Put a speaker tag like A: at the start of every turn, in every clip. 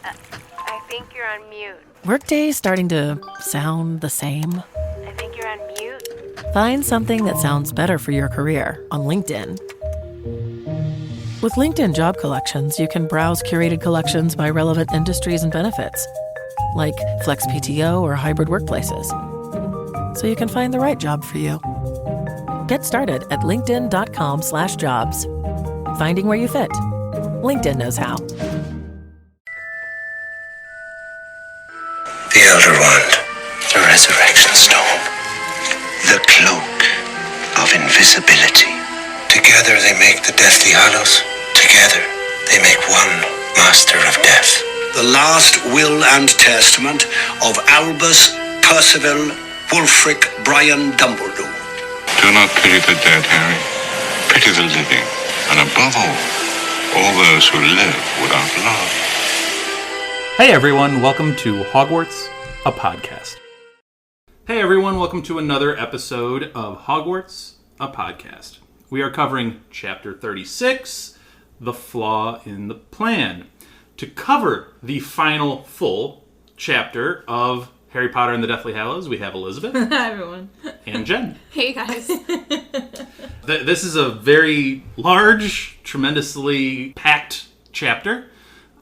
A: I think you're on mute.
B: Workday starting to sound the same?
A: I think you're on mute.
B: Find something that sounds better for your career on LinkedIn. With LinkedIn Job Collections, you can browse curated collections by relevant industries and benefits, like flex PTO or hybrid workplaces, so you can find the right job for you. Get started at linkedin.com/jobs. Finding where you fit. LinkedIn knows how.
C: The Elder Wand, the Resurrection Stone, the Cloak of Invisibility. Together they make the Deathly Hallows. Together they make one Master of Death. The last will and testament of Albus Percival Wulfric Brian Dumbledore.
D: Do not pity the dead, Harry. Pity the living. And above all those who live without love.
E: Hey everyone, welcome to Hogwarts, a podcast. Hey everyone, welcome to another episode of Hogwarts, a podcast. We are covering Chapter 36, The Flaw in the Plan. To cover the final full chapter of Harry Potter and the Deathly Hallows, we have Elizabeth.
F: Hi, everyone.
E: And Jenn.
F: Hey, guys.
E: This is a very large, tremendously packed chapter,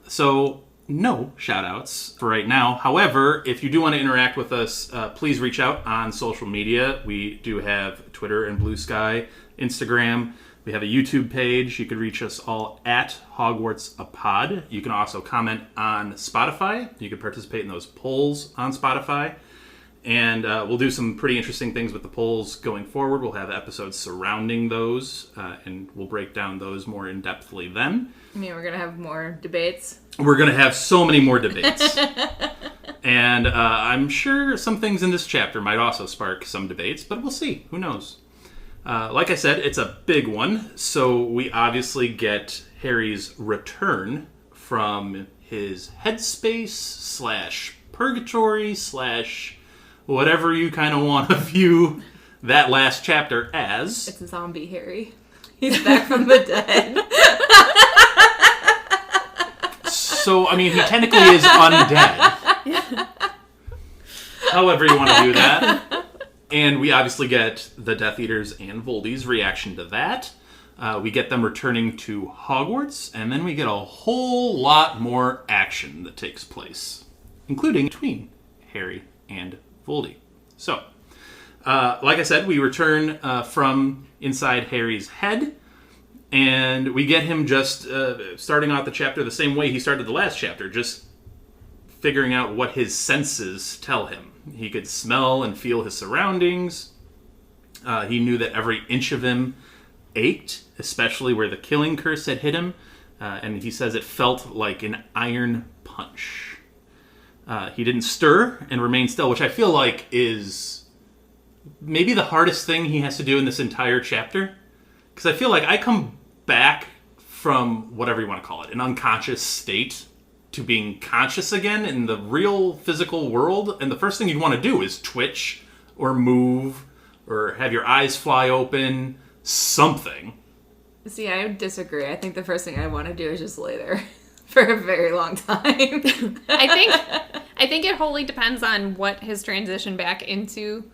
E: so no shout-outs for right now. However, if you do want to interact with us, please reach out on social media. We do have Twitter and Blue Sky, Instagram. We have a YouTube page. You could reach us all at Hogwarts a Pod. You can also comment on Spotify. You can participate in those polls on Spotify. And we'll do some pretty interesting things with the polls going forward. We'll have episodes surrounding those, and we'll break down those more in-depthly then.
F: I mean, we're going to have more debates.
E: We're going to have so many more debates. And I'm sure some things in this chapter might also spark some debates, but we'll see. Who knows? Like I said, it's a big one, so we obviously get Harry's return from his headspace / purgatory / whatever you kind of want to view that last chapter as.
F: It's a zombie Harry. He's back from the dead.
E: So, I mean, he technically is undead. However you want to do that. And we obviously get the Death Eaters and Voldy's reaction to that. We get them returning to Hogwarts, and then we get a whole lot more action that takes place, including between Harry and Voldy. So, like I said, we return from inside Harry's head, and we get him just starting out the chapter the same way he started the last chapter, just figuring out what his senses tell him. He could smell and feel his surroundings. He knew that every inch of him ached, especially where the killing curse had hit him. And he says it felt like an iron punch. He didn't stir and remain still, which I feel like is maybe the hardest thing he has to do in this entire chapter. Because I feel like I come back from whatever you want to call it, an unconscious state, to being conscious again in the real physical world, and the first thing you'd want to do is twitch or move or have your eyes fly open, something.
F: See, I would disagree. I think the first thing I want to do is just lay there for a very long time.
G: I think it wholly depends on what his transition back into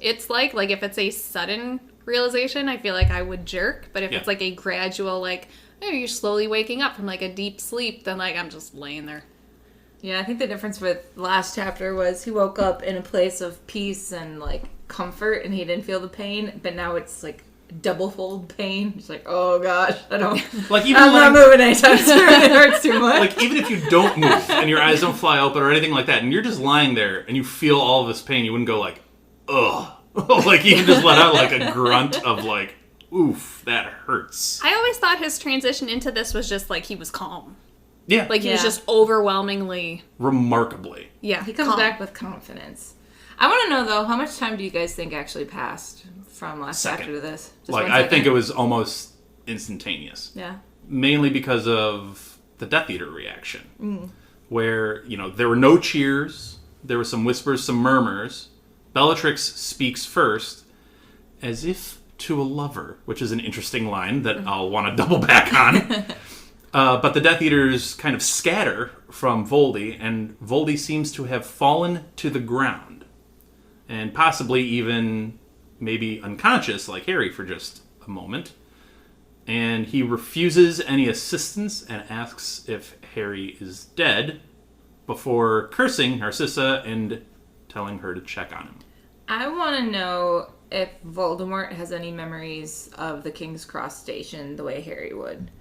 G: it's like. Like, if it's a sudden realization, I feel like I would jerk, but if it's like a gradual, like, oh, you're slowly waking up from like a deep sleep, then like I'm just laying there.
F: Yeah, I think the difference with last chapter was he woke up in a place of peace and like comfort, and he didn't feel the pain. But now it's like double-fold pain. It's like, oh gosh, I'm not moving anytime soon. It hurts too much.
E: Like, even if you don't move and your eyes don't fly open or anything like that, and you're just lying there and you feel all of this pain, you wouldn't go like, ugh. Like, you can just let out like a grunt of like, oof, that hurts.
G: I always thought his transition into this was just like he was calm.
E: Yeah.
G: Like he was just overwhelmingly...
E: Remarkably.
G: Yeah.
F: He comes back with confidence. I want to know, though, how much time do you guys think actually passed from last chapter to this?
E: Just like, I think it was almost instantaneous.
F: Yeah.
E: Mainly because of the Death Eater reaction. Where, you know, there were no cheers. There were some whispers, some murmurs. Bellatrix speaks first, as if to a lover, which is an interesting line that I'll want to double back on. But the Death Eaters kind of scatter from Voldy, and Voldy seems to have fallen to the ground. And possibly even maybe unconscious like Harry for just a moment. And he refuses any assistance and asks if Harry is dead before cursing Narcissa and telling her to check on him.
F: I want to know if Voldemort has any memories of the King's Cross station the way Harry would.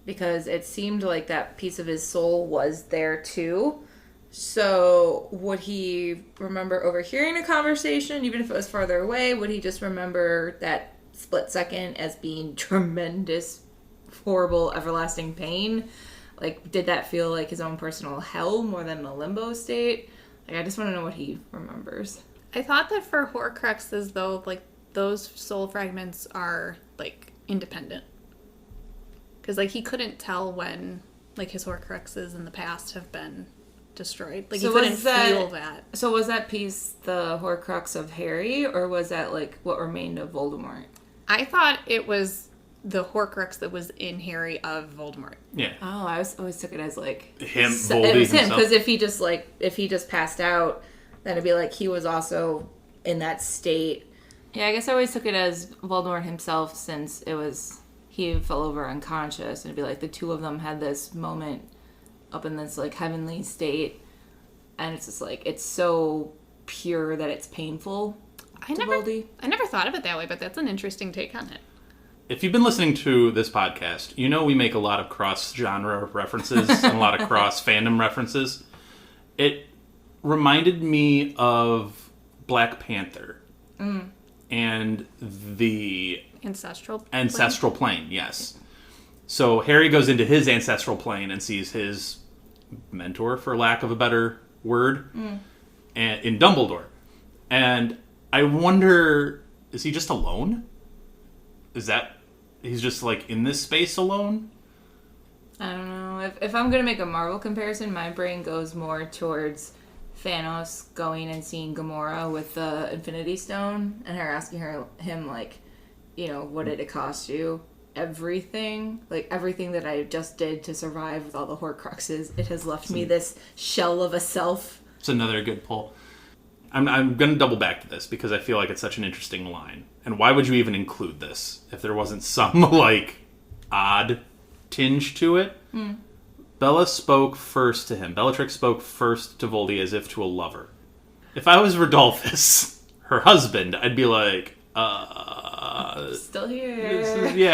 F: Because it seemed like that piece of his soul was there too. So would he remember overhearing a conversation, even if it was farther away? Would he just remember that split second as being tremendous, horrible, everlasting pain? Like, did that feel like his own personal hell more than a limbo state? Like, I just want to know what he remembers.
G: I thought that for Horcruxes, though, like, those soul fragments are, like, independent. Because, like, he couldn't tell when, like, his Horcruxes in the past have been destroyed. Like, so he couldn't feel that.
F: So was that piece the Horcrux of Harry, or was that, like, what remained of Voldemort?
G: I thought it was the Horcrux that was in Harry of Voldemort.
E: Yeah.
F: Oh, I always took it as, like...
E: Him,
F: Voldy it was him,
E: himself.
F: because if he just passed out, then it'd be like he was also in that state. Yeah, I guess I always took it as Voldemort himself, since it was... He fell over unconscious, and it'd be like the two of them had this moment up in this, like, heavenly state, and it's just, like, it's so pure that it's painful to Voldy.
G: I never thought of it that way, but that's an interesting take on it.
E: If you've been listening to this podcast, you know we make a lot of cross-genre references and a lot of cross-fandom references. It reminded me of Black Panther and the... Ancestral plane, yes. So Harry goes into his ancestral plane and sees his mentor, for lack of a better word, in Dumbledore. And I wonder, is he just alone? Is that... He's just, like, in this space alone?
F: I don't know. If I'm going to make a Marvel comparison, my brain goes more towards Thanos going and seeing Gamora with the Infinity Stone and her asking him, like, you know, what did it cost you? Everything. Like, everything that I just did to survive with all the Horcruxes. It has left me this shell of a self.
E: It's another good pull. I'm going to double back to this because I feel like it's such an interesting line. And why would you even include this if there wasn't some, like, odd tinge to it? Bella spoke first to him. Bellatrix spoke first to Voldy as if to a lover. If I was Rodolphus, her husband, I'd be like,
F: Still here.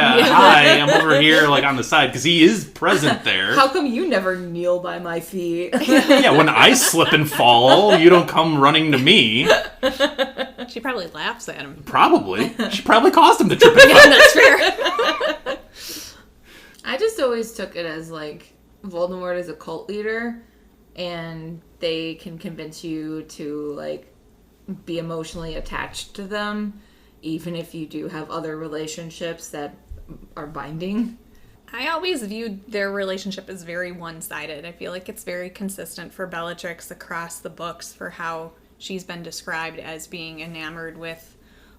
E: Hi, I'm over here, like, on the side, because he is present there.
F: How come you never kneel by my feet?
E: Yeah, when I slip and fall, you don't come running to me.
G: She probably laughs at him.
E: Probably. She probably caused him to trip and fall.
G: That's fair.
F: I just always took it as, like, Voldemort is a cult leader, and they can convince you to, like, be emotionally attached to them, even if you do have other relationships that are binding.
G: I always viewed their relationship as very one-sided. I feel like it's very consistent for Bellatrix across the books for how she's been described as being enamored with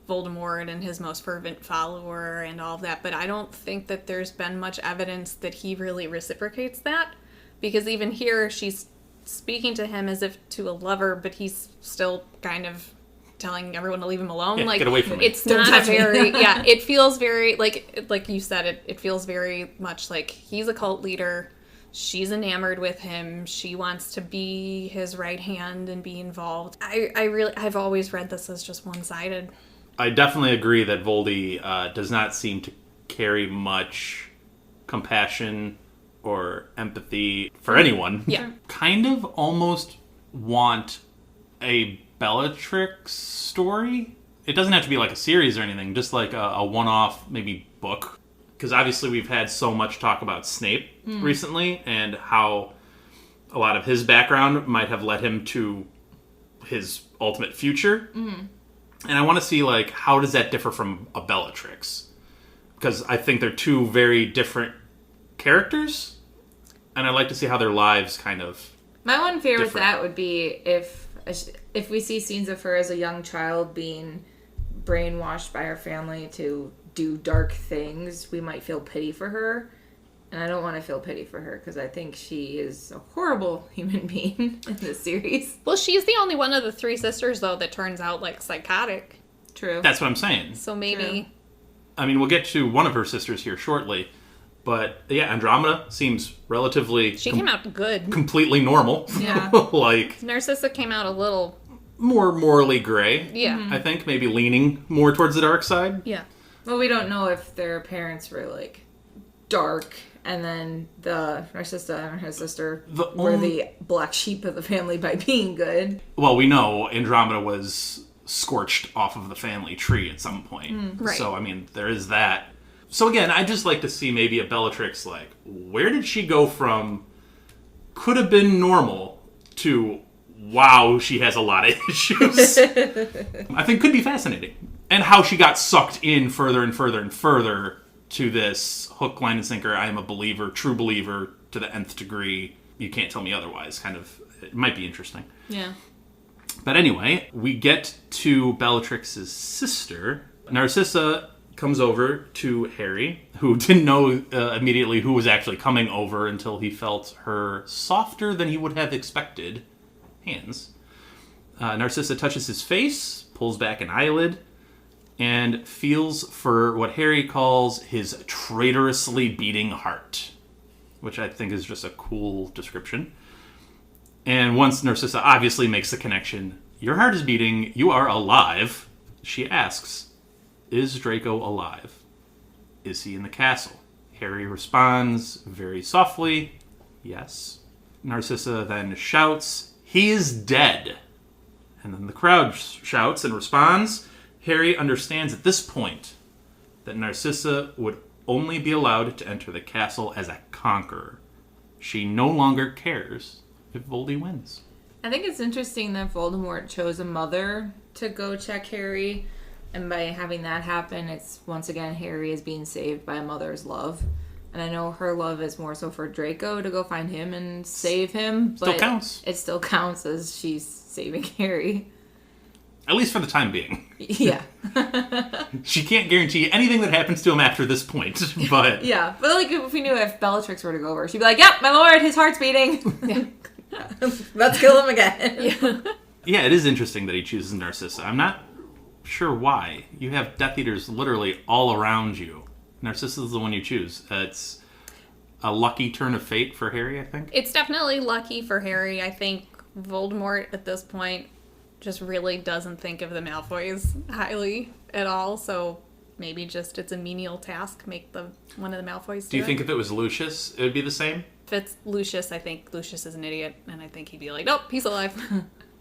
G: Voldemort and his most fervent follower and all of that, but I don't think that there's been much evidence that he really reciprocates that, because even here she's speaking to him as if to a lover, but he's still kind of telling everyone to leave him alone.
E: Yeah,
G: like,
E: get away from me.
G: It's not a very it feels very like you said, it feels very much like he's a cult leader. She's enamored with him. She wants to be his right hand and be involved. I've always read this as just one-sided.
E: I definitely agree that Voldy does not seem to carry much compassion or empathy for anyone.
G: Yeah.
E: Kind of almost want a Bellatrix story. It doesn't have to be like a series or anything, just like a one-off maybe book. Because obviously we've had so much talk about Snape recently and how a lot of his background might have led him to his ultimate future. And I want to see, like, how does that differ from a Bellatrix? Because I think they're two very different characters, and I'd like to see how their lives kind of...
F: My one fear with
E: different.
F: that would be if we see scenes of her as a young child being brainwashed by her family to do dark things, we might feel pity for her. And I don't want to feel pity for her because I think she is a horrible human being in this series.
G: Well, she's the only one of the three sisters, though, that turns out, like, psychotic.
F: True.
E: That's what I'm saying.
G: So maybe...
F: True.
E: I mean, we'll get to one of her sisters here shortly. But, yeah, Andromeda seems relatively...
G: She came out good.
E: Completely normal.
F: Yeah.
E: Like...
G: Narcissa came out a little...
E: More morally gray.
G: Yeah.
E: I think. Maybe leaning more towards the dark side.
G: Yeah.
F: Well, we don't know if their parents were, like, dark... And then the Narcissa and her sister were the black sheep of the family by being good.
E: Well, we know Andromeda was scorched off of the family tree at some point.
G: Right.
E: So, I mean, there is that. So, again, I'd just like to see maybe a Bellatrix, like, where did she go from could have been normal to, wow, she has a lot of issues? I think could be fascinating. And how she got sucked in further and further and further to this hook, line, and sinker, I am a believer, true believer, to the nth degree. You can't tell me otherwise. Kind of, it might be interesting.
G: Yeah.
E: But anyway, we get to Bellatrix's sister. Narcissa comes over to Harry, who didn't know immediately who was actually coming over until he felt her softer than he would have expected hands. Narcissa touches his face, pulls back an eyelid, and feels for what Harry calls his traitorously beating heart, which I think is just a cool description. And once Narcissa obviously makes the connection, your heart is beating, you are alive, she asks, is Draco alive? Is he in the castle? Harry responds very softly, yes. Narcissa then shouts, he is dead. And then the crowd shouts and responds. Harry understands at this point that Narcissa would only be allowed to enter the castle as a conqueror. She no longer cares if Voldy wins.
F: I think it's interesting that Voldemort chose a mother to go check Harry, and by having that happen, it's once again Harry is being saved by a mother's love. And I know her love is more so for Draco to go find him and save him, but
E: Still counts.
F: It still counts as she's saving Harry.
E: At least for the time being.
F: Yeah.
E: She can't guarantee anything that happens to him after this point, but...
F: Yeah, but like if we knew if Bellatrix were to go over, she'd be like, yep, my lord, his heart's beating. Let's kill him again.
E: Yeah, it is interesting that he chooses Narcissa. I'm not sure why. You have Death Eaters literally all around you. Narcissa is the one you choose. It's a lucky turn of fate for Harry, I think.
G: It's definitely lucky for Harry. I think Voldemort at this point just really doesn't think of the Malfoys highly at all, so maybe just it's a menial task, make one of the Malfoys
E: Do you think if it was Lucius, it would be the same?
G: If it's Lucius, I think Lucius is an idiot, and I think he'd be like, nope, he's alive.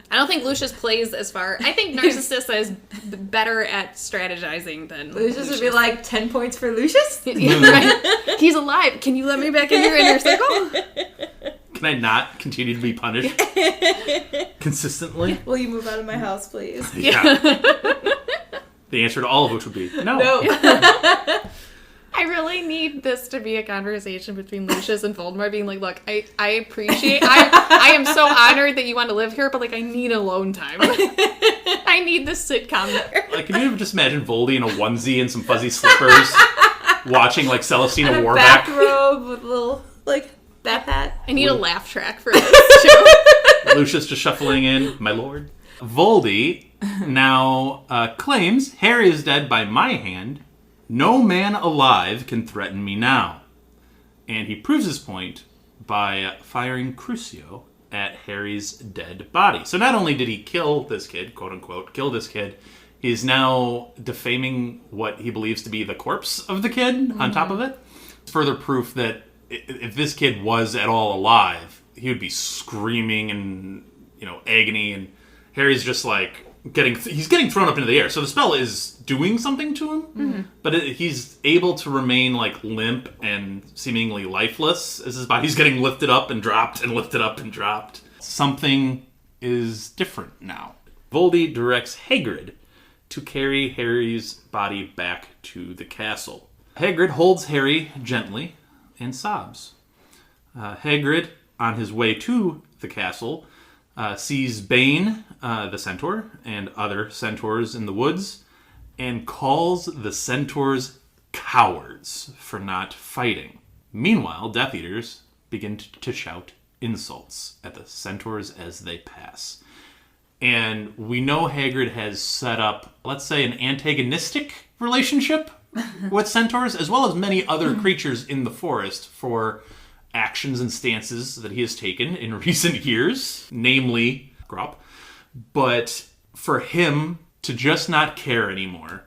G: I don't think Lucius plays as far. I think Narcissa is better at strategizing than
F: Lucius would be like, 10 points for Lucius?
G: Yeah, right? He's alive. Can you let me back in your inner circle?
E: Can I not continue to be punished consistently?
F: Will you move out of my house, please?
E: Yeah. The answer to all of which would be no.
G: I really need this to be a conversation between Lucius and Voldemort being like, look, I appreciate, I am so honored that you want to live here, but like, I need alone time. I need this sitcom there.
E: Like, can you just imagine Voldy in a onesie and some fuzzy slippers watching like Celestina
F: and a
E: Warbeck?
F: bathrobe with a little, like, bath hat.
G: I need a laugh track for this too.
E: Lucius just shuffling in, my lord. Voldy now claims Harry is dead by my hand. No man alive can threaten me now. And he proves his point by firing Crucio at Harry's dead body. So not only did he kill this kid, quote unquote, kill this kid, he's now defaming what he believes to be the corpse of the kid on top of it. Further proof that if this kid was at all alive, he would be screaming and, agony, and Harry's just like he's getting thrown up into the air. So the spell is doing something to him, but he's able to remain like limp and seemingly lifeless as his body's getting lifted up and dropped and lifted up and dropped. Something is different now. Voldy directs Hagrid to carry Harry's body back to the castle. Hagrid holds Harry gently and sobs. Hagrid, on his way to the castle, sees Bane, the centaur, and other centaurs in the woods, and calls the centaurs cowards for not fighting. Meanwhile, Death Eaters begin to shout insults at the centaurs as they pass. And we know Hagrid has set up, let's say, an antagonistic relationship with centaurs, as well as many other creatures in the forest for actions and stances that he has taken in recent years, namely Grop. But for him to just not care anymore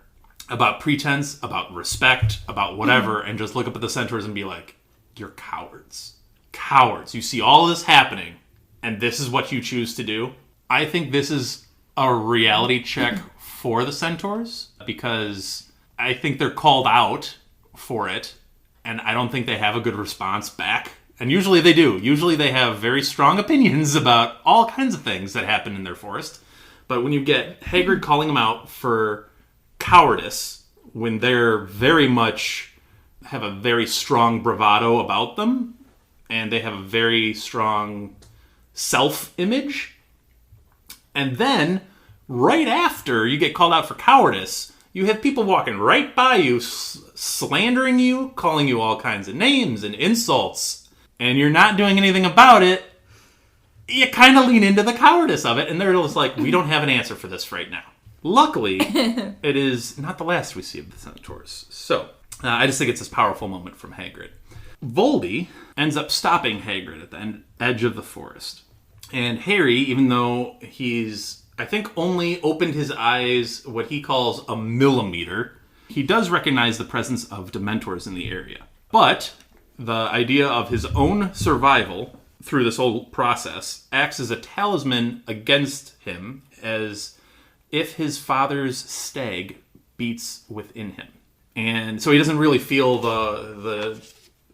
E: about pretense, about respect, about whatever, and just look up at the centaurs and be like, you're cowards. Cowards. You see all this happening, and this is what you choose to do. I think this is a reality check for the centaurs, because I think they're called out for it, and I don't think they have a good response back. And usually they do. Usually they have very strong opinions about all kinds of things that happen in their forest. But when you get Hagrid calling them out for cowardice, when they're very much have a very strong bravado about them, and they have a very strong self-image, and then, right after you get called out for cowardice, you have people walking right by you, slandering you, calling you all kinds of names and insults, and you're not doing anything about it. You kind of lean into the cowardice of it, and they're just like, we don't have an answer for this right now. Luckily, it is not the last we see of the centaurs. So, I just think it's this powerful moment from Hagrid. Voldy ends up stopping Hagrid at the edge of the forest. And Harry, even though he's, I think, only opened his eyes what he calls a millimeter, he does recognize the presence of Dementors in the area. But the idea of his own survival through this whole process acts as a talisman against him, as if his father's stag beats within him. And so he doesn't really feel the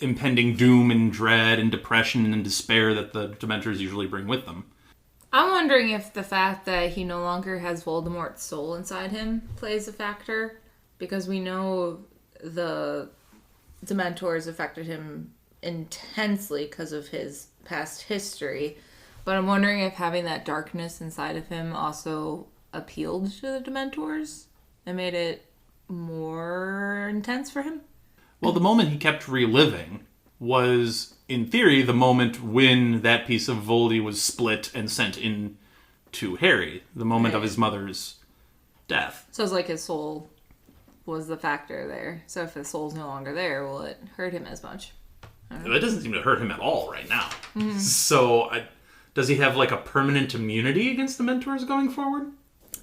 E: impending doom and dread and depression and despair that the Dementors usually bring with them.
F: I'm wondering if the fact that he no longer has Voldemort's soul inside him plays a factor, because we know the Dementors affected him intensely because of his past history, but I'm wondering if having that darkness inside of him also appealed to the Dementors and made it more intense for him.
E: Well, the moment he kept reliving was, in theory, the moment when that piece of Voldy was split and sent in to Harry, the moment of his mother's death.
F: So it's like his soul was the factor there. So if his soul's no longer there, will it hurt him as much?
E: That doesn't seem to hurt him at all right now. Mm-hmm. So does he have like a permanent immunity against the Mentors going forward?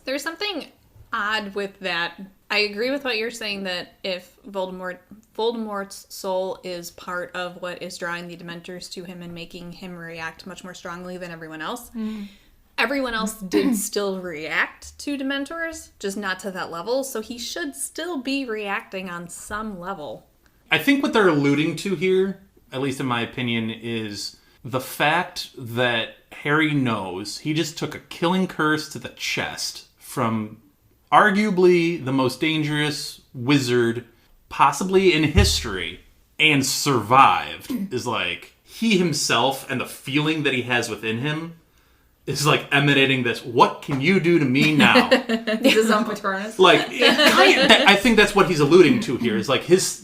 G: There's something odd with that. I agree with what you're saying, that if Voldemort's soul is part of what is drawing the Dementors to him and making him react much more strongly than everyone else, everyone else did still react to Dementors, just not to that level, so he should still be reacting on some level.
E: I think what they're alluding to here, at least in my opinion, is the fact that Harry knows he just took a killing curse to the chest from arguably the most dangerous wizard possibly in history, and survived. Is like, he himself and the feeling that he has within him is like emanating this, what can you do to me now?
F: He's his own patronus.
E: Like, I think that's what he's alluding to here, is like his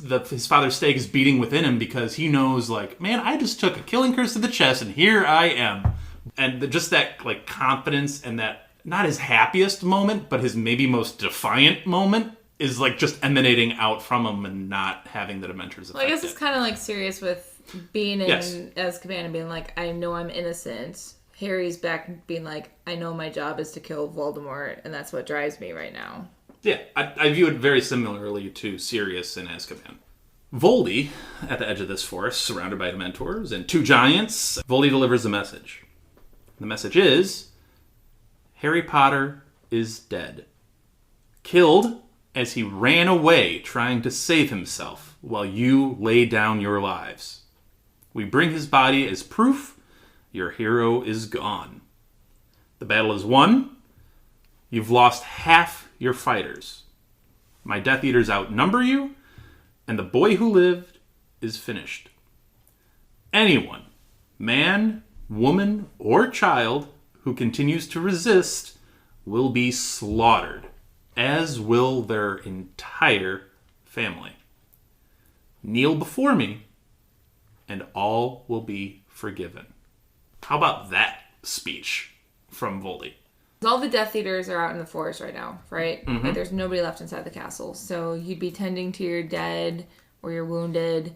E: father's stake is beating within him because he knows, like, man, I just took a killing curse to the chest and here I am. And just that like confidence, and that not his happiest moment, but his maybe most defiant moment, is like just emanating out from him and not having the Dementors affect.
F: Well, I guess it's kind of like Sirius with being in Azkaban and being like, I know I'm innocent. Harry's back being like, I know my job is to kill Voldemort, and that's what drives me right now.
E: Yeah, I view it very similarly to Sirius in Azkaban. Voldy, at the edge of this forest, surrounded by Dementors and two giants, Voldy delivers a message. The message is, Harry Potter is dead. Killed as he ran away trying to save himself while you lay down your lives. We bring his body as proof your hero is gone. The battle is won. You've lost half your fighters. My Death Eaters outnumber you, and the boy who lived is finished. Anyone, man, woman, or child, who continues to resist will be slaughtered, as will their entire family. Kneel before me, and all will be forgiven. How about that speech from Voldy?
F: All the Death Eaters are out in the forest right now, right?
E: Mm-hmm.
F: Like, there's nobody left inside the castle. So you'd be tending to your dead or your wounded,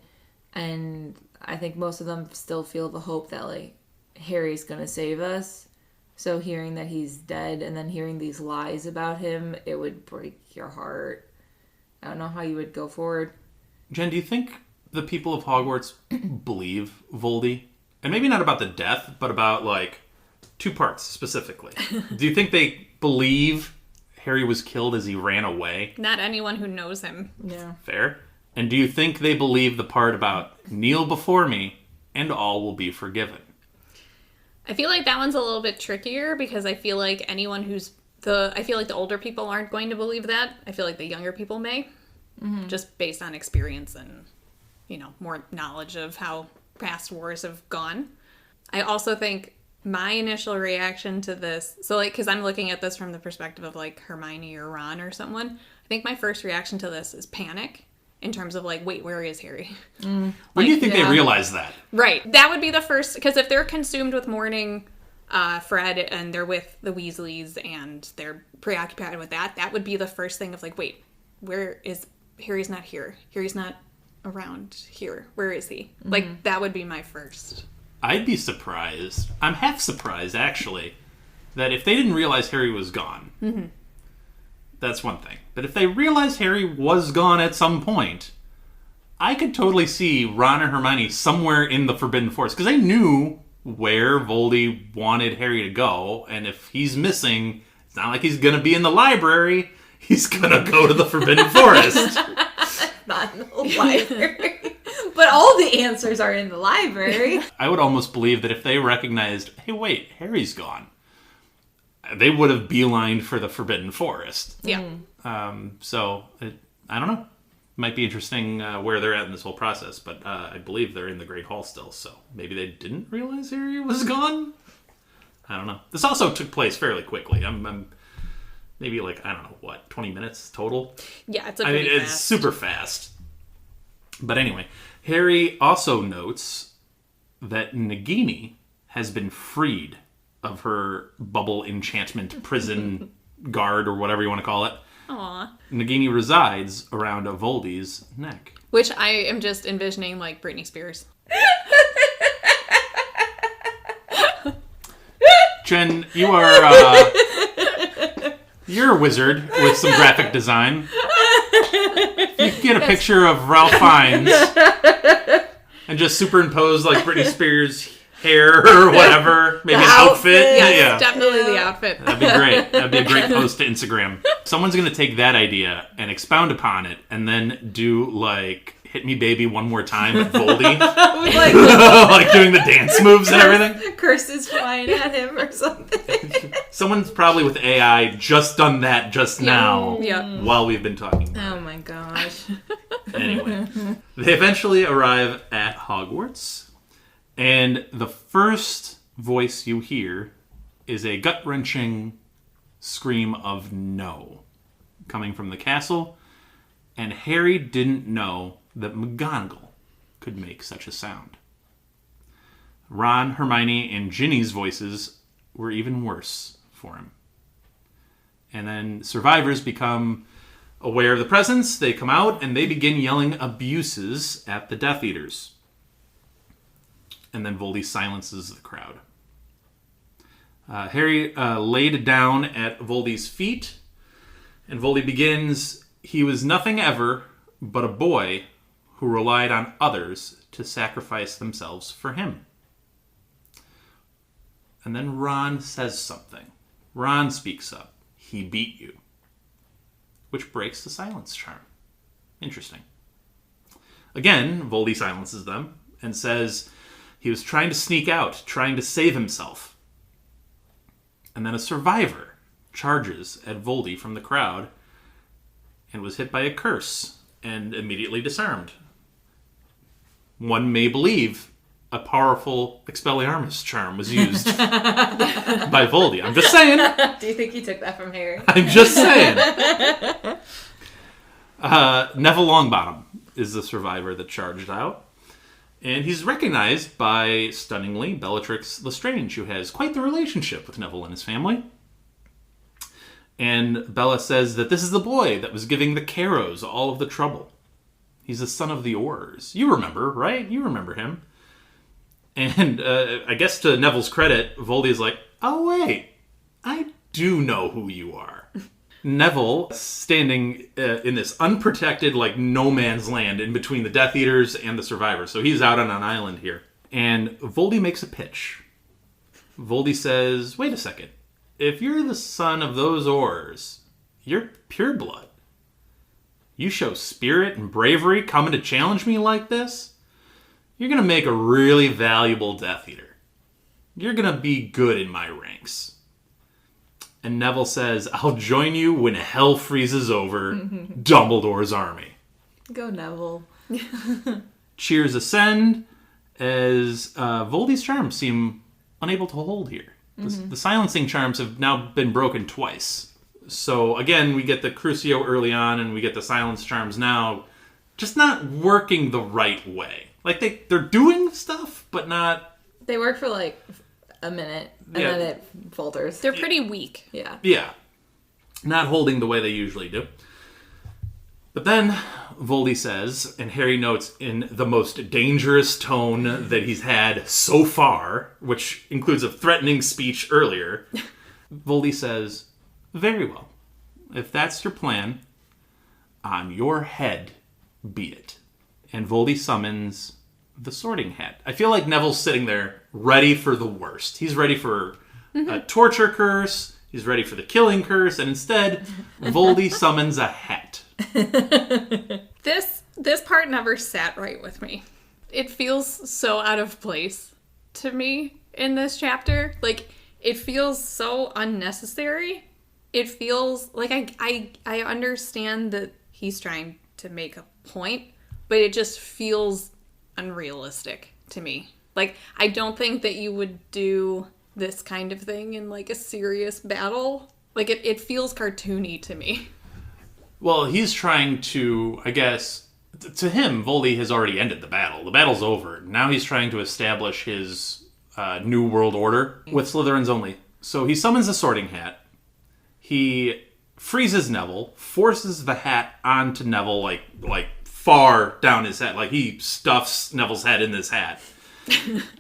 F: and I think most of them still feel the hope that, like, Harry's gonna save us. So hearing that he's dead and then hearing these lies about him, it would break your heart. I don't know how you would go forward.
E: Jen, do you think the people of Hogwarts believe Voldy? And maybe not about the death, but about, like, two parts specifically. Do you think they believe Harry was killed as he ran away?
G: Not anyone who knows him.
F: Yeah.
E: Fair. And do you think they believe the part about kneel before me and all will be forgiven?
G: I feel like that one's a little bit trickier because I feel like anyone I feel like the older people aren't going to believe that. I feel like the younger people may. Mm-hmm. Just based on experience and, more knowledge of how past wars have gone. I also think my initial reaction to this, so, like, because I'm looking at this from the perspective of, like, Hermione or Ron or someone, I think my first reaction to this is panic in terms of, like, wait, where is Harry?
E: When do you think they realize that?
G: Right. That would be the first, because if they're consumed with mourning Fred and they're with the Weasleys and they're preoccupied with that, that would be the first thing of, like, wait, where is, Harry's not here. Harry's not around here. Where is he? Mm-hmm. Like, that would be my first.
E: I'd be surprised. I'm half surprised, actually, that if they didn't realize Harry was gone, that's one thing. But if they realized Harry was gone at some point, I could totally see Ron and Hermione somewhere in the Forbidden Forest. Because they knew where Voldy wanted Harry to go. And if he's missing, it's not like he's going to be in the library. He's going to go to the Forbidden Forest.
F: Not in the library. But all the answers are in the library.
E: I would almost believe that if they recognized, hey, wait, Harry's gone, they would have beelined for the Forbidden Forest.
G: Yeah.
E: So, I don't know. Might be interesting where they're at in this whole process, but I believe they're in the Great Hall still, so maybe they didn't realize Harry was gone? I don't know. This also took place fairly quickly. I'm maybe, like, 20 minutes total?
G: Yeah, it's it's
E: fast. Super fast. But anyway, Harry also notes that Nagini has been freed of her bubble enchantment prison guard, or whatever you want to call it.
G: Aww.
E: Nagini resides around Voldy's neck.
G: Which I am just envisioning like Britney Spears.
E: Jen, you're a wizard with some graphic design. You can get a picture of Ralph Fiennes and just superimpose like Britney Spears' hair or whatever. Maybe an outfit.
G: Yeah, definitely the outfit.
E: That'd be great. That'd be a great post to Instagram. Someone's going to take that idea and expound upon it and then do like Hit Me Baby One More Time with Voldy. like doing the dance moves and everything.
F: Curses flying at him or something.
E: Someone's probably with AI just done that just now while we've been talking about
F: Oh my gosh.
E: Anyway, they eventually arrive at Hogwarts, and the first voice you hear is a gut-wrenching scream of no coming from the castle, and Harry didn't know that McGonagall could make such a sound. Ron, Hermione, and Ginny's voices were even worse for him. And then survivors become aware of the presence, they come out, and they begin yelling abuses at the Death Eaters. And then Voldy silences the crowd. Harry laid down at Voldy's feet, and Voldy begins, "He was nothing ever but a boy who relied on others to sacrifice themselves for him." And then Ron says something. Ron speaks up. "He beat you." Which breaks the silence charm. Interesting. Again, Voldy silences them and says he was trying to sneak out, trying to save himself. And then a survivor charges at Voldy from the crowd and was hit by a curse and immediately disarmed. One may believe a powerful Expelliarmus charm was used by Voldy. I'm just saying.
F: Do you think he took that from Harry?
E: I'm just saying. Neville Longbottom is the survivor that charged out. And he's recognized by, stunningly, Bellatrix Lestrange, who has quite the relationship with Neville and his family. And Bella says that this is the boy that was giving the Caros all of the trouble. He's the son of the Aurors. You remember, right? You remember him. And I guess to Neville's credit, Voldy is like, oh wait, I do know who you are. Neville, standing in this unprotected, like, no man's land in between the Death Eaters and the survivors. So he's out on an island here. And Voldy makes a pitch. Voldy says, wait a second. If you're the son of those Aurors, you're pureblood. You show spirit and bravery coming to challenge me like this? You're going to make a really valuable Death Eater. You're going to be good in my ranks. And Neville says, I'll join you when hell freezes over Dumbledore's army.
F: Go, Neville.
E: Cheers ascend as Voldy's charms seem unable to hold here. The silencing charms have now been broken twice. So again, we get the Crucio early on and we get the silence charms now, just not working the right way. Like they're doing stuff, but not...
F: They work for like a minute and then it falters.
G: They're pretty weak.
F: Yeah.
E: Yeah. Not holding the way they usually do. But then Voldy says, and Harry notes in the most dangerous tone that he's had so far, which includes a threatening speech earlier, Voldy says, very well. If that's your plan, on your head be it. And Voldy summons the Sorting Hat. I feel like Neville's sitting there ready for the worst. He's ready for a torture curse. He's ready for the killing curse. And instead, Voldy summons a hat.
G: This part never sat right with me. It feels so out of place to me in this chapter. Like, it feels so unnecessary. It feels like I understand that he's trying to make a point, but it just feels unrealistic to me. Like, I don't think that you would do this kind of thing in, like, a serious battle. Like, it feels cartoony to me.
E: Well, he's trying to, I guess, to him, Voldy has already ended the battle. The battle's over. Now he's trying to establish his new world order with Slytherins only. So he summons the Sorting Hat. He freezes Neville, forces the hat onto Neville, like far down his head. Like, he stuffs Neville's head in this hat.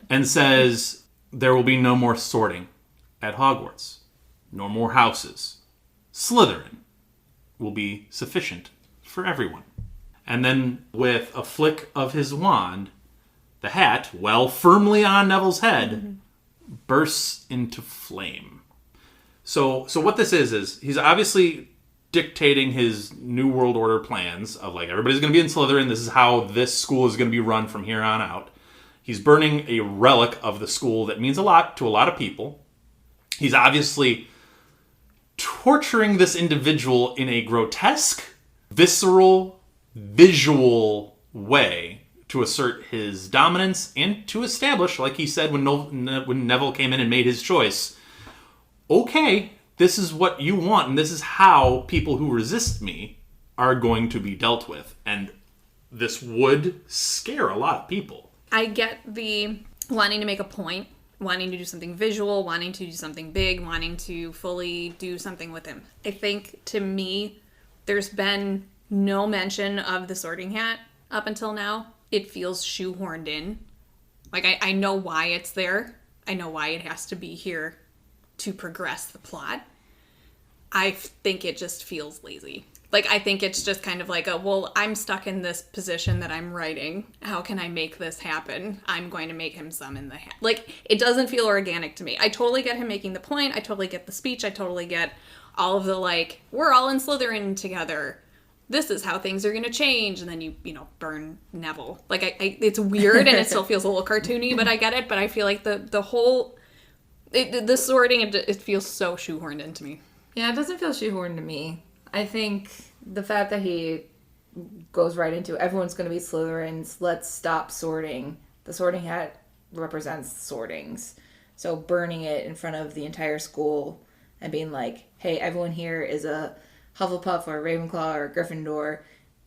E: And says, there will be no more sorting at Hogwarts. No more houses. Slytherin will be sufficient for everyone. And then, with a flick of his wand, the hat, well firmly on Neville's head, bursts into flame. So what this is he's obviously dictating his New World Order plans of, like, everybody's going to be in Slytherin. This is how this school is going to be run from here on out. He's burning a relic of the school that means a lot to a lot of people. He's obviously torturing this individual in a grotesque, visceral, visual way to assert his dominance and to establish, like he said when Neville came in and made his choice, okay, this is what you want, and this is how people who resist me are going to be dealt with. And this would scare a lot of people.
G: I get the wanting to make a point, wanting to do something visual, wanting to do something big, wanting to fully do something with him. I think, to me, there's been no mention of the Sorting Hat up until now. It feels shoehorned in. Like, I know why it's there. I know why it has to be here to progress the plot. I think it just feels lazy. Like, I think it's just kind of like well, I'm stuck in this position that I'm writing. How can I make this happen? I'm going to make him summon the hat. Like, it doesn't feel organic to me. I totally get him making the point. I totally get the speech. I totally get all of the, like, we're all in Slytherin together. This is how things are going to change. And then you burn Neville. Like, it's weird and it still feels a little cartoony, but I get it. But I feel like the whole... the sorting, it feels so shoehorned into me.
F: Yeah, it doesn't feel shoehorned to me. I think the fact that he goes right into everyone's going to be Slytherins, let's stop sorting. The Sorting Hat represents sortings. So burning it in front of the entire school and being like, hey, everyone here is a Hufflepuff or a Ravenclaw or a Gryffindor.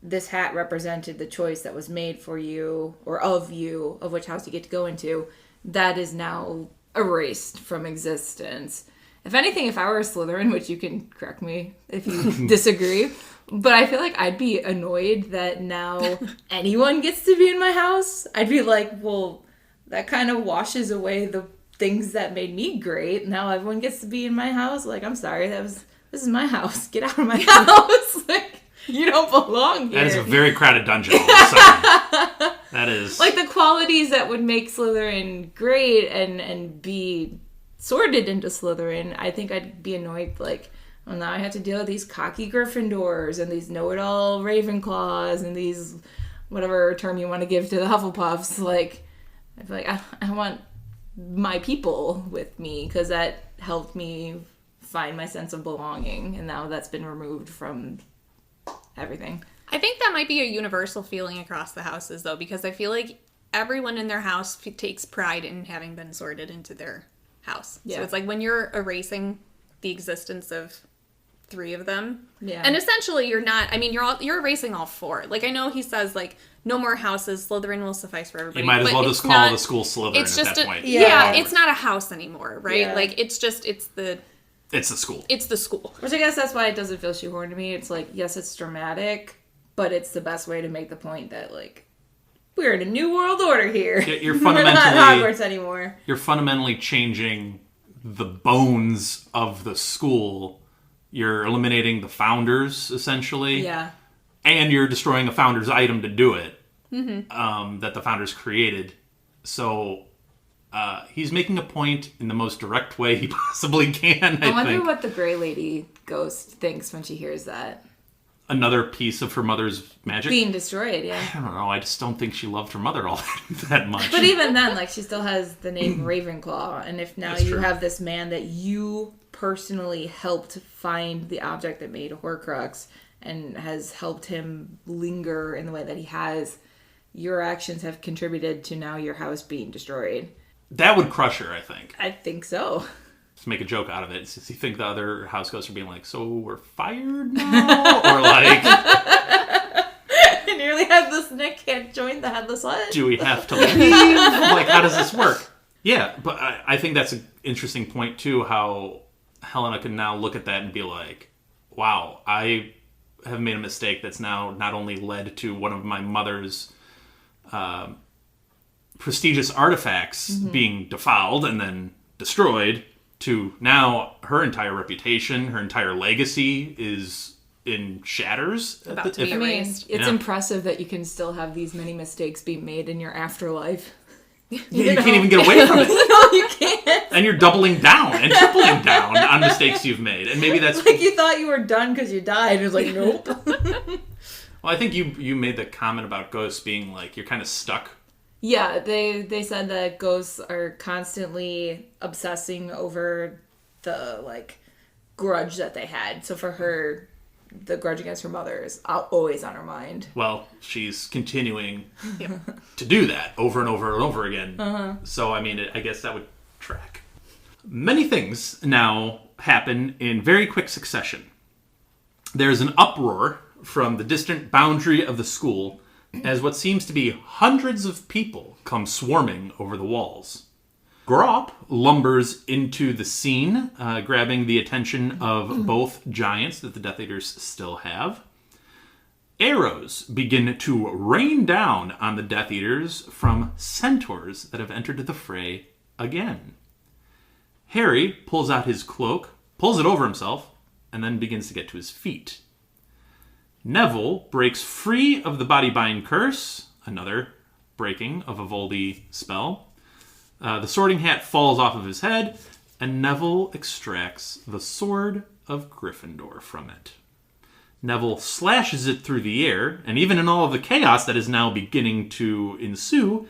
F: this hat represented the choice that was made for you, or of you, of which house you get to go into, that is now erased from existence. If anything, if I were a Slytherin, which you can correct me if you disagree, but I feel like I'd be annoyed that now anyone gets to be in my house. I'd be like, well, that kind of washes away the things that made me great. Now everyone gets to be in my house. Like, I'm sorry, this is my house. Get out of my house. Like, you don't belong here.
E: That is a very crowded dungeon. All of a sudden. That is
F: like the qualities that would make Slytherin great and be sorted into Slytherin. I think I'd be annoyed, like, well, now I have to deal with these cocky Gryffindors and these know-it-all Ravenclaws and these whatever term you want to give to the Hufflepuffs. Like, I feel like I want my people with me, because that helped me find my sense of belonging, and now that's been removed from everything.
G: I think that might be a universal feeling across the houses, though, because I feel like everyone in their house takes pride in having been sorted into their house. Yeah. So it's like when you're erasing the existence of 3 of them, and essentially you're not, I mean, you're erasing all 4. Like, I know he says, like, no more houses, Slytherin will suffice for everybody.
E: You might as well just call the school Slytherin at that point.
G: Yeah, it's not a house anymore, right? Yeah. Like, it's the school. It's the school.
F: Which I guess that's why it doesn't feel shoehorned to me. It's like, yes, it's dramatic, but it's the best way to make the point that, like, we're in a new world order here.
E: You're
F: fundamentally, we're not Hogwarts anymore.
E: You're fundamentally changing the bones of the school. You're eliminating the founders, essentially.
F: Yeah.
E: And you're destroying a founder's item to do it, that the founders created. So he's making a point in the most direct way he possibly can, I
F: wonder
E: think.
F: what the Grey Lady ghost thinks when she hears that.
E: Another piece of her mother's magic?
F: Being destroyed, yeah.
E: I don't know. I just don't think she loved her mother all that much.
F: But even then, like, she still has the name Ravenclaw. And if now you have this man that you personally helped find the object that made a Horcrux and has helped him linger in the way that he has, your actions have contributed to now your house being destroyed.
E: That would crush her, I think.
F: I think so.
E: Just make a joke out of it. Does he think the other house ghosts are being like, so we're fired now? Or like...
F: I nearly had this Nick can't join the Headless Hut.
E: Do we have to leave? Like, how does this work? Yeah, but I think that's an interesting point, too, how Helena can now look at that and be like, wow, I have made a mistake that's now not only led to one of my mother's prestigious artifacts being defiled and then destroyed, to now her entire reputation, her entire legacy is in shatters.
G: About to be erased.
F: It's impressive that you can still have these many mistakes being made in your afterlife.
E: You can't even get away from it.
F: No, you can't.
E: And you're doubling down and tripling down on mistakes you've made. And maybe that's...
F: Like, you thought you were done because you died. It was like, nope.
E: Well, I think you made the comment about ghosts being like, you're kind of stuck.
F: Yeah, they said that ghosts are constantly obsessing over the, like, grudge that they had. So for her, the grudge against her mother is always on her mind.
E: Well, she's continuing to do that over and over and over again. So, I mean, I guess that would track. Many things now happen in very quick succession. There's an uproar from the distant boundary of the school as what seems to be hundreds of people come swarming over the walls. Grop lumbers into the scene, grabbing the attention of both giants that the Death Eaters still have. Arrows begin to rain down on the Death Eaters from centaurs that have entered the fray again. Harry pulls out his cloak, pulls it over himself, and then begins to get to his feet. Neville breaks free of the Bodybind curse, another breaking of a Voldy spell. The sorting hat falls off of his head, and Neville extracts the Sword of Gryffindor from it. Neville slashes it through the air, and even in all of the chaos that is now beginning to ensue,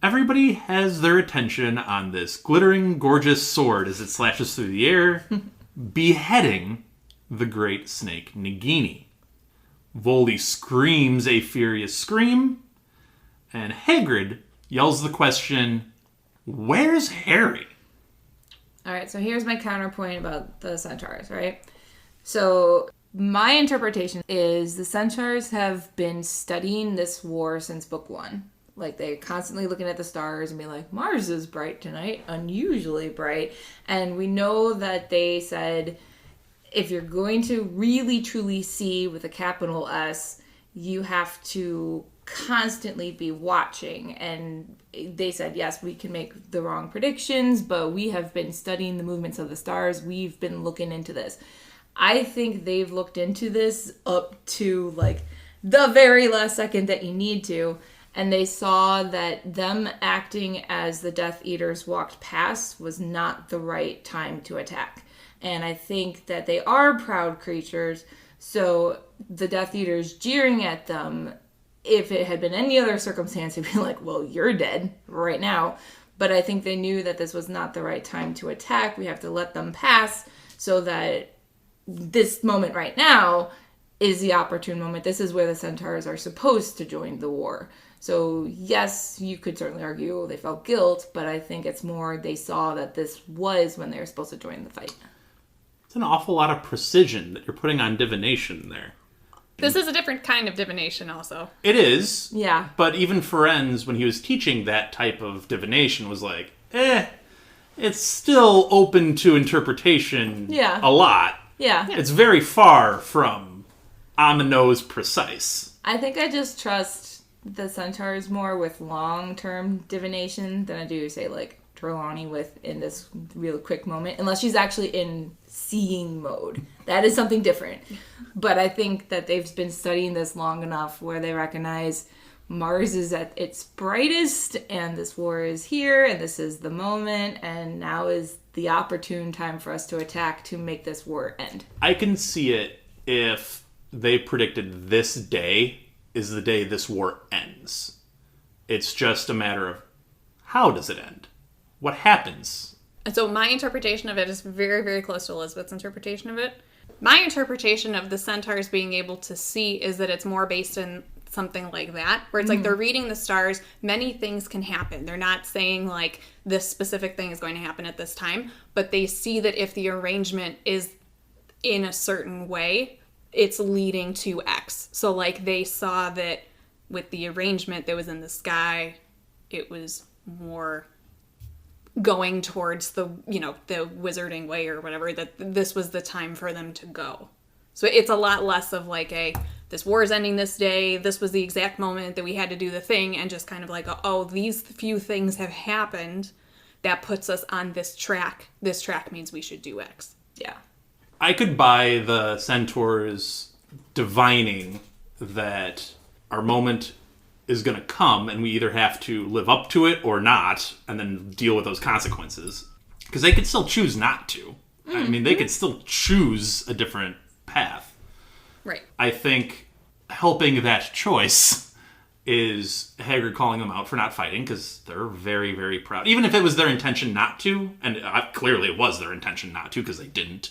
E: everybody has their attention on this glittering, gorgeous sword as it slashes through the air, beheading the great snake Nagini. Voldy screams a furious scream, and Hagrid yells the question, "Where's Harry?"
F: Alright, so here's my counterpoint about the centaurs, right? So My interpretation is the Centaurs have been studying this war since book 1. Like, they're constantly looking at the stars and be like, Mars is bright tonight, unusually bright. And we know that they said, if you're going to really truly see with a capital S, you have to constantly be watching. And they said, yes, we can make the wrong predictions, but we have been studying the movements of the stars. We've been looking into this. I think they've looked into this up to, like, the very last second that you need to. And they saw that them acting as the Death Eaters walked past was not the right time to attack. And I think that they are proud creatures, so the Death Eaters jeering at them, if it had been any other circumstance, it'd be like, well, you're dead right now. But I think they knew that this was not the right time to attack. We have to let them pass so that this moment right now is the opportune moment. This is where the Centaurs are supposed to join the war. So yes, you could certainly argue they felt guilt, but I think it's more they saw that this was when they were supposed to join the fight.
E: It's an awful lot of precision that you're putting on divination there.
G: This is a different kind of divination also.
E: It is.
F: Yeah.
E: But even Ferenz, when he was teaching that type of divination, was like, it's still open to interpretation a lot.
F: Yeah.
E: It's very far from on-the-nose precise.
F: I think I just trust the Centaurs more with long-term divination than I do, say, like, Trelawney with in this real quick moment, unless she's actually in seeing mode. That is something different. But I think that they've been studying this long enough where they recognize Mars is at its brightest and this war is here and this is the moment and now is the opportune time for us to attack to make this war end.
E: I can see it if they predicted this day is the day this war ends. It's just a matter of how does it end? What happens?
G: And so my interpretation of it is very, very close to Elizabeth's interpretation of it. My interpretation of the Centaurs being able to see is that it's more based in something like that, where it's like they're reading the stars, many things can happen. They're not saying like this specific thing is going to happen at this time, but they see that if the arrangement is in a certain way, it's leading to X. So like they saw that with the arrangement that was in the sky, it was more going towards the, you know, the wizarding way or whatever, that this was the time for them to go. So it's a lot less of like this war is ending this day, this was the exact moment that we had to do the thing, and just kind of like, oh, these few things have happened that puts us on this track. This track means we should do X.
F: Yeah.
E: I could buy the Centaurs divining that our moment is going to come and we either have to live up to it or not and then deal with those consequences. Because they could still choose not to. I mean, they could still choose a different path.
G: Right.
E: I think helping that choice is Hagrid calling them out for not fighting because they're very, very proud. Even if it was their intention not to, and clearly it was their intention not to because they didn't.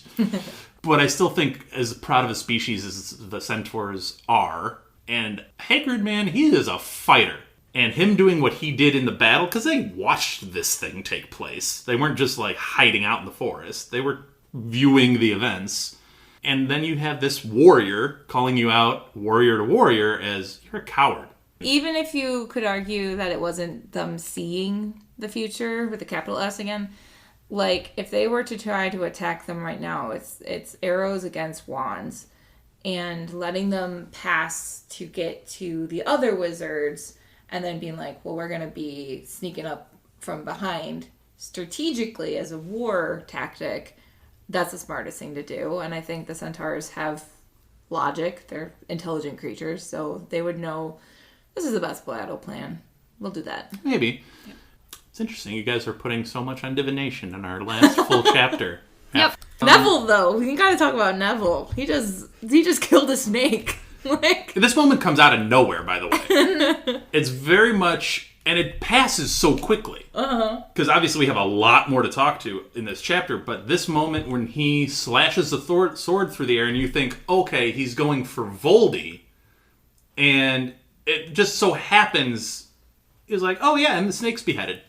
E: But I still think as proud of a species as the Centaurs are, and Hagrid, man, he is a fighter. And him doing what he did in the battle, because they watched this thing take place. They weren't just like hiding out in the forest. They were viewing the events. And then you have this warrior calling you out, warrior to warrior, as you're a coward.
F: Even if you could argue that it wasn't them seeing the future with the capital S again, like if they were to try to attack them right now, it's arrows against wands. And letting them pass to get to the other wizards and then being like, well, we're going to be sneaking up from behind strategically as a war tactic. That's the smartest thing to do. And I think the Centaurs have logic. They're intelligent creatures, so they would know this is the best battle plan. We'll do that.
E: Maybe. Yeah. It's interesting. You guys are putting so much on divination in our last full chapter.
G: Yep.
F: Neville, though, we gotta talk about Neville. He just killed a snake. Like,
E: this moment comes out of nowhere, by the way. It's very much, and it passes so quickly. Because obviously we have a lot more to talk to in this chapter, but this moment when he slashes the sword through the air and you think, okay, he's going for Voldy, and it just so happens, he's like, oh yeah, and the snake's beheaded.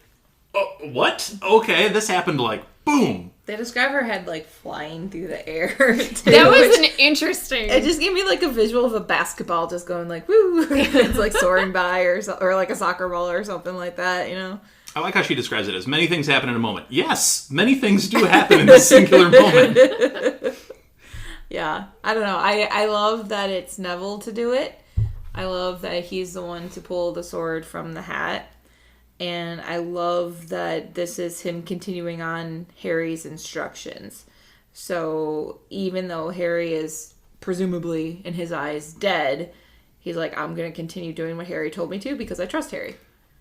E: Oh, what? Okay, this happened like, boom.
F: They describe her head like flying through the air. Too,
G: That was an interesting.
F: It just gave me like a visual of a basketball just going like woo. It's like soaring by or like a soccer ball or something like that, you know.
E: I like how she describes it as many things happen in a moment. Yes, many things do happen in this singular moment.
F: Yeah, I don't know. I love that it's Neville to do it. I love that he's the one to pull the sword from the hat. And I love that this is him continuing on Harry's instructions. So even though Harry is presumably, in his eyes, dead, he's like, I'm going to continue doing what Harry told me to because I trust Harry.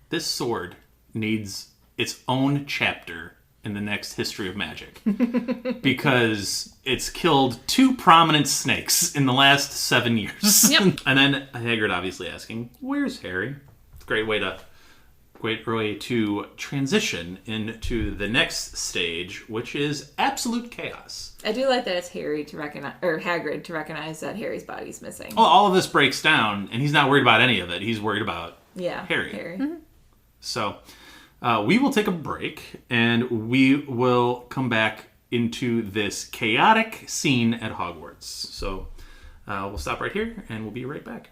E: This sword needs its own chapter in the next History of Magic. Because it's killed 2 prominent snakes in the last 7 years.
G: Yep.
E: And then Hagrid obviously asking, where's Harry? It's a great way to transition into the next stage, which is absolute chaos.
F: I do like that it's Harry to recognize, or Hagrid to recognize that Harry's body's missing.
E: Well, all of this breaks down, and he's not worried about any of it. He's worried about Harry.
F: Mm-hmm.
E: So we will take a break, and we will come back into this chaotic scene at Hogwarts. So we'll stop right here, and we'll be right back.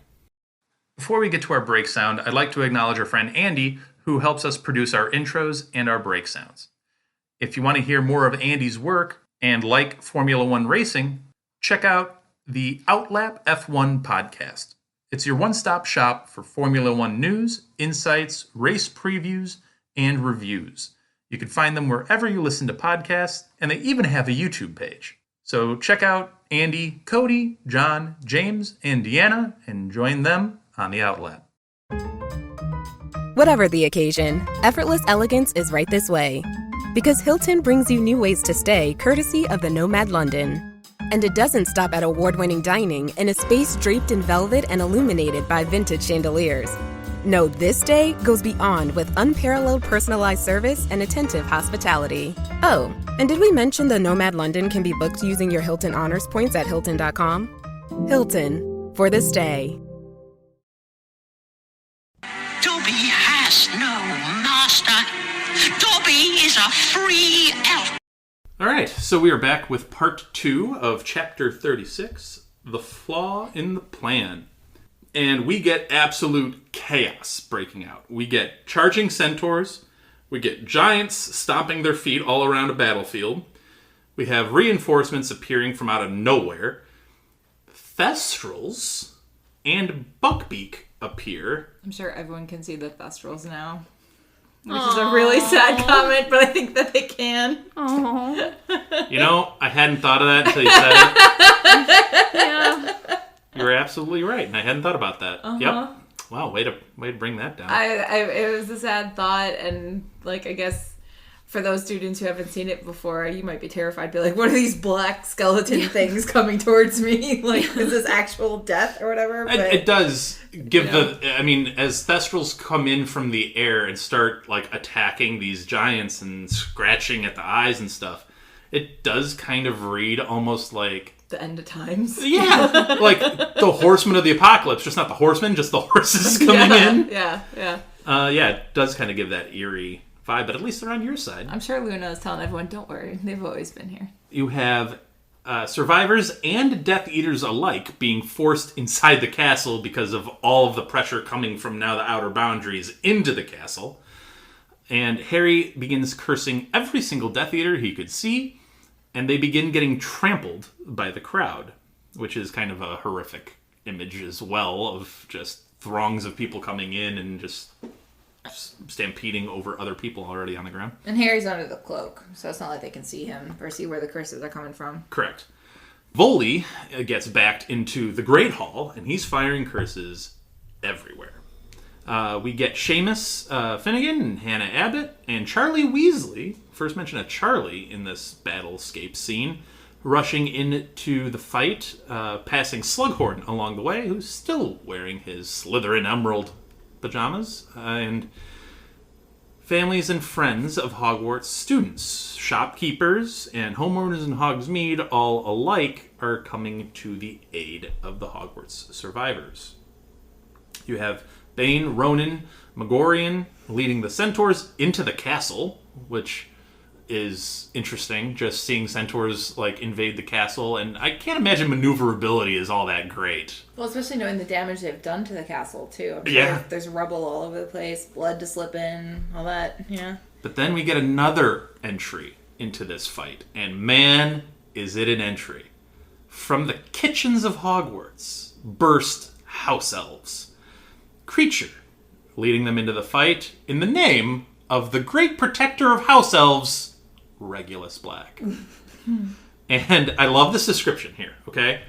E: Before we get to our break sound, I'd like to acknowledge our friend Andy, who helps us produce our intros and our break sounds. If you want to hear more of Andy's work and like Formula One racing, check out the Outlap F1 podcast. It's your one-stop shop for Formula One news, insights, race previews, and reviews. You can find them wherever you listen to podcasts, and they even have a YouTube page. So check out Andy, Cody, John, James, and Deanna, and join them on the Outlap.
H: Whatever the occasion, effortless elegance is right this way. Because Hilton brings you new ways to stay courtesy of the Nomad London. And it doesn't stop at award-winning dining in a space draped in velvet and illuminated by vintage chandeliers. No, this day goes beyond with unparalleled personalized service and attentive hospitality. Oh, and did we mention the Nomad London can be booked using your Hilton Honors points at Hilton.com? Hilton, for the stay.
I: Dobby has no master. Dobby is a free elf.
E: All right, so we are back with part 2 of chapter 36, The Flaw in the Plan. And we get absolute chaos breaking out. We get charging centaurs. We get giants stomping their feet all around a battlefield. We have reinforcements appearing from out of nowhere. Thestrals and Buckbeak appear.
F: I'm sure everyone can see the Thestrals now. Which is a really sad comment, but I think that they can.
G: Oh.
E: You know, I hadn't thought of that until you said it.
G: Yeah.
E: You were absolutely right, and I hadn't thought about that.
F: Uh-huh.
E: Yep. Wow, way to bring that down.
F: It was a sad thought, and like I guess for those students who haven't seen it before, you might be terrified. Be like, what are these black skeleton things coming towards me? Like, is this actual death or whatever? But,
E: it does give as Thestrals come in from the air and start like attacking these giants and scratching at the eyes and stuff, it does kind of read almost like
F: the end of times.
E: Yeah, like the Horsemen of the Apocalypse, just not the horsemen, just the horses coming in.
F: Yeah.
E: It does kind of give that eerie vibe, but at least they're on your side.
F: I'm sure Luna is telling everyone, don't worry, they've always been here.
E: You have survivors and Death Eaters alike being forced inside the castle because of all of the pressure coming from now the outer boundaries into the castle. And Harry begins cursing every single Death Eater he could see, and they begin getting trampled by the crowd, which is kind of a horrific image as well of just throngs of people coming in and just stampeding over other people already on the ground.
F: And Harry's under the cloak, so it's not like they can see him or see where the curses are coming from.
E: Correct. Voldy gets backed into the Great Hall, and he's firing curses everywhere. We get Seamus Finnegan and Hannah Abbott and Charlie Weasley, first mention of Charlie in this battlescape scene, rushing into the fight, passing Slughorn along the way, who's still wearing his Slytherin Emerald pajamas, and families and friends of Hogwarts students, shopkeepers, and homeowners in Hogsmeade all alike are coming to the aid of the Hogwarts survivors. You have Bane, Ronan, Megorian leading the centaurs into the castle, which is interesting, just seeing centaurs like invade the castle, and I can't imagine maneuverability is all that great.
F: Well, especially knowing the damage they've done to the castle too. I'm sure
E: Yeah.
F: there's rubble all over the place, blood to slip in, all that. Yeah.
E: But then we get another entry into this fight, and man, is it an entry. From the kitchens of Hogwarts burst house elves. Creature leading them into the fight in the name of the great protector of house elves, Regulus Black. And I love this description here, okay?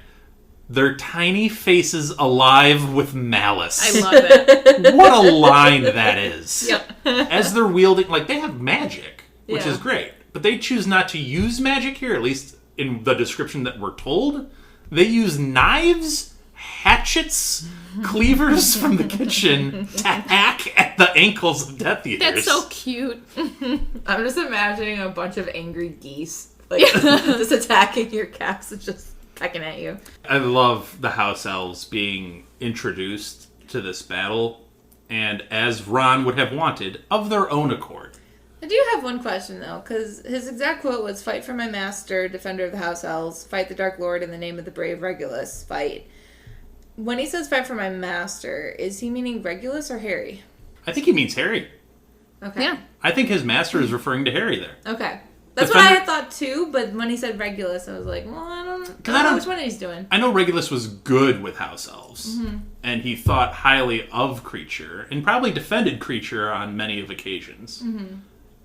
E: Their tiny faces alive with malice.
G: I love it.
E: What a line that is.
G: Yep.
E: As they're wielding, like, they have magic, which
F: Yeah.
E: is great. But they choose not to use magic here, at least in the description that we're told. They use knives, hatchets, cleavers from the kitchen to hack at the ankles of Death Eaters.
G: That's so cute.
F: I'm just imagining a bunch of angry geese, like, just attacking your caps and just pecking at you.
E: I love the house elves being introduced to this battle, and as Ron would have wanted, of their own accord.
F: I do have one question, though, because his exact quote was, "Fight for my master, defender of the house elves, fight the Dark Lord in the name of the brave Regulus, fight." When he says fight for my master, is he meaning Regulus or Harry?
E: I think he means Harry.
F: Okay.
G: Yeah.
E: I think his master is referring to Harry there.
F: Okay. That's what I had thought, too, but when he said Regulus, I was like, well, I don't know which one he's doing.
E: I know Regulus was good with house elves, and he thought highly of Creature, and probably defended Creature on many of occasions.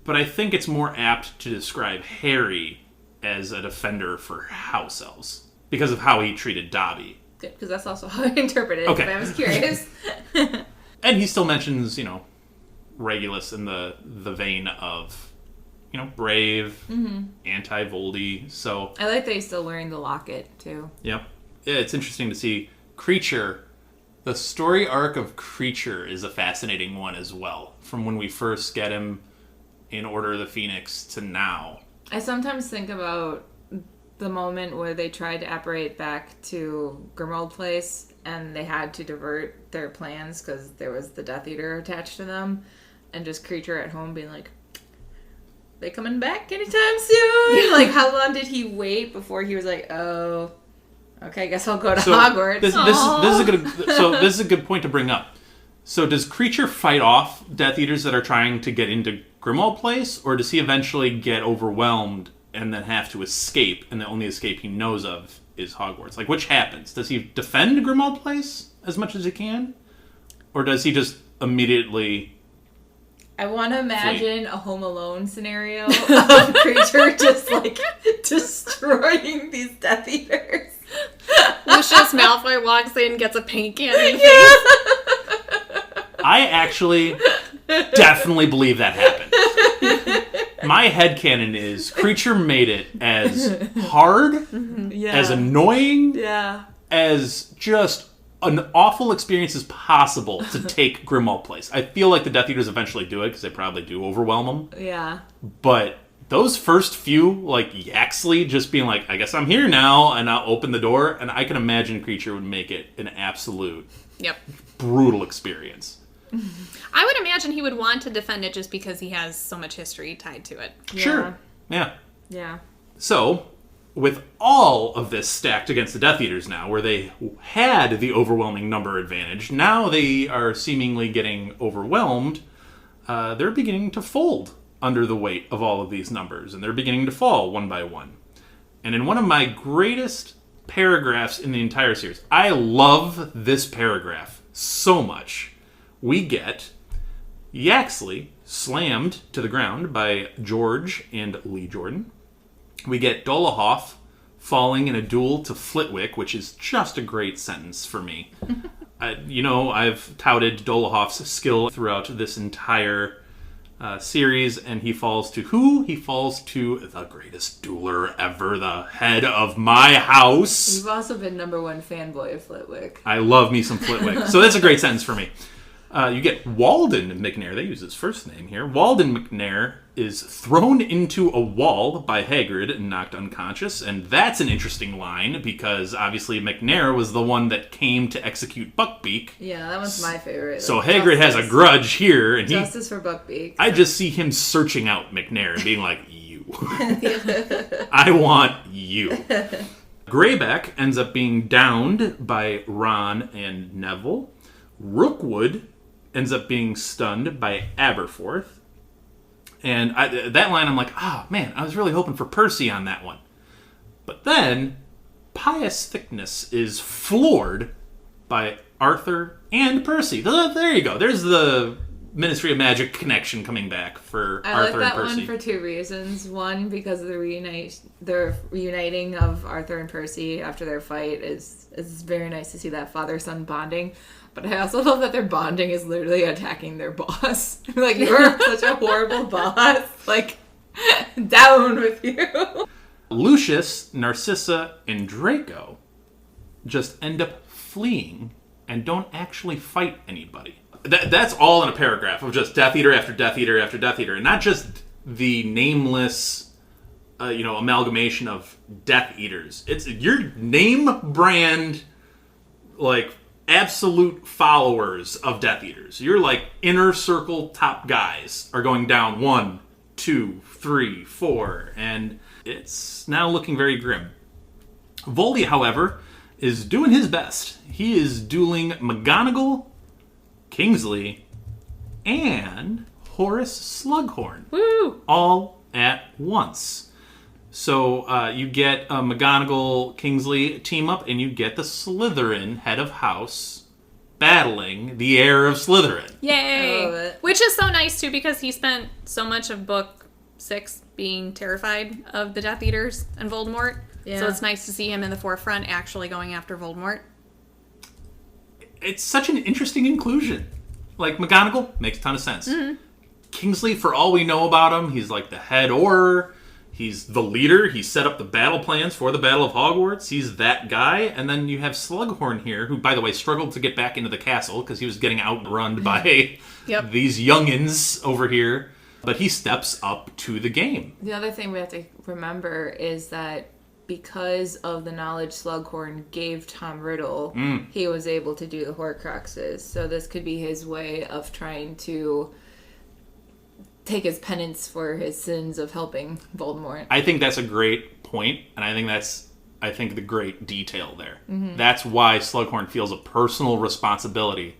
E: But I think it's more apt to describe Harry as a defender for house elves, because of how he treated Dobby.
F: Good, because that's also how I interpreted it,
E: Okay.
F: but I was curious.
E: And he still mentions, Regulus in the vein of, brave, anti-Voldy, so...
F: I like that he's still wearing the locket, too.
E: Yep. Yeah, it's interesting to see Creature. The story arc of Creature is a fascinating one as well. From when we first get him in Order of the Phoenix to now.
F: I sometimes think about the moment where they tried to apparate back to Grimmauld Place and they had to divert their plans because there was the Death Eater attached to them, and just Creature at home being like, they coming back anytime soon? Like, how long did he wait before he was like, oh, okay, I guess I'll go to Hogwarts.
E: This is a good point to bring up. So does Creature fight off Death Eaters that are trying to get into Grimmauld Place, or does he eventually get overwhelmed and then have to escape, and the only escape he knows of is Hogwarts? Like, which happens? Does he defend Grimmauld Place as much as he can? Or does he just immediately...
F: I want to imagine a Home Alone scenario of Creature just, like, destroying these Death Eaters.
G: Lucius Malfoy walks in, gets a paint can in his face.
E: I actually definitely believe that happened. My headcanon is Creature made it as hard, as annoying, as just an awful experience as possible to take Grimmauld Place. I feel like the Death Eaters eventually do it, because they probably do overwhelm them.
F: Yeah.
E: But those first few, like Yaxley just being like, I guess I'm here now, and I'll open the door, and I can imagine Creature would make it an absolute brutal experience.
G: I would imagine he would want to defend it just because he has so much history tied to it.
E: Sure. Yeah.
F: Yeah.
E: So, with all of this stacked against the Death Eaters now, where they had the overwhelming number advantage, now they are seemingly getting overwhelmed. They're beginning to fold under the weight of all of these numbers, and they're beginning to fall one by one. And in one of my greatest paragraphs in the entire series, I love this paragraph so much. We get Yaxley slammed to the ground by George and Lee Jordan. We get Dolohov falling in a duel to Flitwick, which is just a great sentence for me. I've touted Dolohov's skill throughout this entire series, and he falls to who? He falls to the greatest dueler ever, the head of my house.
F: You've also been #1 fanboy of Flitwick.
E: I love me some Flitwick. So that's a great sentence for me. You get Walden McNair. They use his first name here. Walden McNair is thrown into a wall by Hagrid and knocked unconscious. And that's an interesting line, because obviously McNair was the one that came to execute Buckbeak.
F: Yeah, that one's my favorite.
E: So Hagrid has a grudge here. And
F: Justice for Buckbeak.
E: I just see him searching out McNair and being like, you. I want you. Greyback ends up being downed by Ron and Neville. Rookwood ends up being stunned by Aberforth. And that line, I'm like, man, I was really hoping for Percy on that one. But then, Pious Thickness is floored by Arthur and Percy. There you go. There's the Ministry of Magic connection coming back for Arthur and Percy.
F: I like that one for two reasons. One, because of the reuniting of Arthur and Percy after their fight is very nice to see that father-son bonding. But I also love that their bonding is literally attacking their boss. Like, you're such a horrible boss. Like, down with you.
E: Lucius, Narcissa, and Draco just end up fleeing and don't actually fight anybody. That's all in a paragraph of just Death Eater after Death Eater after Death Eater. And not just the nameless, amalgamation of Death Eaters. It's your name brand, like, absolute followers of Death Eaters. You're like inner circle top guys are going down 1, 2, 3, 4, and it's now looking very grim. Voldy, however, is doing his best. He is dueling McGonagall, Kingsley, and Horace Slughorn.
G: Woo!
E: All at once. So you get a McGonagall Kingsley team up, and you get the Slytherin head of house battling the heir of Slytherin.
G: Yay!
F: I love it.
G: Which is so nice too, because he spent so much of book 6 being terrified of the Death Eaters and Voldemort.
F: Yeah.
G: So it's nice to see him in the forefront actually going after Voldemort.
E: It's such an interesting inclusion. Like, McGonagall makes a ton of sense.
G: Mm-hmm.
E: Kingsley, for all we know about him, he's like the head Auror. He's the leader. He set up the battle plans for the Battle of Hogwarts. He's that guy. And then you have Slughorn here, who, by the way, struggled to get back into the castle because he was getting outrun by these youngins over here. But he steps up to the game.
F: The other thing we have to remember is that because of the knowledge Slughorn gave Tom Riddle, he was able to do the Horcruxes. So this could be his way of trying to take his penance for his sins of helping Voldemort.
E: I think that's a great point, and I think that's the great detail there. Mm-hmm. That's why Slughorn feels a personal responsibility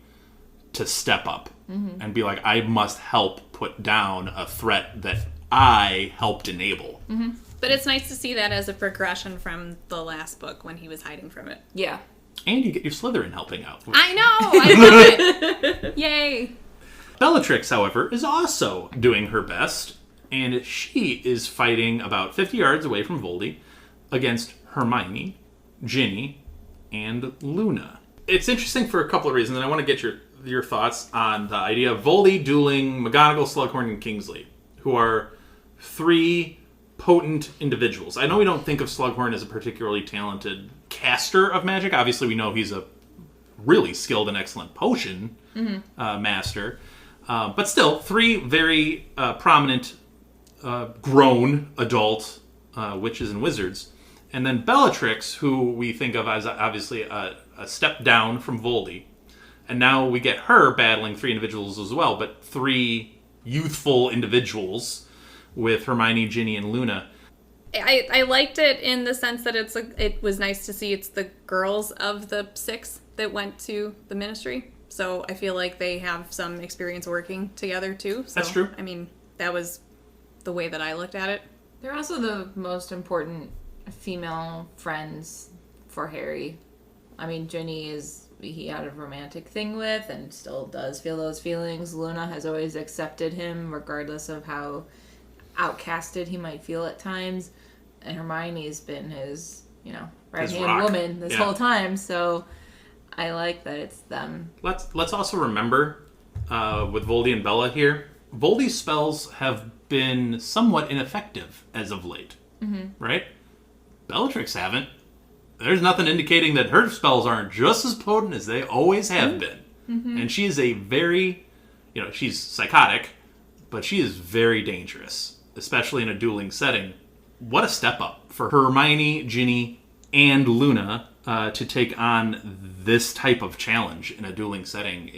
E: to step up and be like, I must help put down a threat that I helped enable.
G: Mm-hmm. But it's nice to see that as a progression from the last book when he was hiding from it.
F: Yeah.
E: And you get your Slytherin helping out.
G: I know! I love it! Yay!
E: Bellatrix, however, is also doing her best, and she is fighting about 50 yards away from Voldy against Hermione, Ginny, and Luna. It's interesting for a couple of reasons, and I want to get your thoughts on the idea of Voldy dueling McGonagall, Slughorn, and Kingsley, who are 3 potent individuals. I know we don't think of Slughorn as a particularly talented caster of magic. Obviously, we know he's a really skilled and excellent potion master. But still, 3 very prominent, grown adult witches and wizards. And then Bellatrix, who we think of as obviously a step down from Voldy. And now we get her battling 3 individuals as well, but 3 youthful individuals with Hermione, Ginny, and Luna.
G: I liked it in the sense that it was nice to see it's the girls of the 6 that went to the ministry. So I feel like they have some experience working together too. So,
E: that's true.
G: I mean, that was the way that I looked at it.
F: They're also the most important female friends for Harry. I mean, Ginny he had a romantic thing with and still does feel those feelings. Luna has always accepted him regardless of how outcasted he might feel at times. And Hermione's been his, right-hand woman this whole time. So I like that it's them.
E: Let's also remember, with Voldy and Bella here, Voldy's spells have been somewhat ineffective as of late, right? Bellatrix haven't. There's nothing indicating that her spells aren't just as potent as they always have been. Mm-hmm. And she is a very, she's psychotic, but she is very dangerous, especially in a dueling setting. What a step up for Hermione, Ginny, and Luna to take on this type of challenge in a dueling setting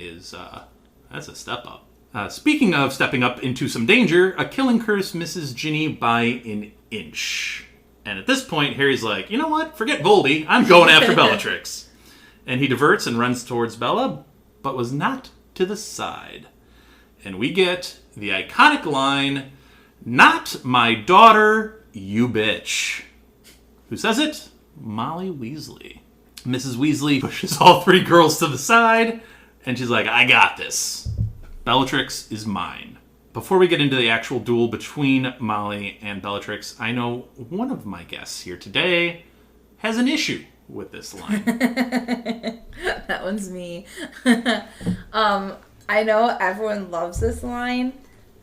E: that's a step up. Speaking of stepping up into some danger, a killing curse misses Ginny by an inch. And at this point, Harry's like, you know what? Forget Voldy. I'm going after Bellatrix. And he diverts and runs towards Bella, but was knocked to the side. And we get the iconic line, "Not my daughter, you bitch." Who says it? Molly Weasley. Mrs. Weasley pushes all three girls to the side, and she's like, I got this. Bellatrix is mine. Before we get into the actual duel between Molly and Bellatrix, I know one of my guests here today has an issue with this line.
F: That one's me. I know everyone loves this line.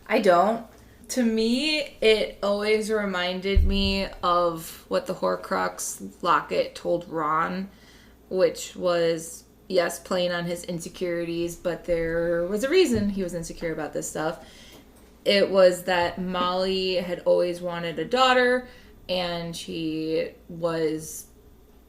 F: I don't. To me, it always reminded me of what the Horcrux locket told Ron, which was, yes, playing on his insecurities, but there was a reason he was insecure about this stuff. It was that Molly had always wanted a daughter, and she was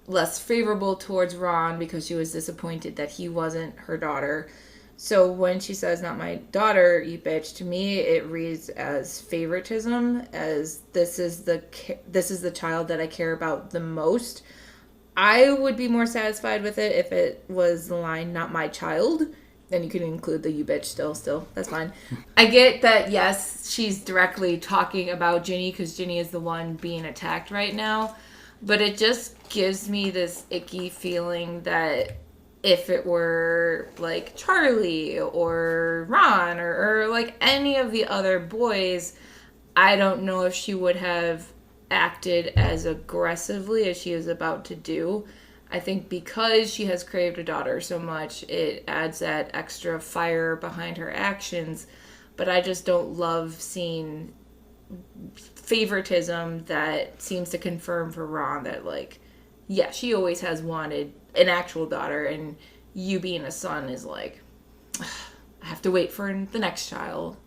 F: less favorable towards Ron because she was disappointed that he wasn't her daughter. So when she says, "Not my daughter, you bitch," to me it reads as favoritism, as this is the child that I care about the most. I would be more satisfied with it if it was the line, "Not my child." Then you could include the "you bitch" still. That's fine. I get that, yes, she's directly talking about Ginny because Ginny is the one being attacked right now. But it just gives me this icky feeling that if it were like Charlie or Ron or like any of the other boys, I don't know if she would have acted as aggressively as she is about to do. I think because she has craved a daughter so much, it adds that extra fire behind her actions. But I just don't love seeing favoritism that seems to confirm for Ron that, like, yeah, she always has wanted an actual daughter, and you being a son is like, I have to wait for the next child.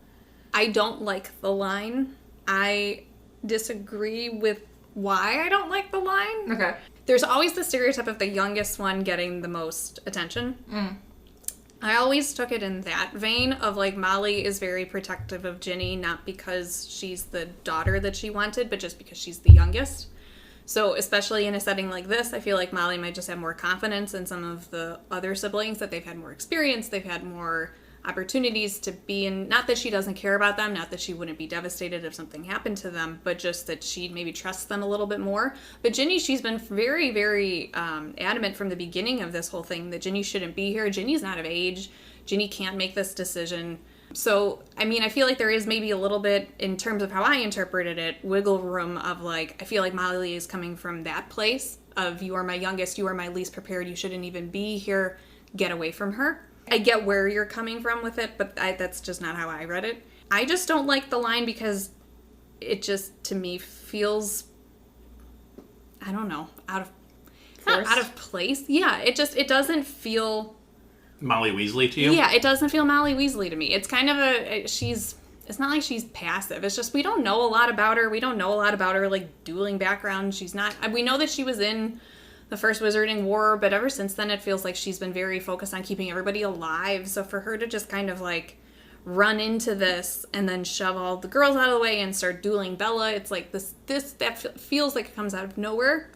G: I don't like the line. I disagree with why I don't like the line.
F: Okay.
G: There's always the stereotype of the youngest one getting the most attention. I always took it in that vein of, like, Molly is very protective of Ginny, not because she's the daughter that she wanted, but just because she's the youngest. So especially in a setting like this, I feel like Molly might just have more confidence in some of the other siblings, that they've had more experience, they've had more opportunities to be in. Not that she doesn't care about them, not that she wouldn't be devastated if something happened to them, but just that she maybe trusts them a little bit more. But Ginny, she's been very, very adamant from the beginning of this whole thing that Ginny shouldn't be here. Ginny's not of age. Ginny can't make this decision. So, I mean, I feel like there is maybe a little bit, in terms of how I interpreted it, wiggle room of, like, I feel like Molly is coming from that place of, you are my youngest, you are my least prepared, you shouldn't even be here, get away from her. I get where you're coming from with it, but that's just not how I read it. I just don't like the line because it just, to me, feels, I don't know, out of place. Yeah, it doesn't feel
E: Molly Weasley to you?
G: Yeah, it doesn't feel Molly Weasley to me. It's kind of it's not like she's passive. It's just we don't know a lot about her. We don't know a lot about her, like, dueling background. She's not, we know that she was in the first Wizarding War, but ever since then it feels like she's been very focused on keeping everybody alive. So for her to just kind of, like, run into this and then shove all the girls out of the way and start dueling Bella, it's like that feels like it comes out of nowhere.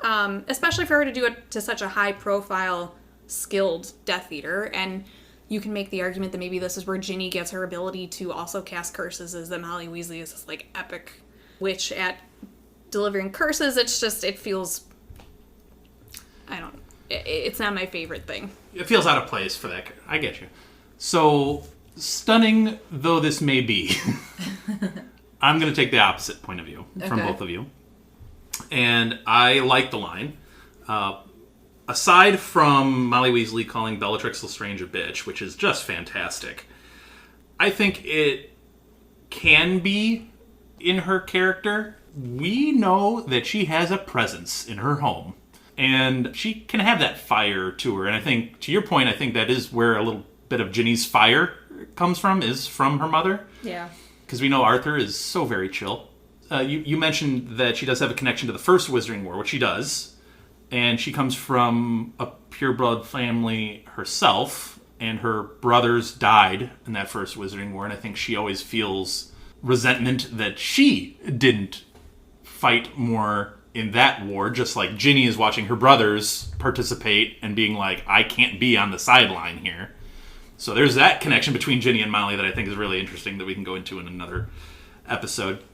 G: Especially for her to do it to such a high profile, skilled Death Eater. And you can make the argument that maybe this is where Ginny gets her ability to also cast curses, is that Molly Weasley is this, like, epic witch at delivering curses. It's just, it feels, it's not my favorite thing.
E: It feels out of place for that. I get you. So, stunning though this may be, I'm going to take the opposite point of view from both of you. And I like the line. Aside from Molly Weasley calling Bellatrix Lestrange a bitch, which is just fantastic, I think it can be in her character. We know that she has a presence in her home, and she can have that fire to her. And I think, to your point, I think that is where a little bit of Ginny's fire comes from, is from her mother.
F: Yeah. Because
E: we know Arthur is so very chill. You mentioned that she does have a connection to the First Wizarding War, which she does. And she comes from a pureblood family herself. and her brothers died in that first Wizarding War, and I think she always feels resentment that she didn't fight more in that war, just like Ginny is watching her brothers participate and being like, I can't be on the sideline here. So there's that connection between Ginny and Molly that I think is really interesting that we can go into in another episode.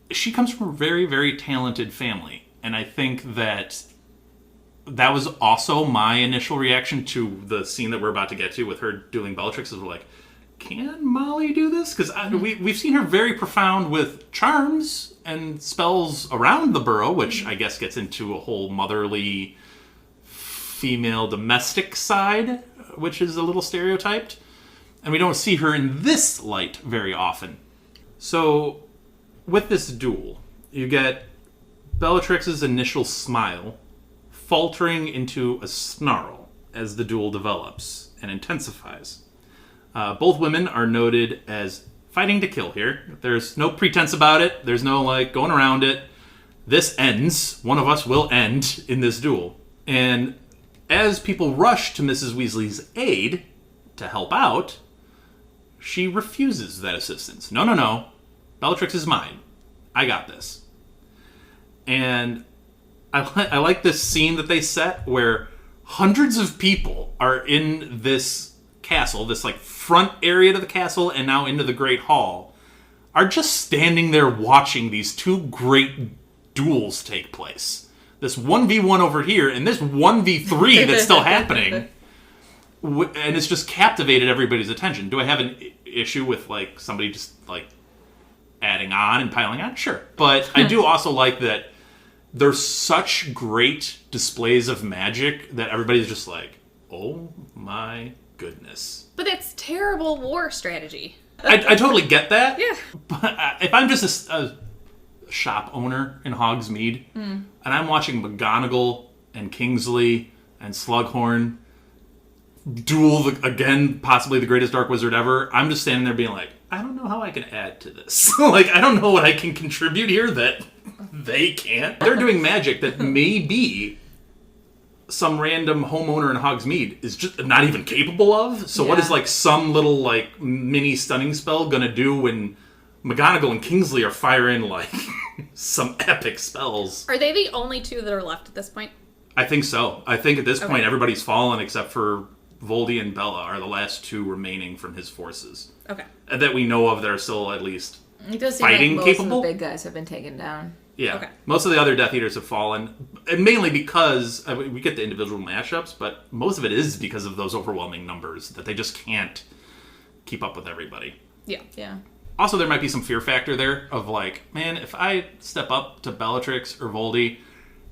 E: She comes from a very, very talented family, and I think that was also my initial reaction to the scene that we're about to get to with her dueling Bellatrix, is we're like, can Molly do this? Because we've seen her very profound with charms and spells around the burrow, which I guess gets into a whole motherly female domestic side, which is a little stereotyped. And we don't see her in this light very often. So with this duel, you get Bellatrix's initial smile faltering into a snarl as the duel develops and intensifies. Both women are noted as fighting to kill here. There's no pretense about it. There's no, going around it. This ends. One of us will end in this duel. And as people rush to Mrs. Weasley's aid to help out, she refuses that assistance. No. Bellatrix is mine. I got this. And I like this scene that they set where hundreds of people are in this castle, this front area to the castle and now into the Great Hall, are just standing there watching these two great duels take place. This 1v1 over here and this 1v3 that's still happening. And it's just captivated everybody's attention. Do I have an issue with somebody just adding on and piling on? Sure. But I do also like that there's such great displays of magic that everybody's just like, oh my goodness.
G: But it's terrible war strategy.
E: I totally get that.
G: Yeah.
E: But if I'm just a shop owner in Hogsmeade and I'm watching McGonagall and Kingsley and Slughorn duel again, possibly the greatest dark wizard ever, I'm just standing there being like, I don't know how I can add to this. I don't know what I can contribute here that they can't. They're doing magic that maybe some random homeowner in Hogsmeade is just not even capable of. So what is some little mini stunning spell gonna do when McGonagall and Kingsley are firing some epic spells?
G: Are they the only two that are left at this point?
E: I think so. I think at this point everybody's fallen except for Voldy and Bella are the last two remaining from his forces. Okay. That we know of that are still at least
F: it does seem
E: fighting
F: most
E: capable.
F: Of the big guys have been taken down.
E: Yeah. Okay. Most of the other Death Eaters have fallen, and mainly because we get the individual mashups, but most of it is because of those overwhelming numbers that they just can't keep up with everybody.
G: Yeah. Yeah.
E: Also, there might be some fear factor there of man, if I step up to Bellatrix or Voldy,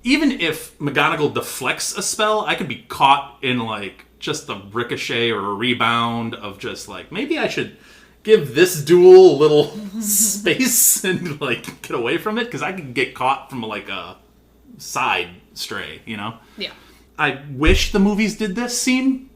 E: even if McGonagall deflects a spell, I could be caught in just a ricochet or a rebound of just maybe I should give this duel a little space and get away from it, because I could get caught from a side stray, Yeah. I wish the movies did this scene.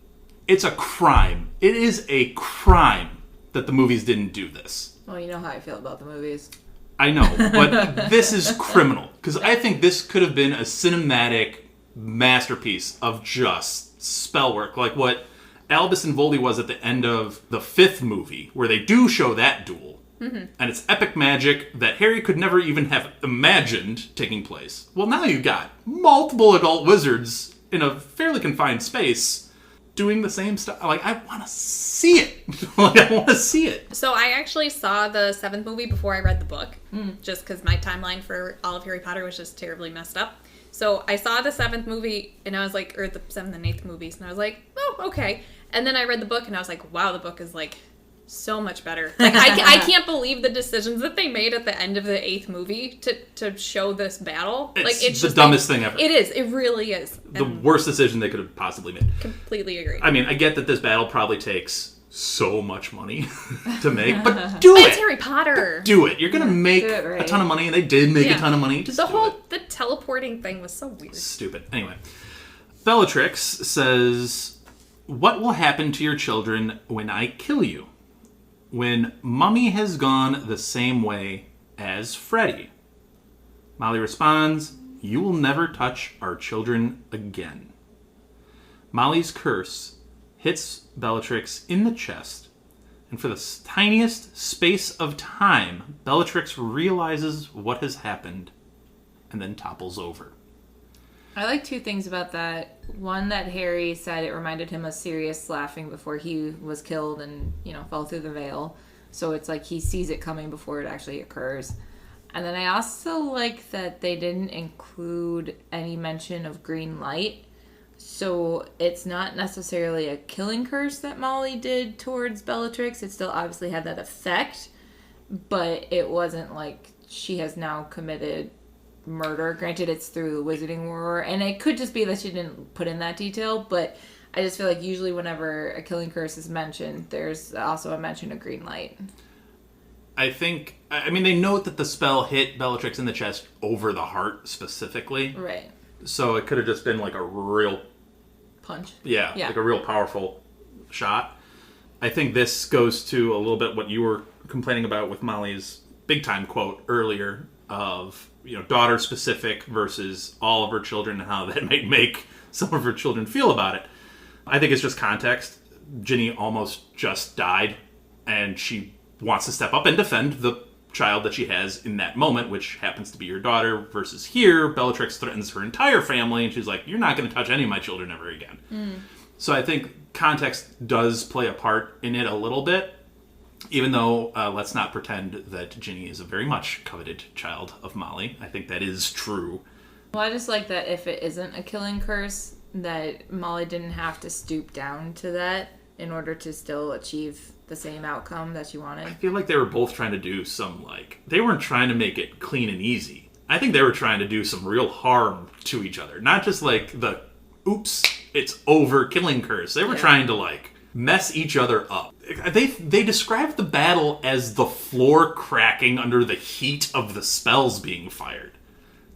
E: It's a crime. It is a crime that the movies didn't do this.
F: Well, you know how I feel about the movies.
E: I know, but this is criminal, because I think this could have been a cinematic masterpiece of just spell work, like what Albus and Voldy was at the end of the 5th movie, where they do show that duel. Mm-hmm. And it's epic magic that Harry could never even have imagined taking place. Well, now you've got multiple adult wizards in a fairly confined space doing the same stuff. I want to see it. I want to see it.
G: So I actually saw the 7th movie before I read the book, just because my timeline for all of Harry Potter was just terribly messed up. So I saw the 7th movie, and I was like, or the 7th and 8th movies, and I was like, oh, okay. And then I read the book, and I was like, wow, the book is so much better. I can't believe the decisions that they made at the end of the 8th movie to show this battle.
E: It's the dumbest thing ever.
G: It is. It really is.
E: The worst decision they could have possibly made.
G: Completely agree.
E: I mean, I get that this battle probably takes so much money to make, but do it.
G: It's Harry Potter.
E: But do it. You're gonna make a ton of money, and they did make a ton of money. Just
G: the teleporting thing was so weird.
E: Stupid. Anyway, Bellatrix says, "What will happen to your children when I kill you? When Mummy has gone the same way as Freddy?" Molly responds, "You will never touch our children again." Molly's curse hits Bellatrix in the chest, and for the tiniest space of time, Bellatrix realizes what has happened and then topples over.
F: I like two things about that. One, that Harry said it reminded him of Sirius laughing before he was killed and, fell through the veil. So it's like he sees it coming before it actually occurs. And then I also like that they didn't include any mention of green light. So it's not necessarily a killing curse that Molly did towards Bellatrix. It still obviously had that effect, but it wasn't like she has now committed murder. Granted, it's through the Wizarding War, and it could just be that she didn't put in that detail, but I just feel like usually whenever a killing curse is mentioned, there's also a mention of green light.
E: They note that the spell hit Bellatrix in the chest over the heart specifically.
F: Right.
E: So it could have just been like a real
F: punch.
E: Yeah, like a real powerful shot. I think this goes to a little bit what you were complaining about with Molly's big time quote earlier of, daughter specific versus all of her children and how that might make some of her children feel about it. I think it's just context. Ginny almost just died, and she wants to step up and defend the child that she has in that moment, which happens to be your daughter, versus here, Bellatrix threatens her entire family, and she's like, you're not going to touch any of my children ever again. So I think context does play a part in it a little bit, even though let's not pretend that Ginny is a very much coveted child of Molly. I think that is true.
F: Well, I just like that if it isn't a killing curse, that Molly didn't have to stoop down to that in order to still achieve the same outcome that she wanted.
E: I feel like they were both trying to do some, they weren't trying to make it clean and easy. I think they were trying to do some real harm to each other. Not just the, oops, it's over killing curse. They were trying to, mess each other up. They described the battle as the floor cracking under the heat of the spells being fired.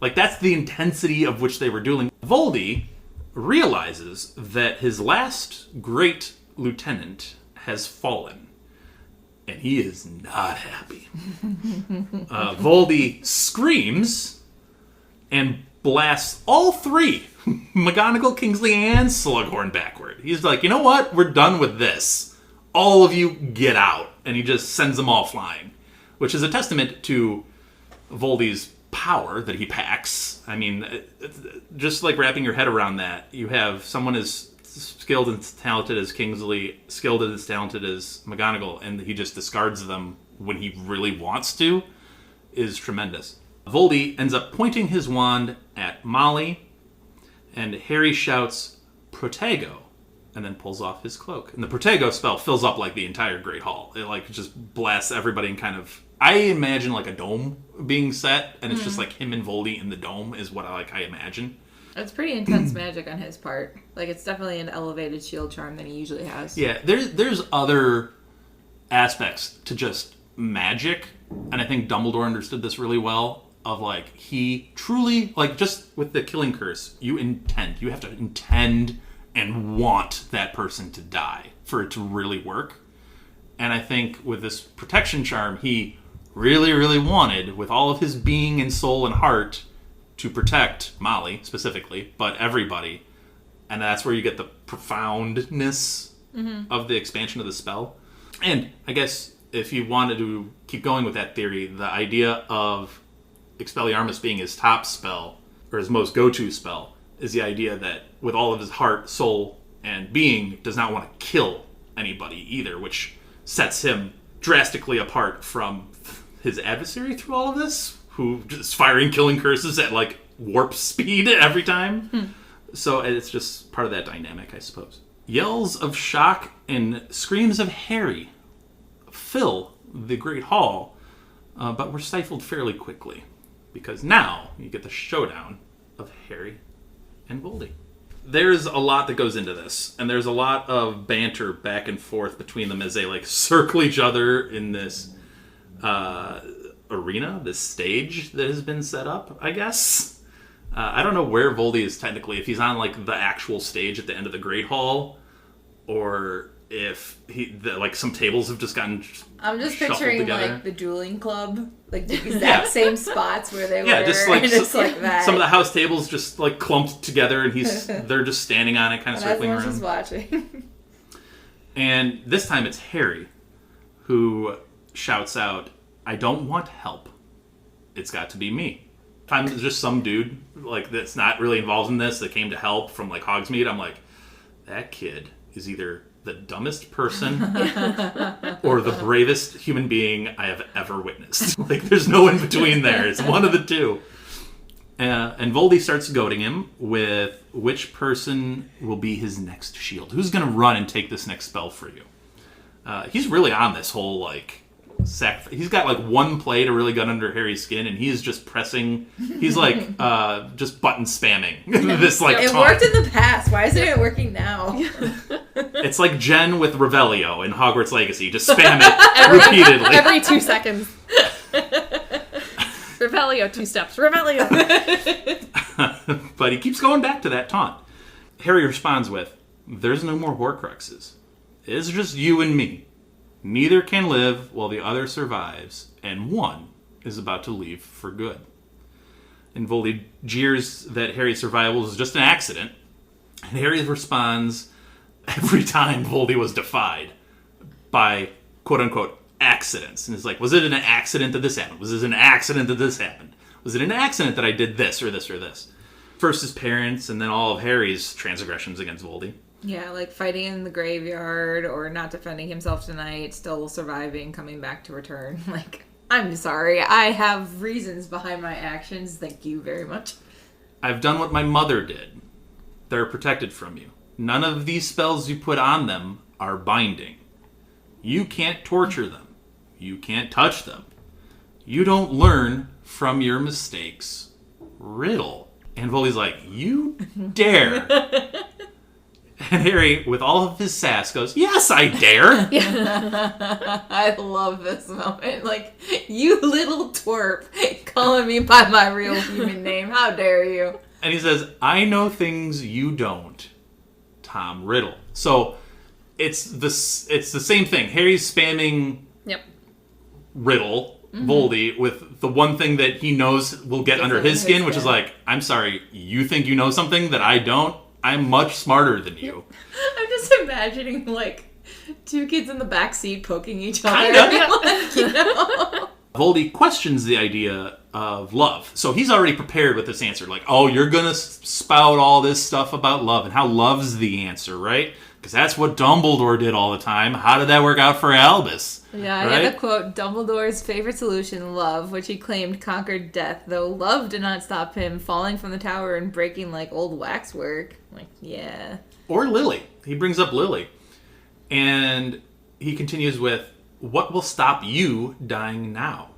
E: That's the intensity of which they were dueling. Voldy realizes that his last great lieutenant has fallen, and he is not happy. Voldy screams and blasts all three, McGonagall, Kingsley, and Slughorn, backward. He's like, you know what? We're done with this. All of you get out. And he just sends them all flying, which is a testament to Voldy's power that he packs. I mean, just wrapping your head around that, you have someone as skilled and talented as Kingsley, skilled and as talented as McGonagall, and he just discards them when he really wants to, is tremendous. Voldy ends up pointing his wand at Molly, and Harry shouts, Protego, and then pulls off his cloak. And the Protego spell fills up the entire Great Hall. It just blasts everybody and kind of, I imagine a dome being set, and it's just him and Voldy in the dome is what I imagine.
F: It's pretty intense magic on his part. It's definitely an elevated shield charm than he usually has.
E: Yeah, there's other aspects to just magic, and I think Dumbledore understood this really well, of he truly, just with the killing curse, you have to intend and want that person to die for it to really work. And I think with this protection charm, he really, really wanted, with all of his being and soul and heart, to protect Molly specifically, but everybody. And that's where you get the profoundness of the expansion of the spell. And I guess if you wanted to keep going with that theory, the idea of Expelliarmus being his top spell, or his most go-to spell, is the idea that with all of his heart, soul, and being, does not want to kill anybody either, which sets him drastically apart from his adversary through all of this, who is firing killing curses at warp speed every time. So it's just part of that dynamic, I suppose. Yells of shock and screams of Harry fill the Great Hall, but were stifled fairly quickly, because now you get the showdown of Harry and Voldy. There's a lot that goes into this, and there's a lot of banter back and forth between them as they circle each other in this arena, this stage that has been set up, I guess. I don't know where Voldy is technically, if he's on the actual stage at the end of the Great Hall, or if some tables have just gotten
F: I'm just
E: shuffled
F: picturing
E: together.
F: the dueling club, the exact same spots where they were.
E: Just
F: just that.
E: Some of the house tables just clumped together, and they're just standing on it, kind of circling around.
F: Everyone's just watching.
E: And this time it's Harry who shouts out, I don't want help. It's got to be me. If I'm just some dude like that's not really involved in this that came to help from like Hogsmeade, I'm like, that kid is either the dumbest person or the bravest human being I have ever witnessed. Like, there's no in between there. It's one of the two. And Voldy starts goading him with which person will be his next shield. Who's going to run and take this next spell for you? He's really on this whole, like, sacrifice. He's got, like, one play to really get under Harry's skin, and he is just pressing. He's, like, just button spamming this, like,
F: It worked in the past. Why isn't it working now?
E: It's like Jenn with Revelio in Hogwarts Legacy. Just spam it repeatedly.
G: Every 2 seconds. Revelio, 2 steps. Revelio.
E: But he keeps going back to that taunt. Harry responds with, there's no more Horcruxes. It's just you and me. Neither can live while the other survives, and one is about to leave for good. And Voldy jeers that Harry's survival is just an accident. And Harry responds every time Voldy was defied by, quote-unquote, accidents. And it's like, was it an accident that this happened? Was it an accident that this happened? Was it an accident that I did this or this or this? First his parents, and then all of Harry's transgressions against Voldy.
F: Yeah, like fighting in the graveyard or not defending himself tonight, still surviving, coming back to return. Like, I'm sorry. I have reasons behind my actions. Thank you very much.
E: I've done what my mother did. They're protected from you. None of these spells you put on them are binding. You can't torture them. You can't touch them. You don't learn from your mistakes. Riddle. And Voldy's like, you dare. And Harry, with all of his sass, goes, yes, I dare.
F: I love this moment. Like, you little twerp calling me by my real human name. How dare you?
E: And he says, I know things you don't, Tom Riddle. So it's the same thing. Harry's spamming Riddle, Voldy, with the one thing that he knows will get under his skin, which is like, I'm sorry, you think you know something that I don't? I'm much smarter than you.
F: I'm just imagining, like, 2 kids in the back seat poking each other.
E: Kinda.
F: Like,
E: Voldy questions the idea of love. So he's already prepared with this answer. Like, oh, you're going to spout all this stuff about love and how love's the answer, right? Because that's what Dumbledore did all the time. How did that work out for Albus?
F: Yeah,
E: right?
F: I had the quote, Dumbledore's favorite solution, love, which he claimed conquered death, though love did not stop him falling from the tower and breaking like old waxwork. Like, yeah.
E: Or Lily. He brings up Lily. And he continues with, what will stop you dying now?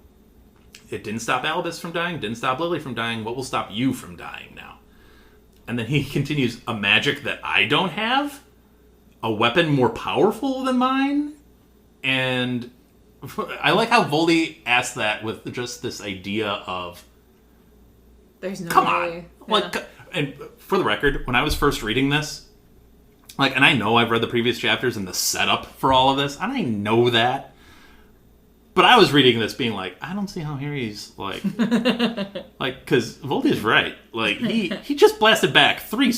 E: It didn't stop Albus from dying, didn't stop Lily from dying. What will stop you from dying now? And then he continues, a magic that I don't have? A weapon more powerful than mine? And I like how Voldy asked that with just this idea of,
F: there's no
E: come
F: way.
E: on. Like, and for the record, when I was first reading this, like, and I know I've read the previous chapters and the setup for all of this, and I know that, but I was reading this being like, I don't see how Harry's like, because Voldy's right. Like, he just blasted back 3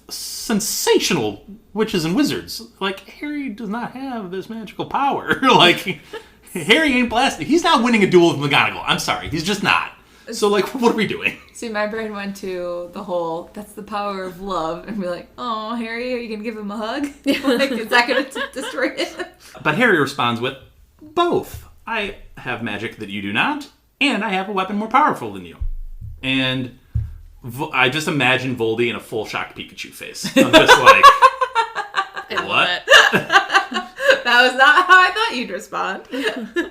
E: sensational witches and wizards. Like, Harry does not have this magical power. Like, Harry ain't blasted. He's not winning a duel with McGonagall. I'm sorry. He's just not. So, like, what are we doing?
F: See, my brain went to the whole, that's the power of love, and be like, oh, Harry, are you going to give him a hug? Like, is that going to destroy him?
E: But Harry responds with, both. I have magic that you do not, and I have a weapon more powerful than you. And I just imagine Voldy in a full shocked Pikachu face. I'm just like, what?
F: That was not how I thought you'd respond.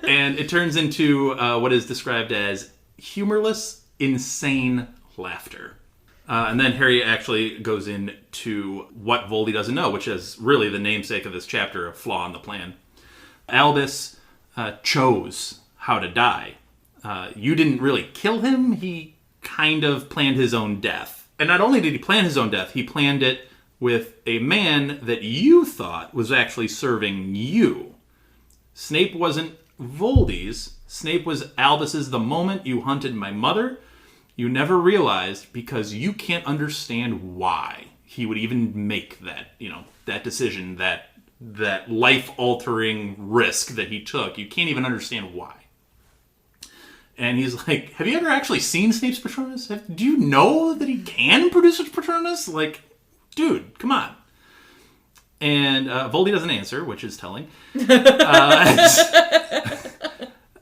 E: And it turns into what is described as humorless, insane laughter. And then Harry actually goes into what Voldy doesn't know, which is really the namesake of this chapter, of Flaw in the Plan. Albus chose how to die. You didn't really kill him. He kind of planned his own death. And not only did he plan his own death, he planned it with a man that you thought was actually serving you. Snape wasn't Voldy's. Snape was Albus's the moment you hunted my mother. You never realized because you can't understand why he would even make that, that decision, that that life-altering risk that he took. You can't even understand why. And he's like, have you ever actually seen Snape's Patronus? Do you know that he can produce a Patronus? Like, dude, come on. And Voldy doesn't answer, which is telling.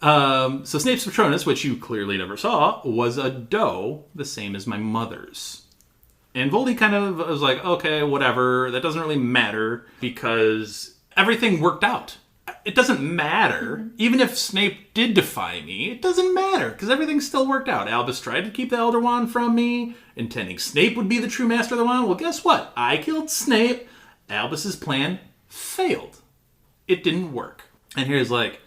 E: So Snape's Patronus, which you clearly never saw, was a doe, the same as my mother's. And Voldy kind of was like, okay, whatever, that doesn't really matter, because everything worked out. It doesn't matter. Even if Snape did defy me, it doesn't matter, because everything still worked out. Albus tried to keep the Elder Wand from me, intending Snape would be the true Master of the Wand. Well, guess what? I killed Snape. Albus's plan failed. It didn't work. And here's like,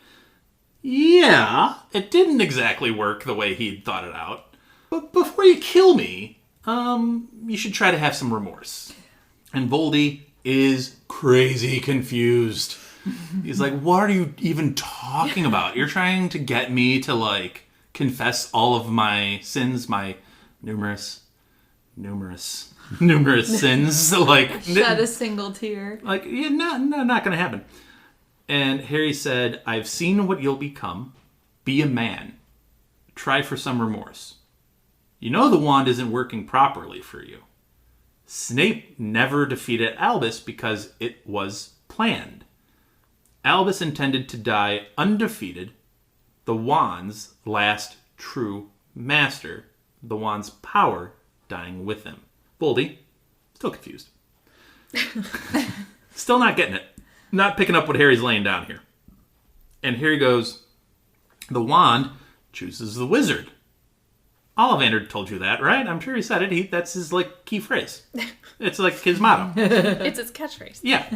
E: yeah, it didn't exactly work the way he'd thought it out. But before you kill me, you should try to have some remorse. And Voldy is crazy confused. He's like, what are you even talking about? You're trying to get me to, like, confess all of my sins, my numerous sins. Like,
F: shed a single tear.
E: Like, yeah, not gonna happen. And Harry said, I've seen what you'll become. Be a man. Try for some remorse. You know the wand isn't working properly for you. Snape never defeated Albus because it was planned. Albus intended to die undefeated, the wand's last true master, the wand's power dying with him. Voldy, still confused. Still not getting it. Not picking up what Harry's laying down here. And here he goes, the wand chooses the wizard. Ollivander told you that, right? I'm sure he said it. That's his, like, key phrase. It's like his motto.
G: It's his catchphrase.
E: Yeah.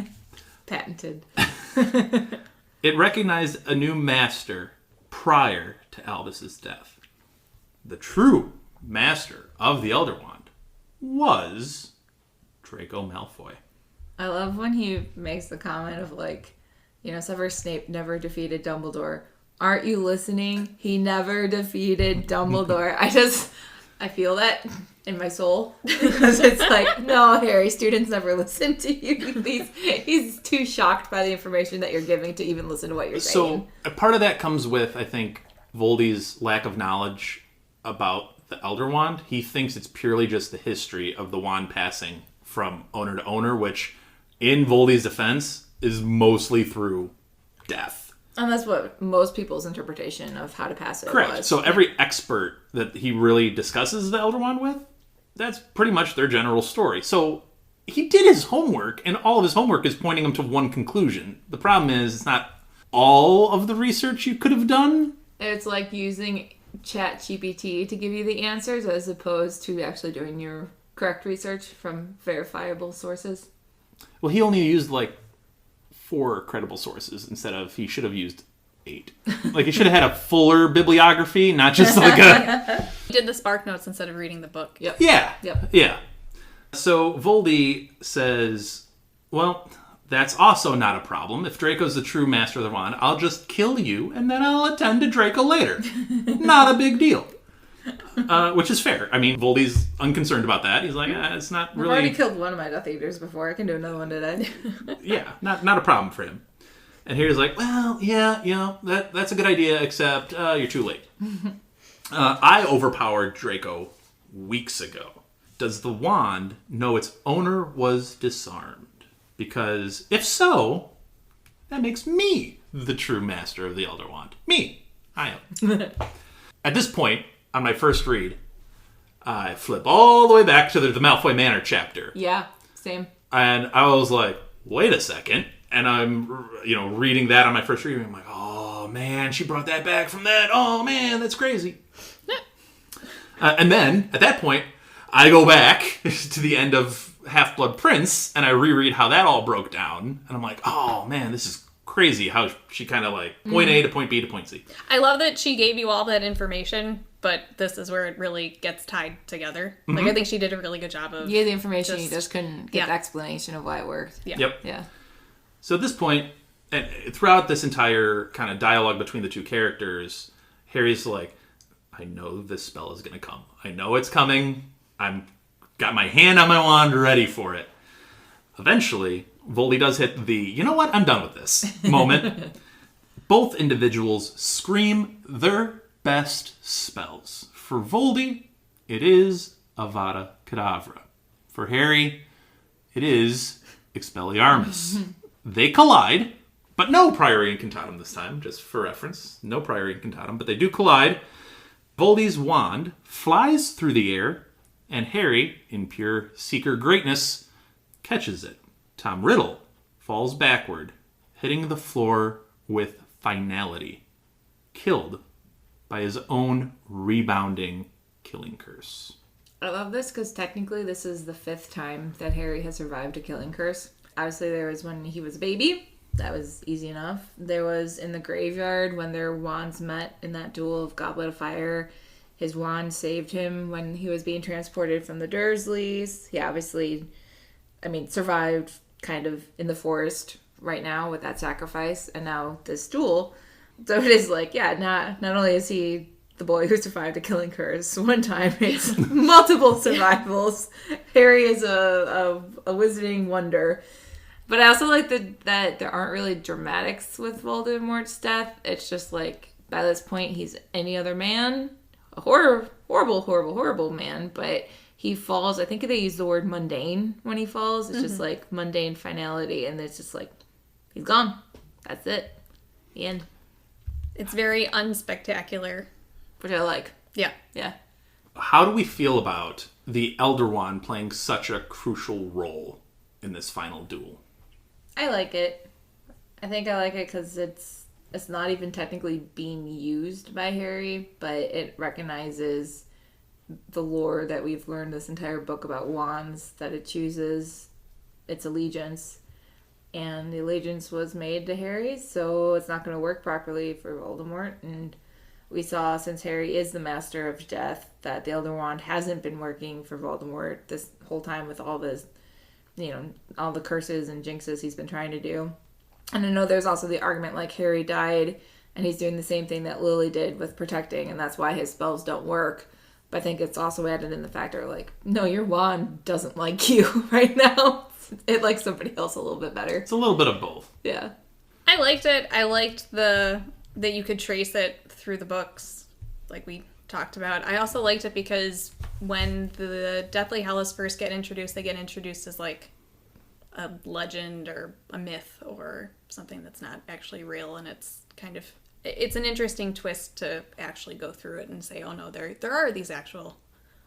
F: Patented.
E: It recognized a new master prior to Albus's death. The true master of the Elder Wand was Draco Malfoy.
F: I love when he makes the comment of, like, Severus Snape never defeated Dumbledore. Aren't you listening? He never defeated Dumbledore. I feel that in my soul. Because it's like, no, Harry, students never listen to you. He's too shocked by the information that you're giving to even listen to what you're saying.
E: So, a part of that comes with, I think, Voldy's lack of knowledge about the Elder Wand. He thinks it's purely just the history of the wand passing from owner to owner, which, in Voldy's defense, is mostly through death.
F: And that's what most people's interpretation of how to pass it
E: Correct.
F: was.
E: So every expert that he really discusses the Elder Wand with, that's pretty much their general story. So he did his homework, and all of his homework is pointing him to one conclusion. The problem is, it's not all of the research you could have done.
F: It's like using ChatGPT to give you the answers as opposed to actually doing your correct research from verifiable sources.
E: Well, he only used, like, 4 credible sources instead of, he should have used 8. Like, he should have had a fuller bibliography, not just like a...
G: He did the Spark Notes instead of reading the book.
F: Yep.
E: Yeah.
F: Yep.
E: Yeah. So Voldy says, well, that's also not a problem. If Draco's the true master of the wand, I'll just kill you and then I'll attend to Draco later. Not a big deal. Which is fair. I mean, Voldy's unconcerned about that. He's like, it's not really...
F: I've already killed one of my Death Eaters before. I can do another one today.
E: Yeah, not a problem for him. And here's like, well, yeah, that's a good idea, except you're too late. I overpowered Draco weeks ago. Does the wand know its owner was disarmed? Because if so, that makes me the true master of the Elder Wand. Me. I am. At this point, on my first read, I flip all the way back to the Malfoy Manor chapter.
F: Yeah, same.
E: And I was like, wait a second. And I'm, reading that on my first read. And I'm like, oh, man, she brought that back from that. Oh, man, that's crazy. And then, at that point, I go back to the end of Half-Blood Prince, and I reread how that all broke down. And I'm like, oh, man, this is crazy how she kind of like point A to point B to point C.
G: I love that she gave you all that information, but this is where it really gets tied together. Mm-hmm. Like, I think she did a really good job of...
F: You had the information, you just couldn't get the explanation of why it worked.
G: Yeah.
E: Yep.
F: Yeah.
E: So at this point, and throughout this entire kind of dialogue between the two characters, Harry's like, I know this spell is going to come. I know it's coming. I'm got my hand on my wand ready for it. Eventually, Voldy does hit the, you know what, I'm done with this moment. Both individuals scream their best spells. For Voldy, it is Avada Kedavra. For Harry, it is Expelliarmus. They collide, but no Prior Incantatum this time, just for reference. No Prior Incantatum, but they do collide. Voldy's wand flies through the air, and Harry, in pure Seeker greatness, catches it. Tom Riddle falls backward, hitting the floor with finality, killed by his own rebounding killing curse.
F: I love this because technically this is the 5th time that Harry has survived a killing curse. Obviously there was when he was a baby. That was easy enough. There was in the graveyard when their wands met in that duel of Goblet of Fire. His wand saved him when he was being transported from the Dursleys. He obviously, survived kind of in the forest right now with that sacrifice. And now this duel. So it is like, not only is he the boy who survived a killing curse one time, it's multiple survivals. Harry is a wizarding wonder. But I also like that there aren't really dramatics with Voldemort's death. It's just like, by this point, he's any other man. A horrible man. But he falls. I think they use the word mundane when he falls. It's just like mundane finality. And it's just like, he's gone. That's it. The end.
G: It's very unspectacular.
F: Which I like.
G: Yeah.
F: Yeah.
E: How do we feel about the Elder Wand playing such a crucial role in this final duel?
F: I like it. I think I like it because it's not even technically being used by Harry, but it recognizes the lore that we've learned this entire book about wands, that it chooses its allegiance. And the allegiance was made to Harry, so it's not going to work properly for Voldemort. And we saw, since Harry is the master of death, that the Elder Wand hasn't been working for Voldemort this whole time with all this, all the curses and jinxes he's been trying to do. And I know there's also the argument like Harry died and he's doing the same thing that Lily did with protecting, and that's why his spells don't work. But I think it's also added in the factor like, no, your wand doesn't like you right now. It likes somebody else a little bit better.
E: It's a little bit of both.
F: Yeah.
G: I liked it. I liked that you could trace it through the books, like we talked about. I also liked it because when the Deathly Hallows first get introduced, they get introduced as like a legend or a myth or something that's not actually real, and it's an interesting twist to actually go through it and say, oh no, there are these actual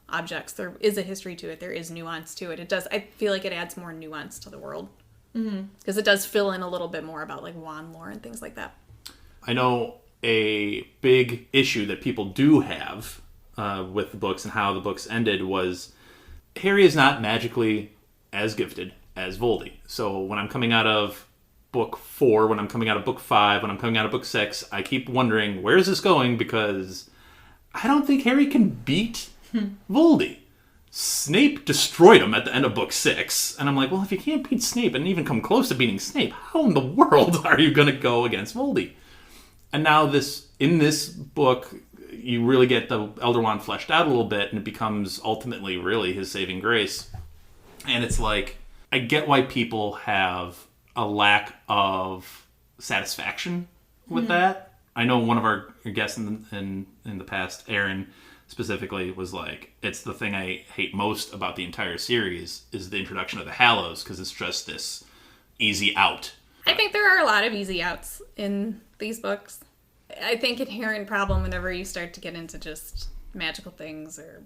G: objects. There is a history to it. There is nuance to it. I feel like it adds more nuance to the world. Because it does fill in a little bit more about like wand lore and things like that.
E: I know a big issue that people do have with the books and how the books ended was Harry is not magically as gifted as Voldy. So when I'm coming out of book 4, when I'm coming out of book 5, when I'm coming out of book 6, I keep wondering, where is this going? Because I don't think Harry can beat Voldy. Snape destroyed him at the end of book 6. And I'm like, well, if you can't beat Snape and even come close to beating Snape, how in the world are you going to go against Voldy? And now in this book, you really get the Elder Wand fleshed out a little bit, and it becomes ultimately really his saving grace. And it's like, I get why people have a lack of satisfaction with that. I know one of our guests in the past, Aaron, specifically, was like, it's the thing I hate most about the entire series is the introduction of the Hallows, because it's just this easy out.
G: I think there are a lot of easy outs in these books. I think inherent problem whenever you start to get into just magical things or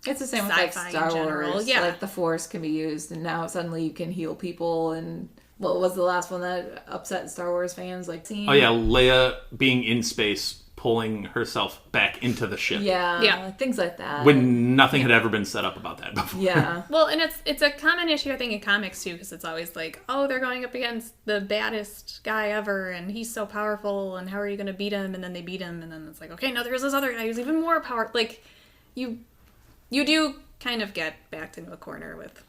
F: it's the same with like
G: sci-fi
F: Star
G: in general.
F: Wars.
G: Yeah.
F: Like the Force can be used, and now suddenly you can heal people. And what was the last one that upset Star Wars fans? Like, seeing?
E: Oh yeah, Leia being in space, pulling herself back into the ship.
F: Yeah, things like that.
E: When nothing had ever been set up about that before.
F: Yeah.
G: Well, and it's a common issue, I think, in comics, too, because it's always like, oh, they're going up against the baddest guy ever, and he's so powerful, and how are you going to beat him? And then they beat him, and then it's like, okay, now there's this other guy who's even more powerful. Like, you do kind of get backed into a corner with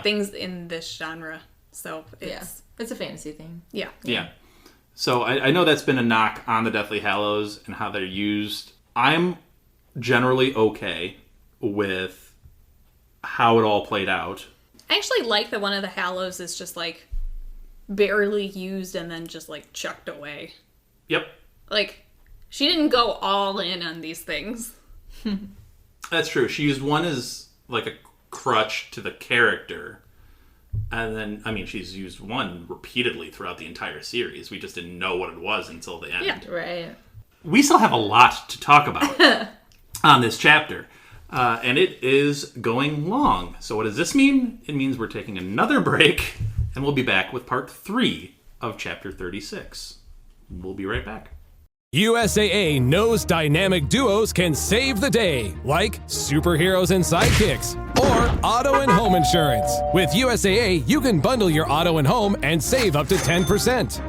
G: things in this genre. So
F: it's a fantasy thing.
E: Yeah. So I know that's been a knock on the Deathly Hallows and how they're used. I'm generally okay with how it all played out.
G: I actually like that one of the Hallows is just like barely used and then just, like, chucked away.
E: Yep.
G: Like, she didn't go all in on these things.
E: That's true. She used one as, like, a crutch to the character. And then, I mean, she's used one repeatedly throughout the entire series. We just didn't know what it was until the end.
G: Yeah.
F: Right.
E: We still have a lot to talk about on this chapter. And it is going long. So what does this mean? It means we're taking another break, and we'll be back with part 3 of chapter 36. We'll be right back.
J: USAA knows dynamic duos can save the day, like superheroes and sidekicks, or auto and home insurance. With USAA, you can bundle your auto and home and save up to 10%.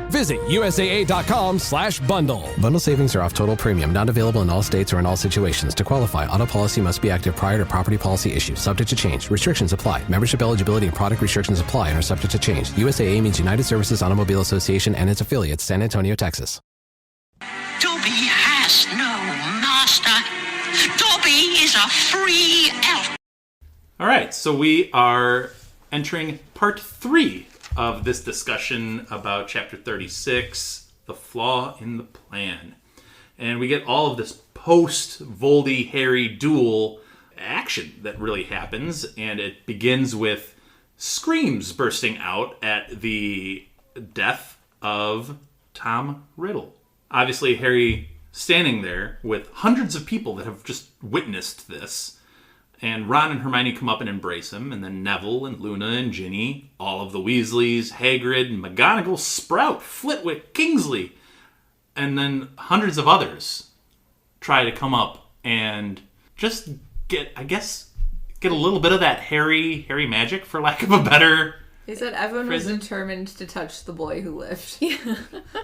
J: Visit USAA.com/bundle. Bundle savings are off total premium, not available in all states or in all situations. To qualify, auto policy must be active prior to property policy issue, subject to change. Restrictions apply. Membership eligibility and product restrictions apply and are subject to change. USAA means United Services Automobile Association and its affiliates, San Antonio, Texas.
I: Dobby has no master. Dobby is a free elf.
E: All right, so we are entering part 3 of this discussion about chapter 36, The Flaw in the Plan. And we get all of this post-Voldy-Harry duel action that really happens, and it begins with screams bursting out at the death of Tom Riddle. Obviously, Harry standing there with hundreds of people that have just witnessed this. And Ron and Hermione come up and embrace him. And then Neville and Luna and Ginny, all of the Weasleys, Hagrid, McGonagall, Sprout, Flitwick, Kingsley. And then hundreds of others try to come up and just get a little bit of that Harry magic, for lack of a better...
F: They said everyone was determined to touch the boy who lived.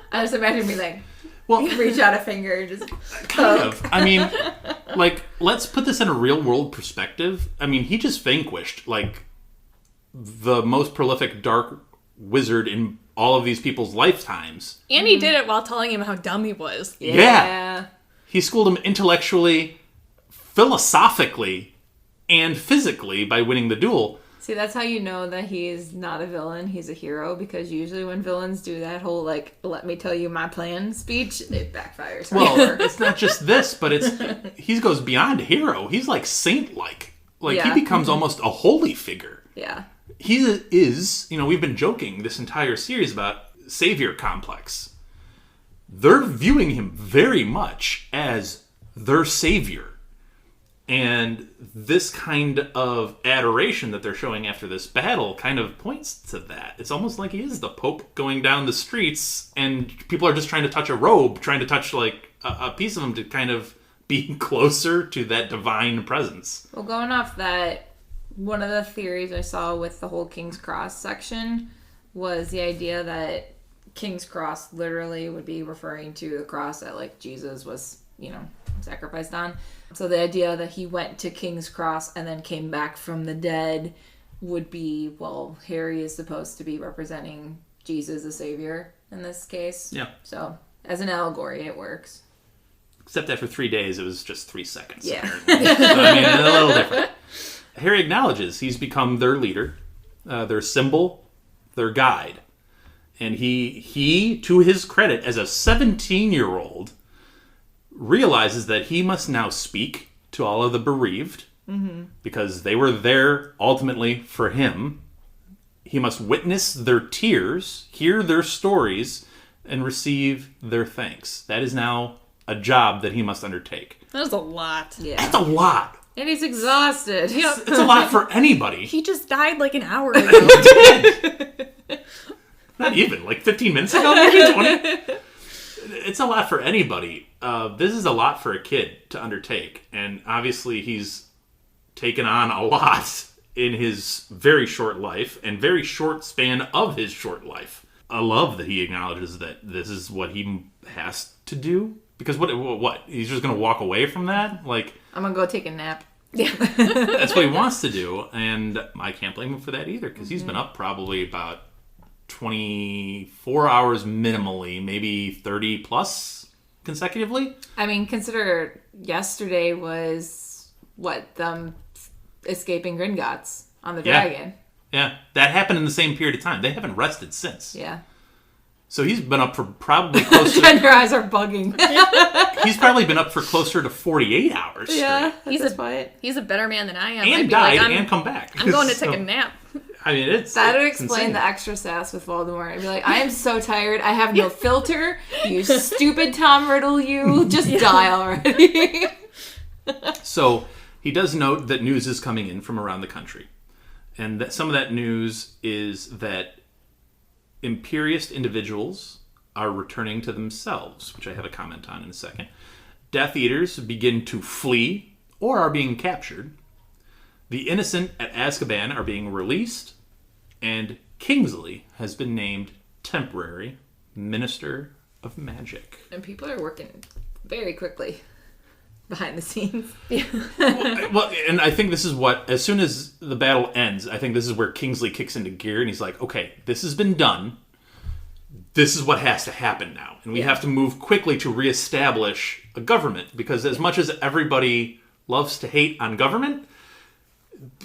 F: I just imagine me like, reach out a finger and just
E: kind of. I mean, like, let's put this in a real world perspective. I mean, he just vanquished, like, the most prolific dark wizard in all of these people's lifetimes.
G: And he did it while telling him how dumb he was.
E: Yeah. He schooled him intellectually, philosophically, and physically by winning the duel.
F: See, that's how you know that he's not a villain, he's a hero, because usually when villains do that whole, like, let me tell you my plan speech, it backfires.
E: Well, it's not just this, but he goes beyond hero. He's, like, saint-like. Like, he becomes almost a holy figure.
F: Yeah.
E: He is, we've been joking this entire series about savior complex. They're viewing him very much as their savior. And this kind of adoration that they're showing after this battle kind of points to that. It's almost like he is the Pope going down the streets, and people are just trying to touch a robe, trying to touch, like, a piece of him to kind of be closer to that divine presence.
F: Well, going off that, one of the theories I saw with the whole King's Cross section was the idea that King's Cross literally would be referring to the cross that, like, Jesus was, sacrificed on. So the idea that he went to King's Cross and then came back from the dead would be, well, Harry is supposed to be representing Jesus, the Savior, in this case.
E: Yeah.
F: So, as an allegory, it works.
E: Except after 3 days, it was just 3 seconds.
F: Yeah.
E: So, I mean, a little different. Harry acknowledges he's become their leader, their symbol, their guide. And he, to his credit, as a 17-year-old, realizes that he must now speak to all of the bereaved, because they were there ultimately for him. He must witness their tears, hear their stories, and receive their thanks. That is now a job that he must undertake.
G: That is a lot.
F: Yeah.
E: That's a lot.
F: And he's exhausted.
E: It's a lot for anybody.
G: He just died like an hour ago.
E: Not even, like 15 minutes ago, maybe 20. It's a lot for anybody. This is a lot for a kid to undertake. And obviously he's taken on a lot in his very short life and very short span of his short life. I love that he acknowledges that this is what he has to do. Because what? He's just going to walk away from that? Like,
F: I'm going to go take a nap.
G: Yeah.
E: That's what he wants to do. And I can't blame him for that either. Because he's been up probably about 24 hours minimally, maybe 30 plus consecutively.
F: I mean, consider yesterday was, them escaping Gringotts on the dragon.
E: Yeah. That happened in the same period of time. They haven't rested since.
F: Yeah.
E: So he's been up for probably close to...
F: Jen, your eyes are bugging.
E: He's probably been up for closer to 48 hours straight.
G: He's a better man than I am.
E: And died and come back.
G: I'm going to take a nap.
E: I mean,
F: that would
E: it's
F: explain
E: insane.
F: the extra sass with Voldemort. I'd be like, I am so tired. I have no filter. You stupid Tom Riddle, you. Just die already.
E: So he does note that news is coming in from around the country. And that some of that news is that Imperious individuals are returning to themselves, which I have a comment on in a second. Death Eaters begin to flee or are being captured. The innocent at Azkaban are being released. And Kingsley has been named temporary Minister of Magic.
F: And people are working very quickly behind the scenes.
E: Well, and I think this is what, as soon as the battle ends, I think this is where Kingsley kicks into gear and he's like, okay, this has been done. This is what has to happen now. And we have to move quickly to reestablish a government, because as much as everybody loves to hate on government,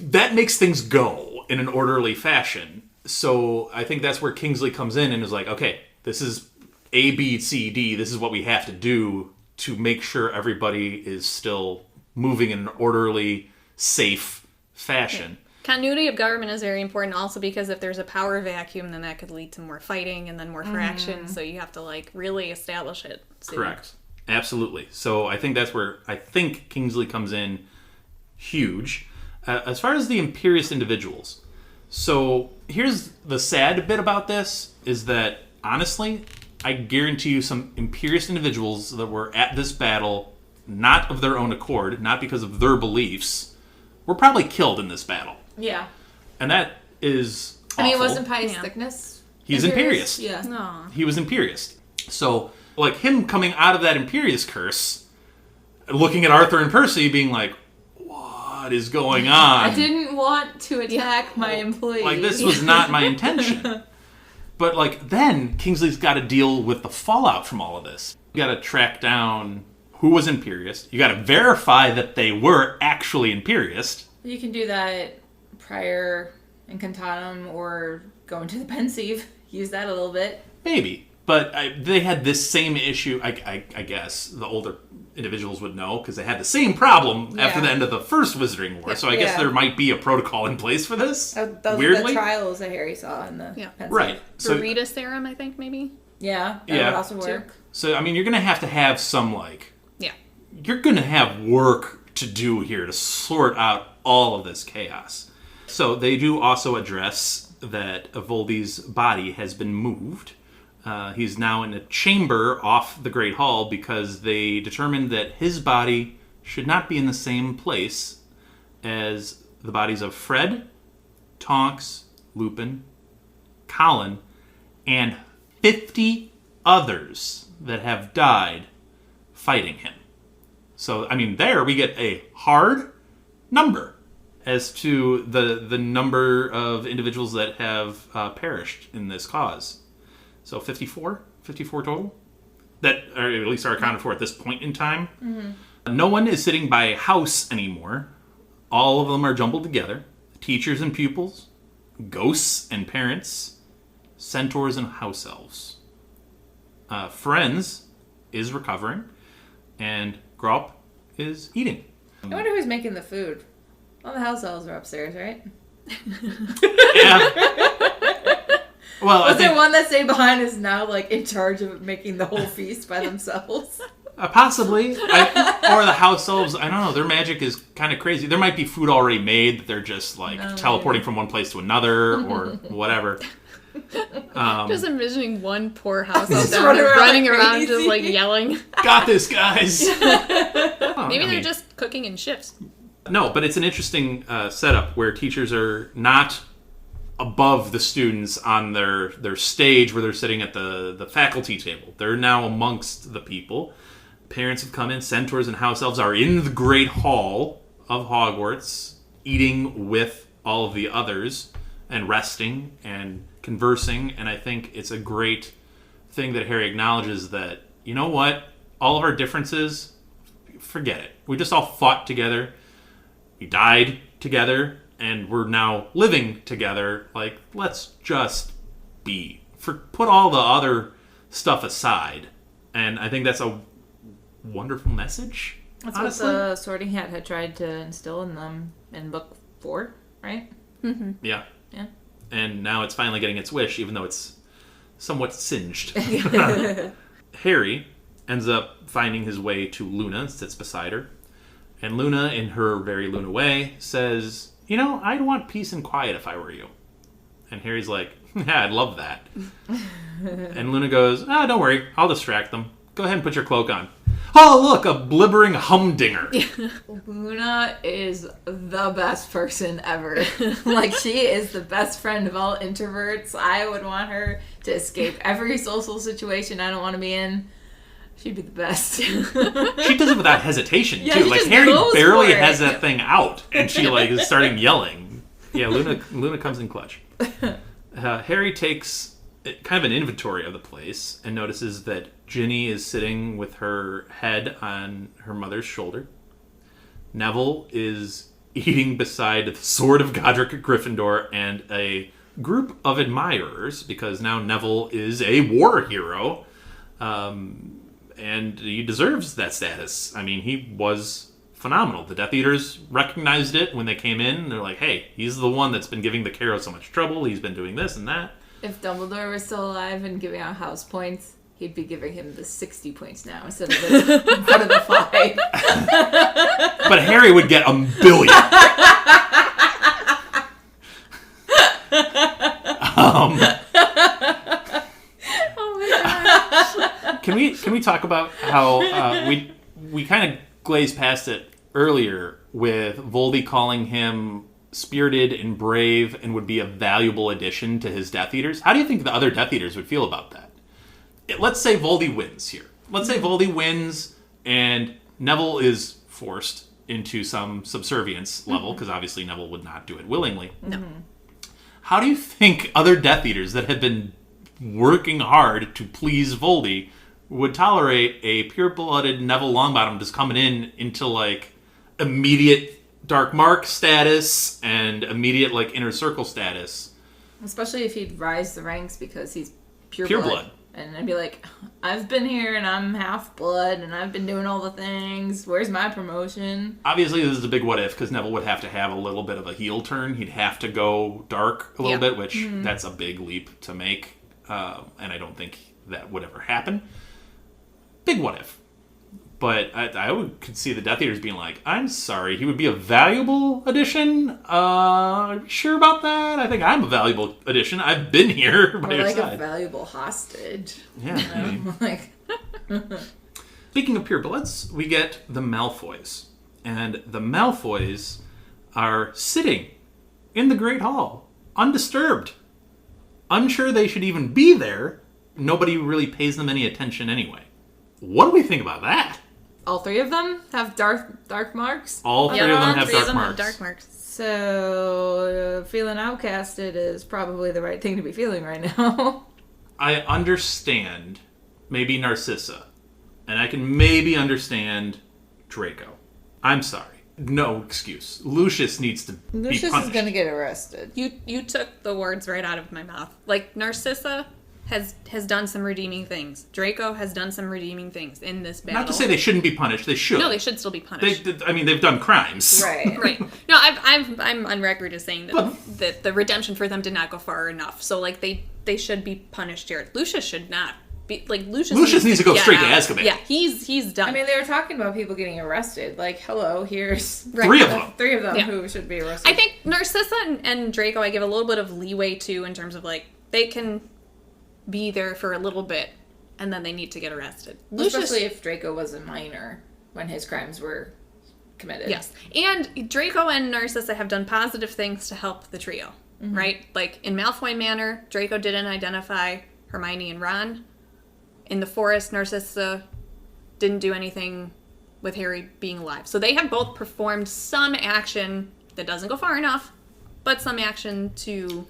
E: that makes things go in an orderly fashion. So I think that's where Kingsley comes in and is like, okay, this is A, B, C, D. This is what we have to do to make sure everybody is still moving in an orderly, safe fashion.
G: Continuity of government is very important also because if there's a power vacuum, then that could lead to more fighting and then more fraction. So you have to like really establish it soon.
E: Correct. Absolutely. So I think that's where I think Kingsley comes in huge. As far as the Imperious individuals, so here's the sad bit about this is that, honestly, I guarantee you some Imperious individuals that were at this battle, not of their own accord, not because of their beliefs, were probably killed in this battle.
F: Yeah.
E: And that is awful.
F: I mean, wasn't Pius Thickness?
E: He's Imperious.
F: Yeah.
G: Aww.
E: He was Imperious. So, like, him coming out of that Imperious curse, looking at Arthur and Percy, being like, what is going on?
F: I didn't want to attack my employees.
E: Like, this was not my intention. But, like, then Kingsley's got to deal with the fallout from all of this. You got to track down who was Imperious. You got to verify that they were actually Imperious.
F: You can do that prior in Cantanum or go into the Pensieve. Use that a little bit.
E: Maybe. But they had this same issue, I guess. The older individuals would know, because they had the same problem after the end of the first Wizarding War. So I guess there might be a protocol in place for this.
F: Those
E: weirdly.
F: are the trials that Harry saw in the Pensieve.
E: Right. So,
G: Burrito serum, I think, maybe?
F: Yeah, that would also work.
E: So, I mean, you're going to have some, like... Yeah. You're going to have work to do here to sort out all of this chaos. So they do also address that Voldy's body has been moved. He's now in a chamber off the Great Hall because they determined that his body should not be in the same place as the bodies of Fred, Tonks, Lupin, Colin, and 50 others that have died fighting him. So, I mean, there we get a hard number as to the number of individuals that have perished in this cause. So 54 total that are, at least are accounted for at this point in time. Mm-hmm. No one is sitting by a house anymore. All of them are jumbled together. Teachers and pupils, ghosts and parents, centaurs and house elves. Friends is recovering, and Grop is eating.
F: I wonder who's making the food. All the house elves are upstairs, right?
E: Yeah. Well,
F: was there one that stayed behind is now like in charge of making the whole feast by themselves?
E: Possibly. Or the house elves, I don't know, their magic is kind of crazy. There might be food already made that they're just like teleporting from one place to another or whatever.
G: Just envisioning one poor house elf running around just like yelling.
E: Got this, guys!
G: Maybe they're just cooking in shifts.
E: No, but it's an interesting setup where teachers are not above the students on their stage where they're sitting at the faculty table. They're now amongst the people. Parents have come in. Centaurs and house elves are in the Great Hall of Hogwarts, eating with all of the others and resting and conversing. And I think it's a great thing that Harry acknowledges that, you know what? All of our differences, forget it. We just all fought together. We died together. and we're now living together. Like, let's just be. Put all the other stuff aside. And I think that's a wonderful message.
F: That's
E: honestly.
F: what the Sorting Hat had tried to instill in them in book 4, right?
G: Mm-hmm.
E: Yeah.
F: Yeah.
E: And now it's finally getting its wish, even though it's somewhat singed. Harry ends up finding his way to Luna and sits beside her. And Luna, in her very Luna way, says, I'd want peace and quiet if I were you. And Harry's like, yeah, I'd love that. And Luna goes, don't worry, I'll distract them. Go ahead and put your cloak on. Oh, look, a blibbering humdinger.
F: Luna is the best person ever. Like, she is the best friend of all introverts. I would want her to escape every social situation I don't want to be in. She'd be the best.
E: She does it without hesitation,
F: Yeah,
E: too.
F: she
E: Like,
F: just
E: Harry
F: goes
E: barely
F: for it.
E: has that thing out, and she, is starting yelling. Yeah, Luna comes in clutch. Harry takes kind of an inventory of the place and notices that Ginny is sitting with her head on her mother's shoulder. Neville is eating beside the sword of Godric Gryffindor and a group of admirers, because now Neville is a war hero. And he deserves that status. I mean, he was phenomenal. The Death Eaters recognized it when they came in. They're like, hey, he's the one that's been giving the Carrow so much trouble. He's been doing this and that.
F: If Dumbledore was still alive and giving out house points, he'd be giving him the 60 points now instead of the, one of the 5.
E: But Harry would get 1 billion. Can we talk about how we kind of glazed past it earlier with Voldy calling him spirited and brave and would be a valuable addition to his Death Eaters? How do you think the other Death Eaters would feel about that? Let's say Voldy wins here. Let's say Voldy wins and Neville is forced into some subservience level, because obviously Neville would not do it willingly.
G: No.
E: How do you think other Death Eaters that have been working hard to please Voldy would tolerate a pure-blooded Neville Longbottom just coming into immediate Dark Mark status and immediate Inner Circle status?
F: Especially if he'd rise the ranks because he's pure
E: Pure
F: blood.
E: blood.
F: And I'd be like, I've been here and I'm half blood and I've been doing all the things. Where's my promotion?
E: Obviously, this is a big what if, because Neville would have to have a little bit of a heel turn. He'd have to go dark a little bit, which that's a big leap to make. And I don't think that would ever happen. Big what if. But I could see the Death Eaters being like, I'm sorry, he would be a valuable addition? Are you sure about that? I think I'm a valuable addition. I've been here by
F: Or
E: your
F: like
E: side.
F: a valuable hostage.
E: Yeah.
F: You know? Like,
E: Speaking of purebloods, we get the Malfoys. And the Malfoys are sitting in the Great Hall, undisturbed. Unsure they should even be there. Nobody really pays them any attention anyway. What do we think about that?
F: all 3 of them have dark marks?
E: All 3 of them have dark marks.
G: Dark marks.
F: So, feeling outcasted is probably the right thing to be feeling right now.
E: I understand maybe Narcissa, and I can maybe understand Draco. I'm sorry. No excuse. Lucius needs to be
F: Lucius
E: punished.
F: is gonna get arrested.
G: You took the words right out of my mouth. Like, Narcissa has done some redeeming things. Draco has done some redeeming things in this battle.
E: Not to say they shouldn't be punished. They should.
G: No, they should still be punished.
E: They've done crimes.
F: Right.
G: Right. No, I'm on record as saying that the redemption for them did not go far enough. So, like, they should be punished here. Lucius should not be, like, Lucius
E: needs to go
G: get
E: straight to
G: out.
E: Azkaban.
G: Yeah, he's done.
F: I mean, they were talking about people getting arrested. Like, hello, here's
E: 3 of them.
F: 3 of them
G: Yeah.
F: who should be arrested.
G: I think Narcissa and Draco, I give a little bit of leeway to, in terms of, like, they can be there for a little bit and then they need to get arrested.
F: Especially if Draco was a minor when his crimes were committed.
G: Yes. And Draco and Narcissa have done positive things to help the trio, right? Like, in Malfoy Manor, Draco didn't identify Hermione and Ron. In the forest, Narcissa didn't do anything with Harry being alive. So they have both performed some action that doesn't go far enough, but some action to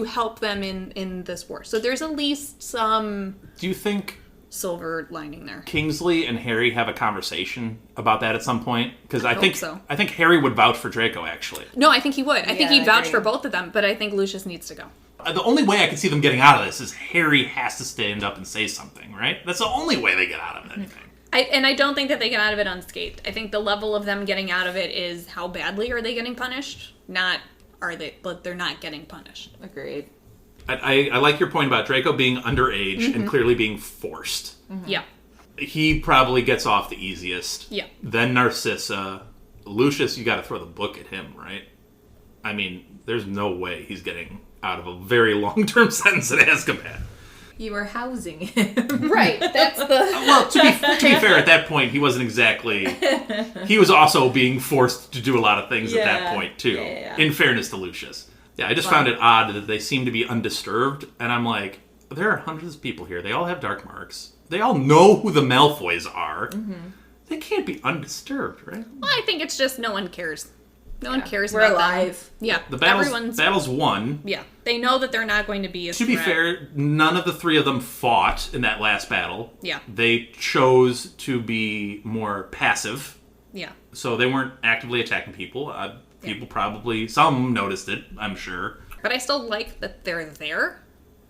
G: help them in this war. So there's at least some...
E: Do you think
G: silver lining there.
E: Kingsley and Harry have a conversation about that at some point, because I think
G: so.
E: I think Harry would vouch for Draco, actually.
G: No, I think he would. I think he'd
F: I
G: vouch
F: agree.
G: for both of them, but I think Lucius needs to go.
E: The only way I can see them getting out of this is Harry has to stand up and say something, right? That's the only way they get out of anything.
G: I don't think that they get out of it unscathed. I think the level of them getting out of it is how badly are they getting punished, not but they're not getting punished.
F: Agreed.
E: I like your point about Draco being underage and clearly being forced.
G: Yeah.
E: He probably gets off the easiest.
G: Yeah.
E: Then Narcissa. Lucius, you got to throw the book at him, right? I mean, there's no way he's getting out of a very long-term sentence at Azkaban.
F: You were housing him.
G: Right. That's the...
E: Well, to be fair, at that point, he wasn't exactly... He was also being forced to do a lot of things at that point, too.
F: Yeah.
E: In fairness to Lucius. Yeah, I just found it odd that they seem to be undisturbed, and I'm like, there are hundreds of people here. They all have dark marks. They all know who the Malfoys are. They can't be undisturbed, right?
G: Well, I think it's just no one cares. No one cares
F: We're
G: about
F: alive.
G: them. Yeah.
E: The battle's won.
G: Yeah. They know that they're not going to be a
E: To be
G: threat.
E: fair, none of the three of them fought in that last battle.
G: Yeah.
E: They chose to be more passive.
G: Yeah.
E: So they weren't actively attacking people. People probably, some noticed it, I'm sure.
G: But I still like that they're there.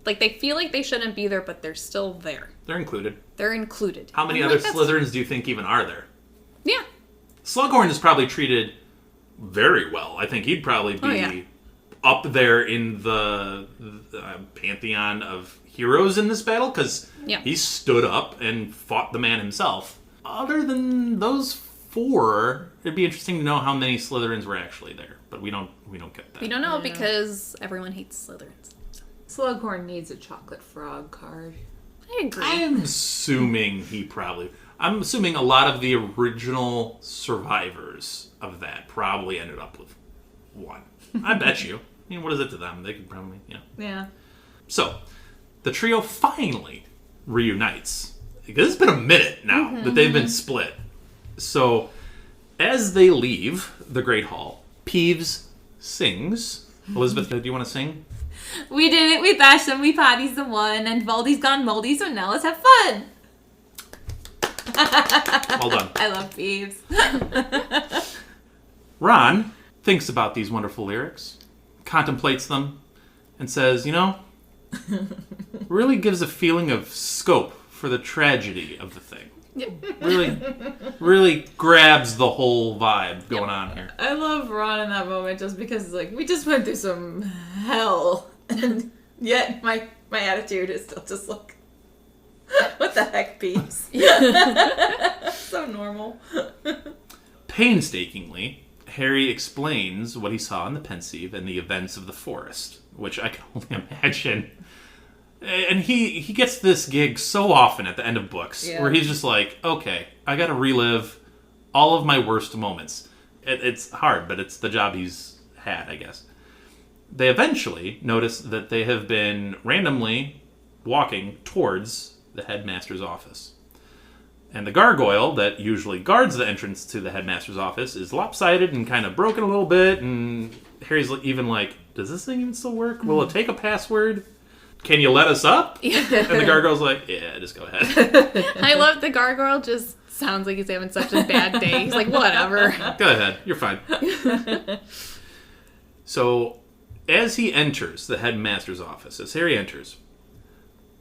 G: Like, they feel like they shouldn't be there, but they're still there.
E: They're included.
G: They're included.
E: How many
G: I'm
E: other
G: like,
E: Slytherins do you think even are there?
G: Yeah.
E: Slughorn is probably treated very well. I think he'd probably be up there in the pantheon of heroes in this battle, because he stood up and fought the man himself. Other than those four, it'd be interesting to know how many Slytherins were actually there, but we don't get that.
G: We don't know because everyone hates Slytherins.
F: Slughorn needs a chocolate frog card.
G: I agree.
E: I'm assuming I'm assuming a lot of the original survivors of that probably ended up with one. I bet you. I mean, what is it to them? They could probably,
F: Yeah.
E: So, the trio finally reunites. Because it's been a minute now that they've been split. So, as they leave the Great Hall, Peeves sings. Elizabeth, do you want to sing?
F: We did it, we bashed them, we potties the one, and Voldy's gone moldy, so now let's have fun!
E: Well done.
F: I love Peeves.
E: Ron thinks about these wonderful lyrics, contemplates them, and says, really gives a feeling of scope for the tragedy of the thing. Really grabs the whole vibe going on here.
F: I love Ron in that moment just because it's like, we just went through some hell, and yet my attitude is still just like, what the heck, Peeves? So normal.
E: Painstakingly, Harry explains what he saw in the Pensieve and the events of the forest, which I can only imagine. And he gets this gig so often at the end of books, where he's just like, okay, I gotta relive all of my worst moments. It's hard, but it's the job he's had, I guess. They eventually notice that they have been randomly walking towards the headmaster's office. And the gargoyle that usually guards the entrance to the headmaster's office is lopsided and kind of broken a little bit, and Harry's even like, does this thing even still work? Will it take a password? Can you let us up? And the gargoyle's like, yeah, just go ahead.
G: I love the gargoyle just sounds like he's having such a bad day. He's like, whatever.
E: Go ahead, you're fine. So, as he enters the headmaster's office, as Harry enters,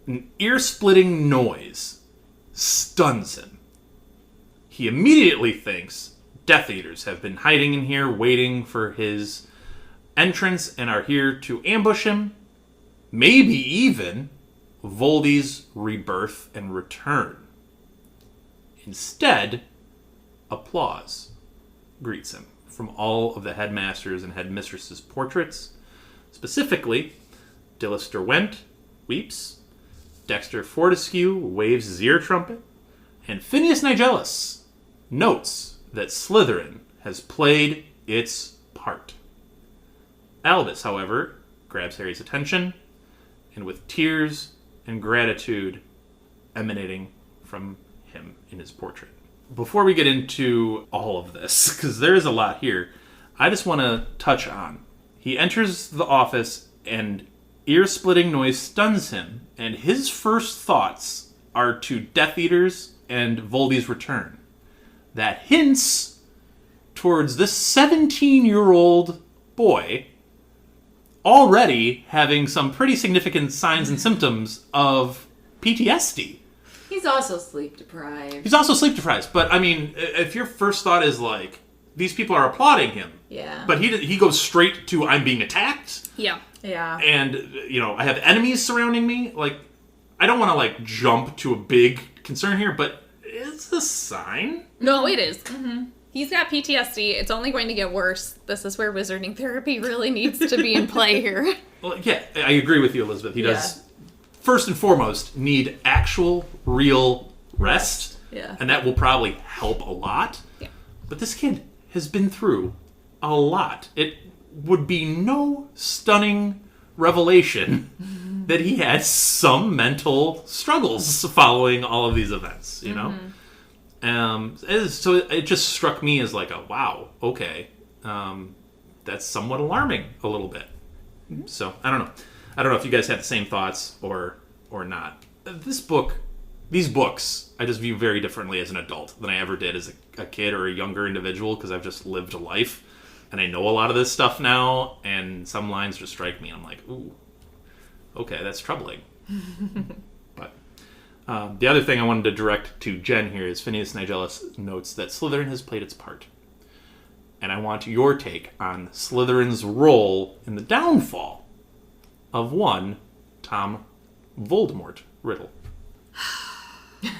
E: an ear-splitting noise stuns him. He immediately thinks Death Eaters have been hiding in here, waiting for his entrance, and are here to ambush him. Maybe even Voldy's rebirth and return. Instead, applause greets him from all of the headmasters and headmistresses' portraits. Specifically, Dilys Derwent weeps, Dexter Fortescue waves his ear trumpet, and Phineas Nigellus notes that Slytherin has played its part. Albus, however, grabs Harry's attention, and with tears and gratitude emanating from him in his portrait. Before we get into all of this, because there is a lot here, I just want to touch on. He enters the office and ear-splitting noise stuns him, and his first thoughts are to Death Eaters and Voldy's return. That hints towards this 17-year-old boy already having some pretty significant signs and symptoms of PTSD.
F: He's also sleep deprived.
E: But, I mean, if your first thought is like, these people are applauding him.
F: Yeah.
E: But he goes straight to, I'm being attacked.
G: Yeah.
F: Yeah.
E: And, I have enemies surrounding me. Like, I don't want to, jump to a big concern here, but it's a sign.
G: No, it is. Mm-hmm. He's got PTSD. It's only going to get worse. This is where wizarding therapy really needs to be in play here.
E: Well, yeah, I agree with you, Elizabeth. He does, first and foremost, need actual, real rest.
F: Yeah.
E: And that will probably help a lot.
G: Yeah.
E: But this kid has been through a lot. It would be no stunning revelation that he had some mental struggles following all of these events, you know? So it just struck me as like a, wow, okay. That's somewhat alarming a little bit. So, I don't know. I don't know if you guys had the same thoughts or not. These books, I just view very differently as an adult than I ever did as a kid or a younger individual, because I've just lived a life and I know a lot of this stuff now, and some lines just strike me and I'm like, ooh, okay, that's troubling. But the other thing I wanted to direct to Jenn here is Phineas Nigellus notes that Slytherin has played its part. And I want your take on Slytherin's role in the downfall of one Tom Voldemort Riddle. Deep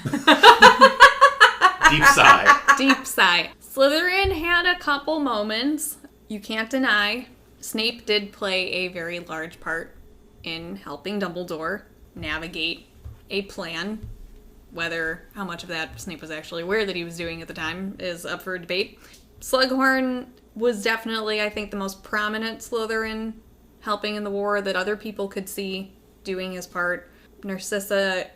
E: sigh.
G: Deep sigh. Slytherin had a couple moments. You can't deny Snape did play a very large part in helping Dumbledore navigate a plan. How much of that Snape was actually aware that he was doing at the time is up for debate. Slughorn was definitely, I think, the most prominent Slytherin helping in the war that other people could see doing his part. Narcissa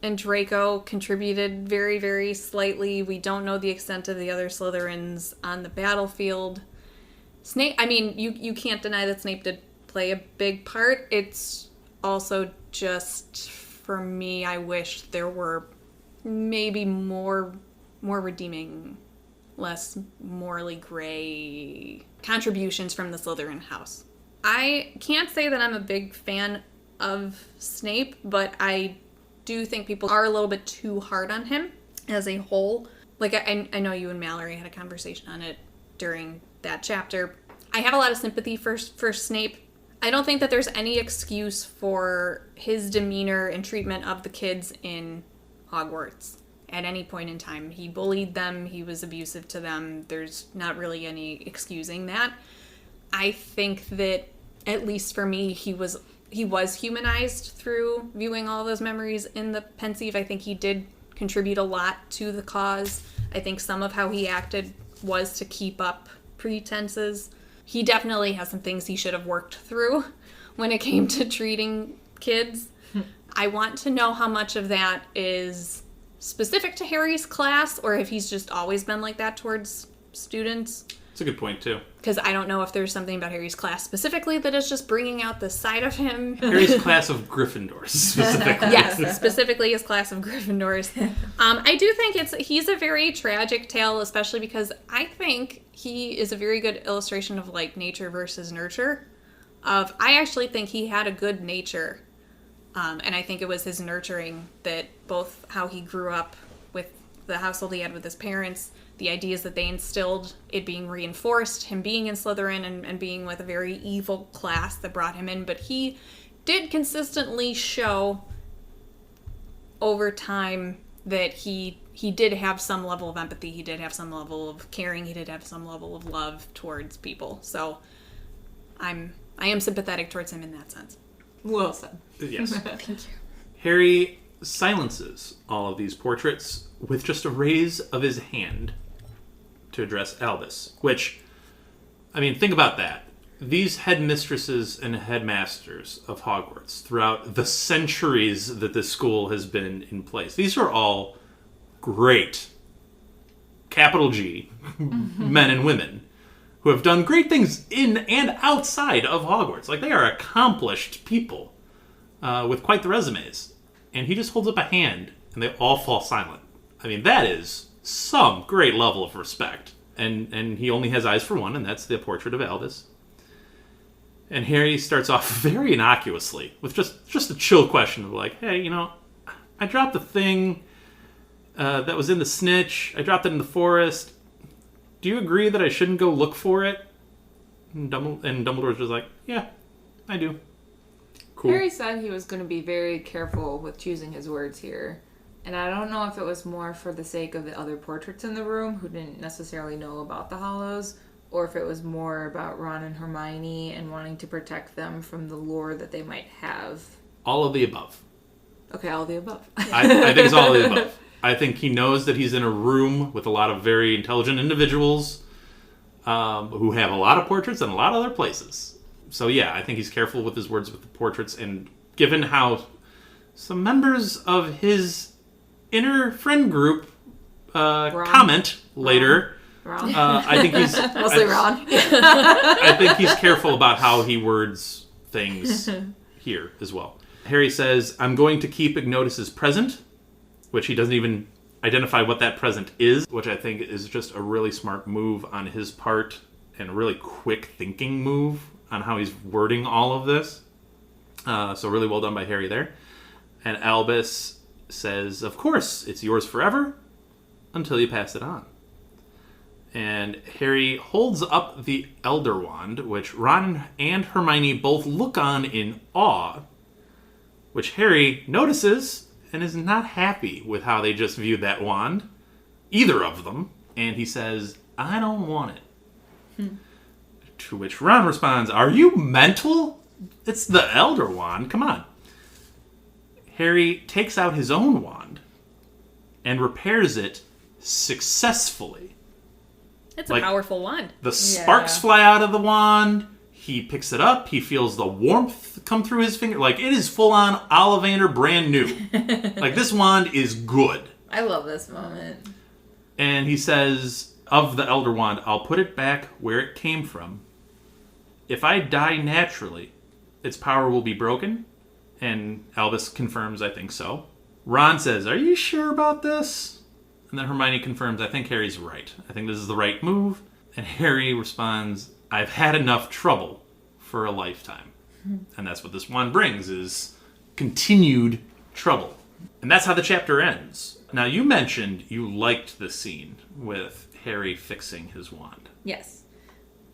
G: and Draco contributed very, very slightly. We don't know the extent of the other Slytherins on the battlefield. Snape, I mean, you can't deny that Snape did play a big part. It's also just, for me, I wish there were maybe more redeeming, less morally gray contributions from the Slytherin house. I can't say that I'm a big fan of Snape, but I do think people are a little bit too hard on him as a whole. Like, I know you and Mallory had a conversation on it during that chapter. I have a lot of sympathy for Snape. I don't think that there's any excuse for his demeanor and treatment of the kids in Hogwarts at any point in time. He bullied them. He was abusive to them. There's not really any excusing that. I think that, at least for me, he was humanized through viewing all those memories in the Pensieve. I think he did contribute a lot to the cause. I think some of how he acted was to keep up pretenses. He definitely has some things he should have worked through when it came to treating kids. I want to know how much of that is specific to Harry's class, or if he's just always been like that towards students.
E: That's a good point, too.
G: Because I don't know if there's something about Harry's class specifically that is just bringing out the side of him.
E: Harry's class of Gryffindors, specifically.
G: Yes, specifically his class of Gryffindors. I do think he's a very tragic tale, especially because I think he is a very good illustration of, like, nature versus nurture. I actually think he had a good nature. And I think it was his nurturing that both how he grew up with the household he had with his parents, the ideas that they instilled, it being reinforced, him being in Slytherin and being with a very evil class that brought him in. But he did consistently show over time that he did have some level of empathy, he did have some level of caring, he did have some level of love towards people. So I am sympathetic towards him in that sense.
F: Well said.
E: Yes.
G: Thank you.
E: Harry silences all of these portraits with just a raise of his hand to address Albus, which, I mean, think about that. These headmistresses and headmasters of Hogwarts throughout the centuries that this school has been in place, these are all great, capital G, men and women who have done great things in and outside of Hogwarts. Like, they are accomplished people with quite the resumes. And he just holds up a hand And they all fall silent. I mean, that is some great level of respect. And he only has eyes for one, and that's the portrait of Albus. And Harry starts off very innocuously with just a chill question of like, hey, you know, I dropped the thing that was in the snitch. I dropped it in the forest. Do you agree that I shouldn't go look for it? And Dumbledore's just like, yeah, I do. Cool.
F: Harry said he was going to be very careful with choosing his words here. And I don't know if it was more for the sake of the other portraits in the room who didn't necessarily know about the Hollows, or if it was more about Ron and Hermione and wanting to protect them from the lore that they might have.
E: All of the above.
F: Okay, all of the above.
E: I think it's all of the above. I think he knows that he's in a room with a lot of very intelligent individuals who have a lot of portraits and a lot of other places. So yeah, I think he's careful with his words with the portraits, and given how some members of his inner friend group comment later,
F: Ron.
E: I think he's
F: Mostly Ron.
E: I think he's careful about how he words things here as well. Harry says, I'm going to keep Ignotus's present, which he doesn't even identify what that present is, which I think is just a really smart move on his part and a really quick thinking move on how he's wording all of this. So really well done by Harry there. And Albus says, of course, it's yours forever until you pass it on. And Harry holds up the Elder Wand, which Ron and Hermione both look on in awe, which Harry notices and is not happy with how they just viewed that wand, either of them, and he says, I don't want it. To which Ron responds, are you mental? It's the Elder Wand, come on. Harry takes out his own wand and repairs it successfully.
G: It's a powerful wand.
E: The sparks fly out of the wand. He picks it up. He feels the warmth come through his finger. Like, it is full-on Ollivander brand new. Like, this wand is good.
F: I love this moment.
E: And he says, of the Elder Wand, I'll put it back where it came from. If I die naturally, its power will be broken. And Albus confirms, I think so. Ron says, are you sure about this? And then Hermione confirms, I think Harry's right. I think this is the right move. And Harry responds, I've had enough trouble for a lifetime. And that's what this wand brings, is continued trouble. And that's how the chapter ends. Now, you mentioned you liked the scene with Harry fixing his wand.
F: Yes.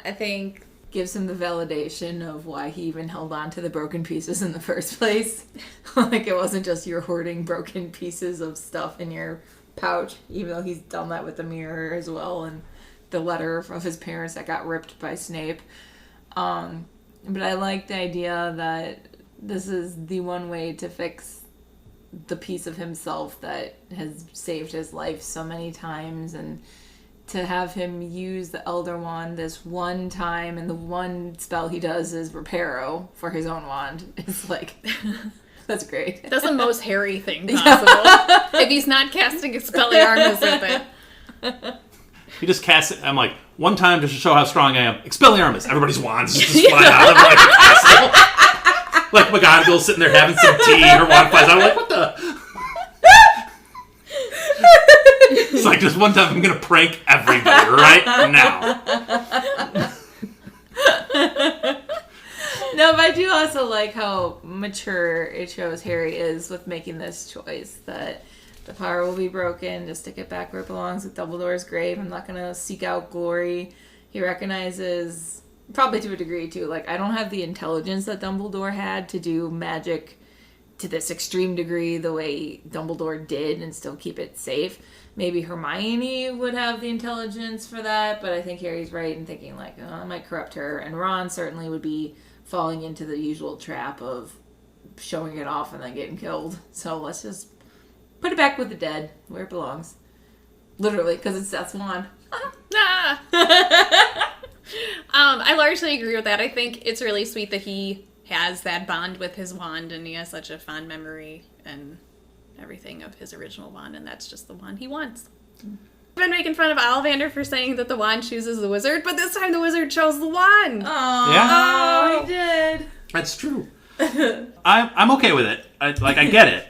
F: I think gives him the validation of why he even held on to the broken pieces in the first place. Like, it wasn't just you're hoarding broken pieces of stuff in your pouch, even though he's done that with the mirror as well, and the letter of his parents that got ripped by Snape. But I like the idea that this is the one way to fix the piece of himself that has saved his life so many times, and to have him use the Elder Wand this one time, and the one spell he does is Reparo for his own wand. It's like, that's great.
G: That's the most Harry thing possible. If he's not casting Expelliarmus with it.
E: He just casts it. I'm like, one time just to show how strong I am. Expelliarmus. Everybody's wands just fly out of like a castle. Like McGonagall sitting there having some tea. Her wand flies out. I'm like, what the? It's like, just one time I'm going to prank everybody right now.
F: No, but I do also like how mature it shows Harry is with making this choice, that the power will be broken, just stick it back where it belongs at Dumbledore's grave. I'm not going to seek out glory. He recognizes, probably to a degree too, like, I don't have the intelligence that Dumbledore had to do magic to this extreme degree the way Dumbledore did and still keep it safe. Maybe Hermione would have the intelligence for that, but I think Harry's right in thinking, like, oh, I might corrupt her. And Ron certainly would be falling into the usual trap of showing it off and then getting killed. So let's just put it back with the dead, where it belongs. Literally, because it's Seth's wand.
G: I largely agree with that. I think it's really sweet that he has that bond with his wand, and he has such a fond memory and everything of his original wand, and that's just the wand he wants. I've been making fun of Ollivander for saying that the wand chooses the wizard, but this time the wizard chose the wand.
F: Oh,
E: yeah.
F: Oh, he did.
E: That's true. I'm okay with it. I get it.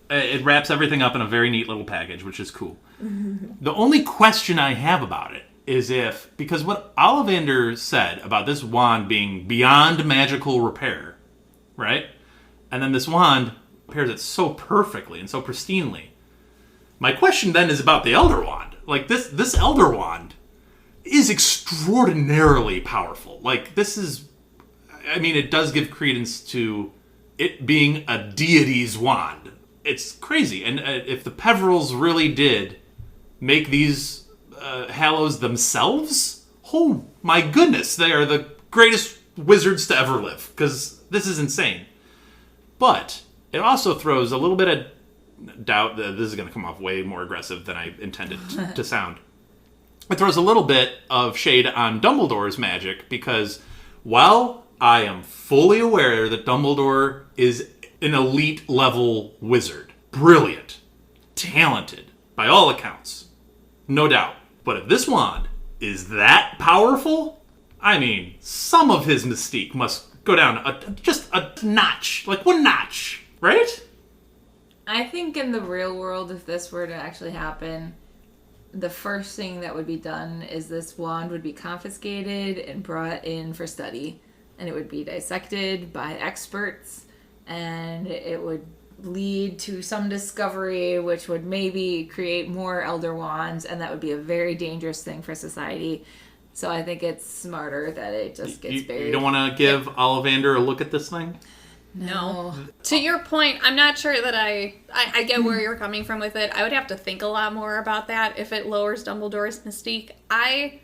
E: It wraps everything up in a very neat little package, which is cool. The only question I have about it is because what Ollivander said about this wand being beyond magical repair, right? And then this wand repairs it so perfectly and so pristinely. My question then is about the Elder Wand. Like, this Elder Wand is extraordinarily powerful. Like, this is... I mean, it does give credence to it being a deity's wand. It's crazy. And if the Peverils really did make these Hallows themselves, oh my goodness, they are the greatest wizards to ever live. Because this is insane. But it also throws a little bit of doubt. This is going to come off way more aggressive than I intended to sound. It throws a little bit of shade on Dumbledore's magic because while I am fully aware that Dumbledore is an elite level wizard, brilliant, talented, by all accounts, no doubt. But if this wand is that powerful, I mean, some of his mystique must go down just a notch, like one notch, right?
F: I think in the real world, if this were to actually happen, the first thing that would be done is this wand would be confiscated and brought in for study. And it would be dissected by experts. And it would lead to some discovery which would maybe create more Elder Wands. And that would be a very dangerous thing for society. So I think it's smarter that it just gets buried.
E: You don't want to give Ollivander a look at this thing?
F: No.
G: To your point, I'm not sure that I get where you're coming from with it. I would have to think a lot more about that if it lowers Dumbledore's mystique. I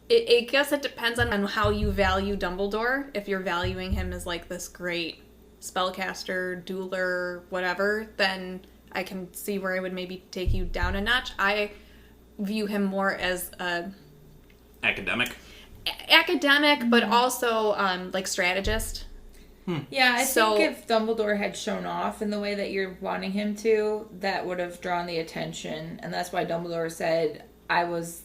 G: guess it depends on how you value Dumbledore. If you're valuing him as like this great spellcaster, dueler, whatever, then I can see where I would maybe take you down a notch. I view him more as a...
E: Academic,
G: but also like strategist.
F: Yeah, I think if Dumbledore had shown off in the way that you're wanting him to, that would have drawn the attention. And that's why Dumbledore said, I was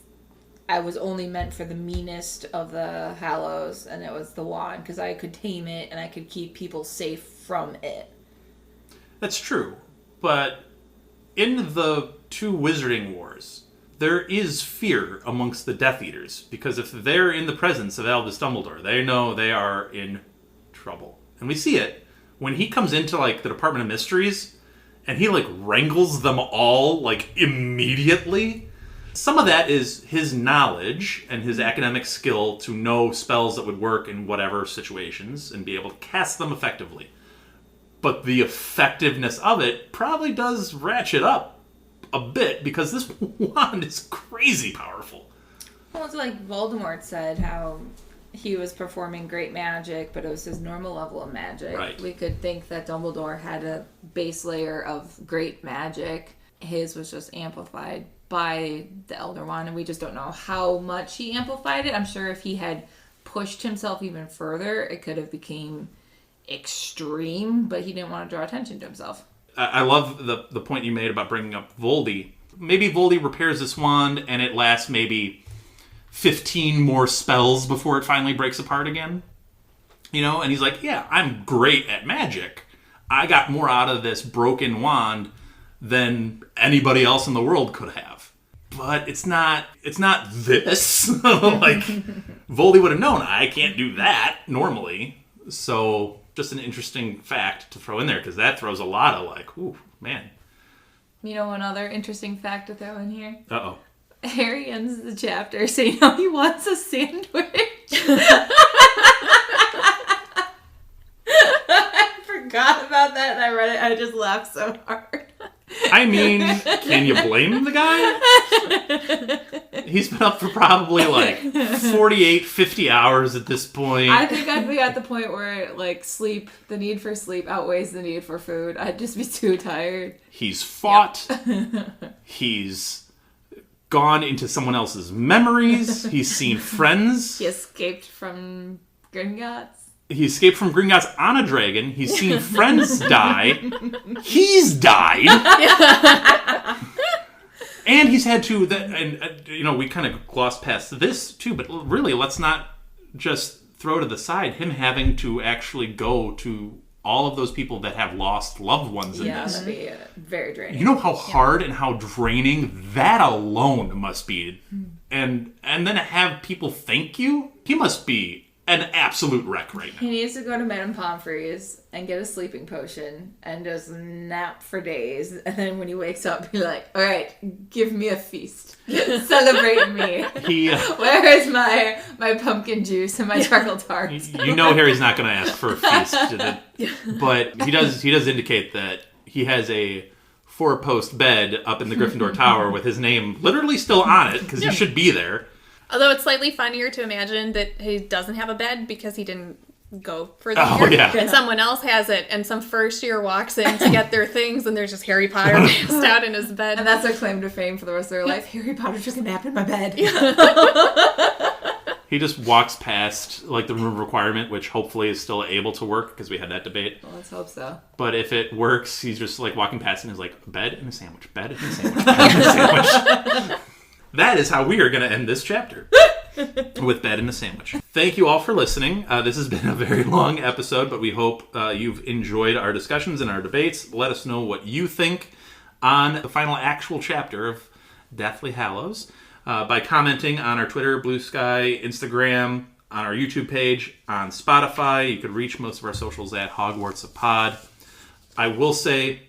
F: only meant for the meanest of the Hallows, and it was the wand, because I could tame it and I could keep people safe from it.
E: That's true. But in the two Wizarding Wars, there is fear amongst the Death Eaters, because if they're in the presence of Albus Dumbledore, they know they are in trouble. And we see it when he comes into, like, the Department of Mysteries, and he, like, wrangles them all, like, immediately. Some of that is his knowledge and his academic skill to know spells that would work in whatever situations and be able to cast them effectively. But the effectiveness of it probably does ratchet up a bit, because this wand is crazy powerful.
F: Well, it's like Voldemort said, how he was performing great magic, but it was his normal level of magic.
E: Right.
F: We could think that Dumbledore had a base layer of great magic. His was just amplified by the Elder Wand, and we just don't know how much he amplified it. I'm sure if he had pushed himself even further, it could have become extreme, but he didn't want to draw attention to himself.
E: I love the point you made about bringing up Voldy. Maybe Voldy repairs this wand and it lasts maybe 15 more spells before it finally breaks apart again. You know, and he's like, yeah, I'm great at magic. I got more out of this broken wand than anybody else in the world could have. But it's not this. Like, Voldy would have known I can't do that normally. So just an interesting fact to throw in there, because that throws a lot of like, ooh, man.
F: You know, one other interesting fact to throw in here?
E: Uh-oh.
F: Harry ends the chapter saying how he wants a sandwich. I forgot about that and I read it. I just laughed so hard.
E: I mean, can you blame the guy? He's been up for probably like 48, 50 hours at this point.
F: I think I'd be at the point where like the need for sleep outweighs the need for food. I'd just be too tired.
E: He's fought. Yep. He's gone into someone else's memories. He's seen friends.
F: He escaped from Gringotts.
E: He escaped from Gringotts on a dragon. He's seen friends die. He's died. And he's had to, you know, we kind of glossed past this too, but really, let's not just throw to the side him having to actually go to all of those people that have lost loved ones in this.
F: That'd be very draining.
E: You know how hard and how draining that alone must be. And then have people thank you? He must be an absolute wreck right now.
F: He needs to go to Madame Pomfrey's and get a sleeping potion and just nap for days. And then when he wakes up, be like, all right, give me a feast. Celebrate me. Where is my pumpkin juice and my truckle tarts?
E: You know Harry's not going to ask for a feast. But he does indicate that he has a 4-post bed up in the Gryffindor Tower with his name literally still on it, because he should be there.
G: Although it's slightly funnier to imagine that he doesn't have a bed because he didn't go for the year.
E: Yeah.
G: And someone else has it, and some first year walks in to get their things, and there's just Harry Potter passed out in his bed.
F: And that's their claim to fame for the rest of their life. Harry Potter just napped in my bed.
E: He just walks past like the room requirement, which hopefully is still able to work, because we had that debate.
F: Well, let's hope so.
E: But if it works, he's just like walking past and is like, bed and a sandwich, bed and a sandwich, bed and a sandwich. That is how we are going to end this chapter. With bed and a sandwich. Thank you all for listening. This has been a very long episode, but we hope you've enjoyed our discussions and our debates. Let us know what you think on the final actual chapter of Deathly Hallows by commenting on our Twitter, Blue Sky, Instagram, on our YouTube page, on Spotify. You could reach most of our socials at Hogwarts a Pod. I will say,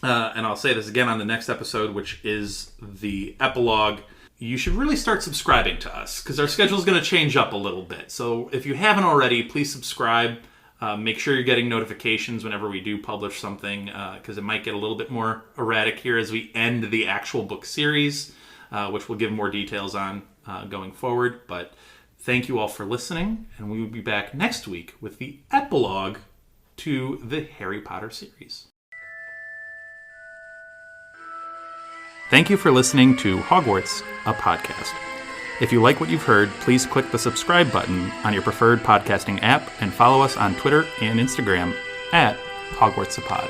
E: and I'll say this again on the next episode, which is the epilogue, you should really start subscribing to us, because our schedule is going to change up a little bit. So if you haven't already, please subscribe. Make sure you're getting notifications whenever we do publish something, because it might get a little bit more erratic here as we end the actual book series, which we'll give more details on going forward. But thank you all for listening, and we will be back next week with the epilogue to the Harry Potter series. Thank you for listening to Hogwarts, a podcast. If you like what you've heard, please click the subscribe button on your preferred podcasting app and follow us on Twitter and Instagram at Hogwarts a Pod.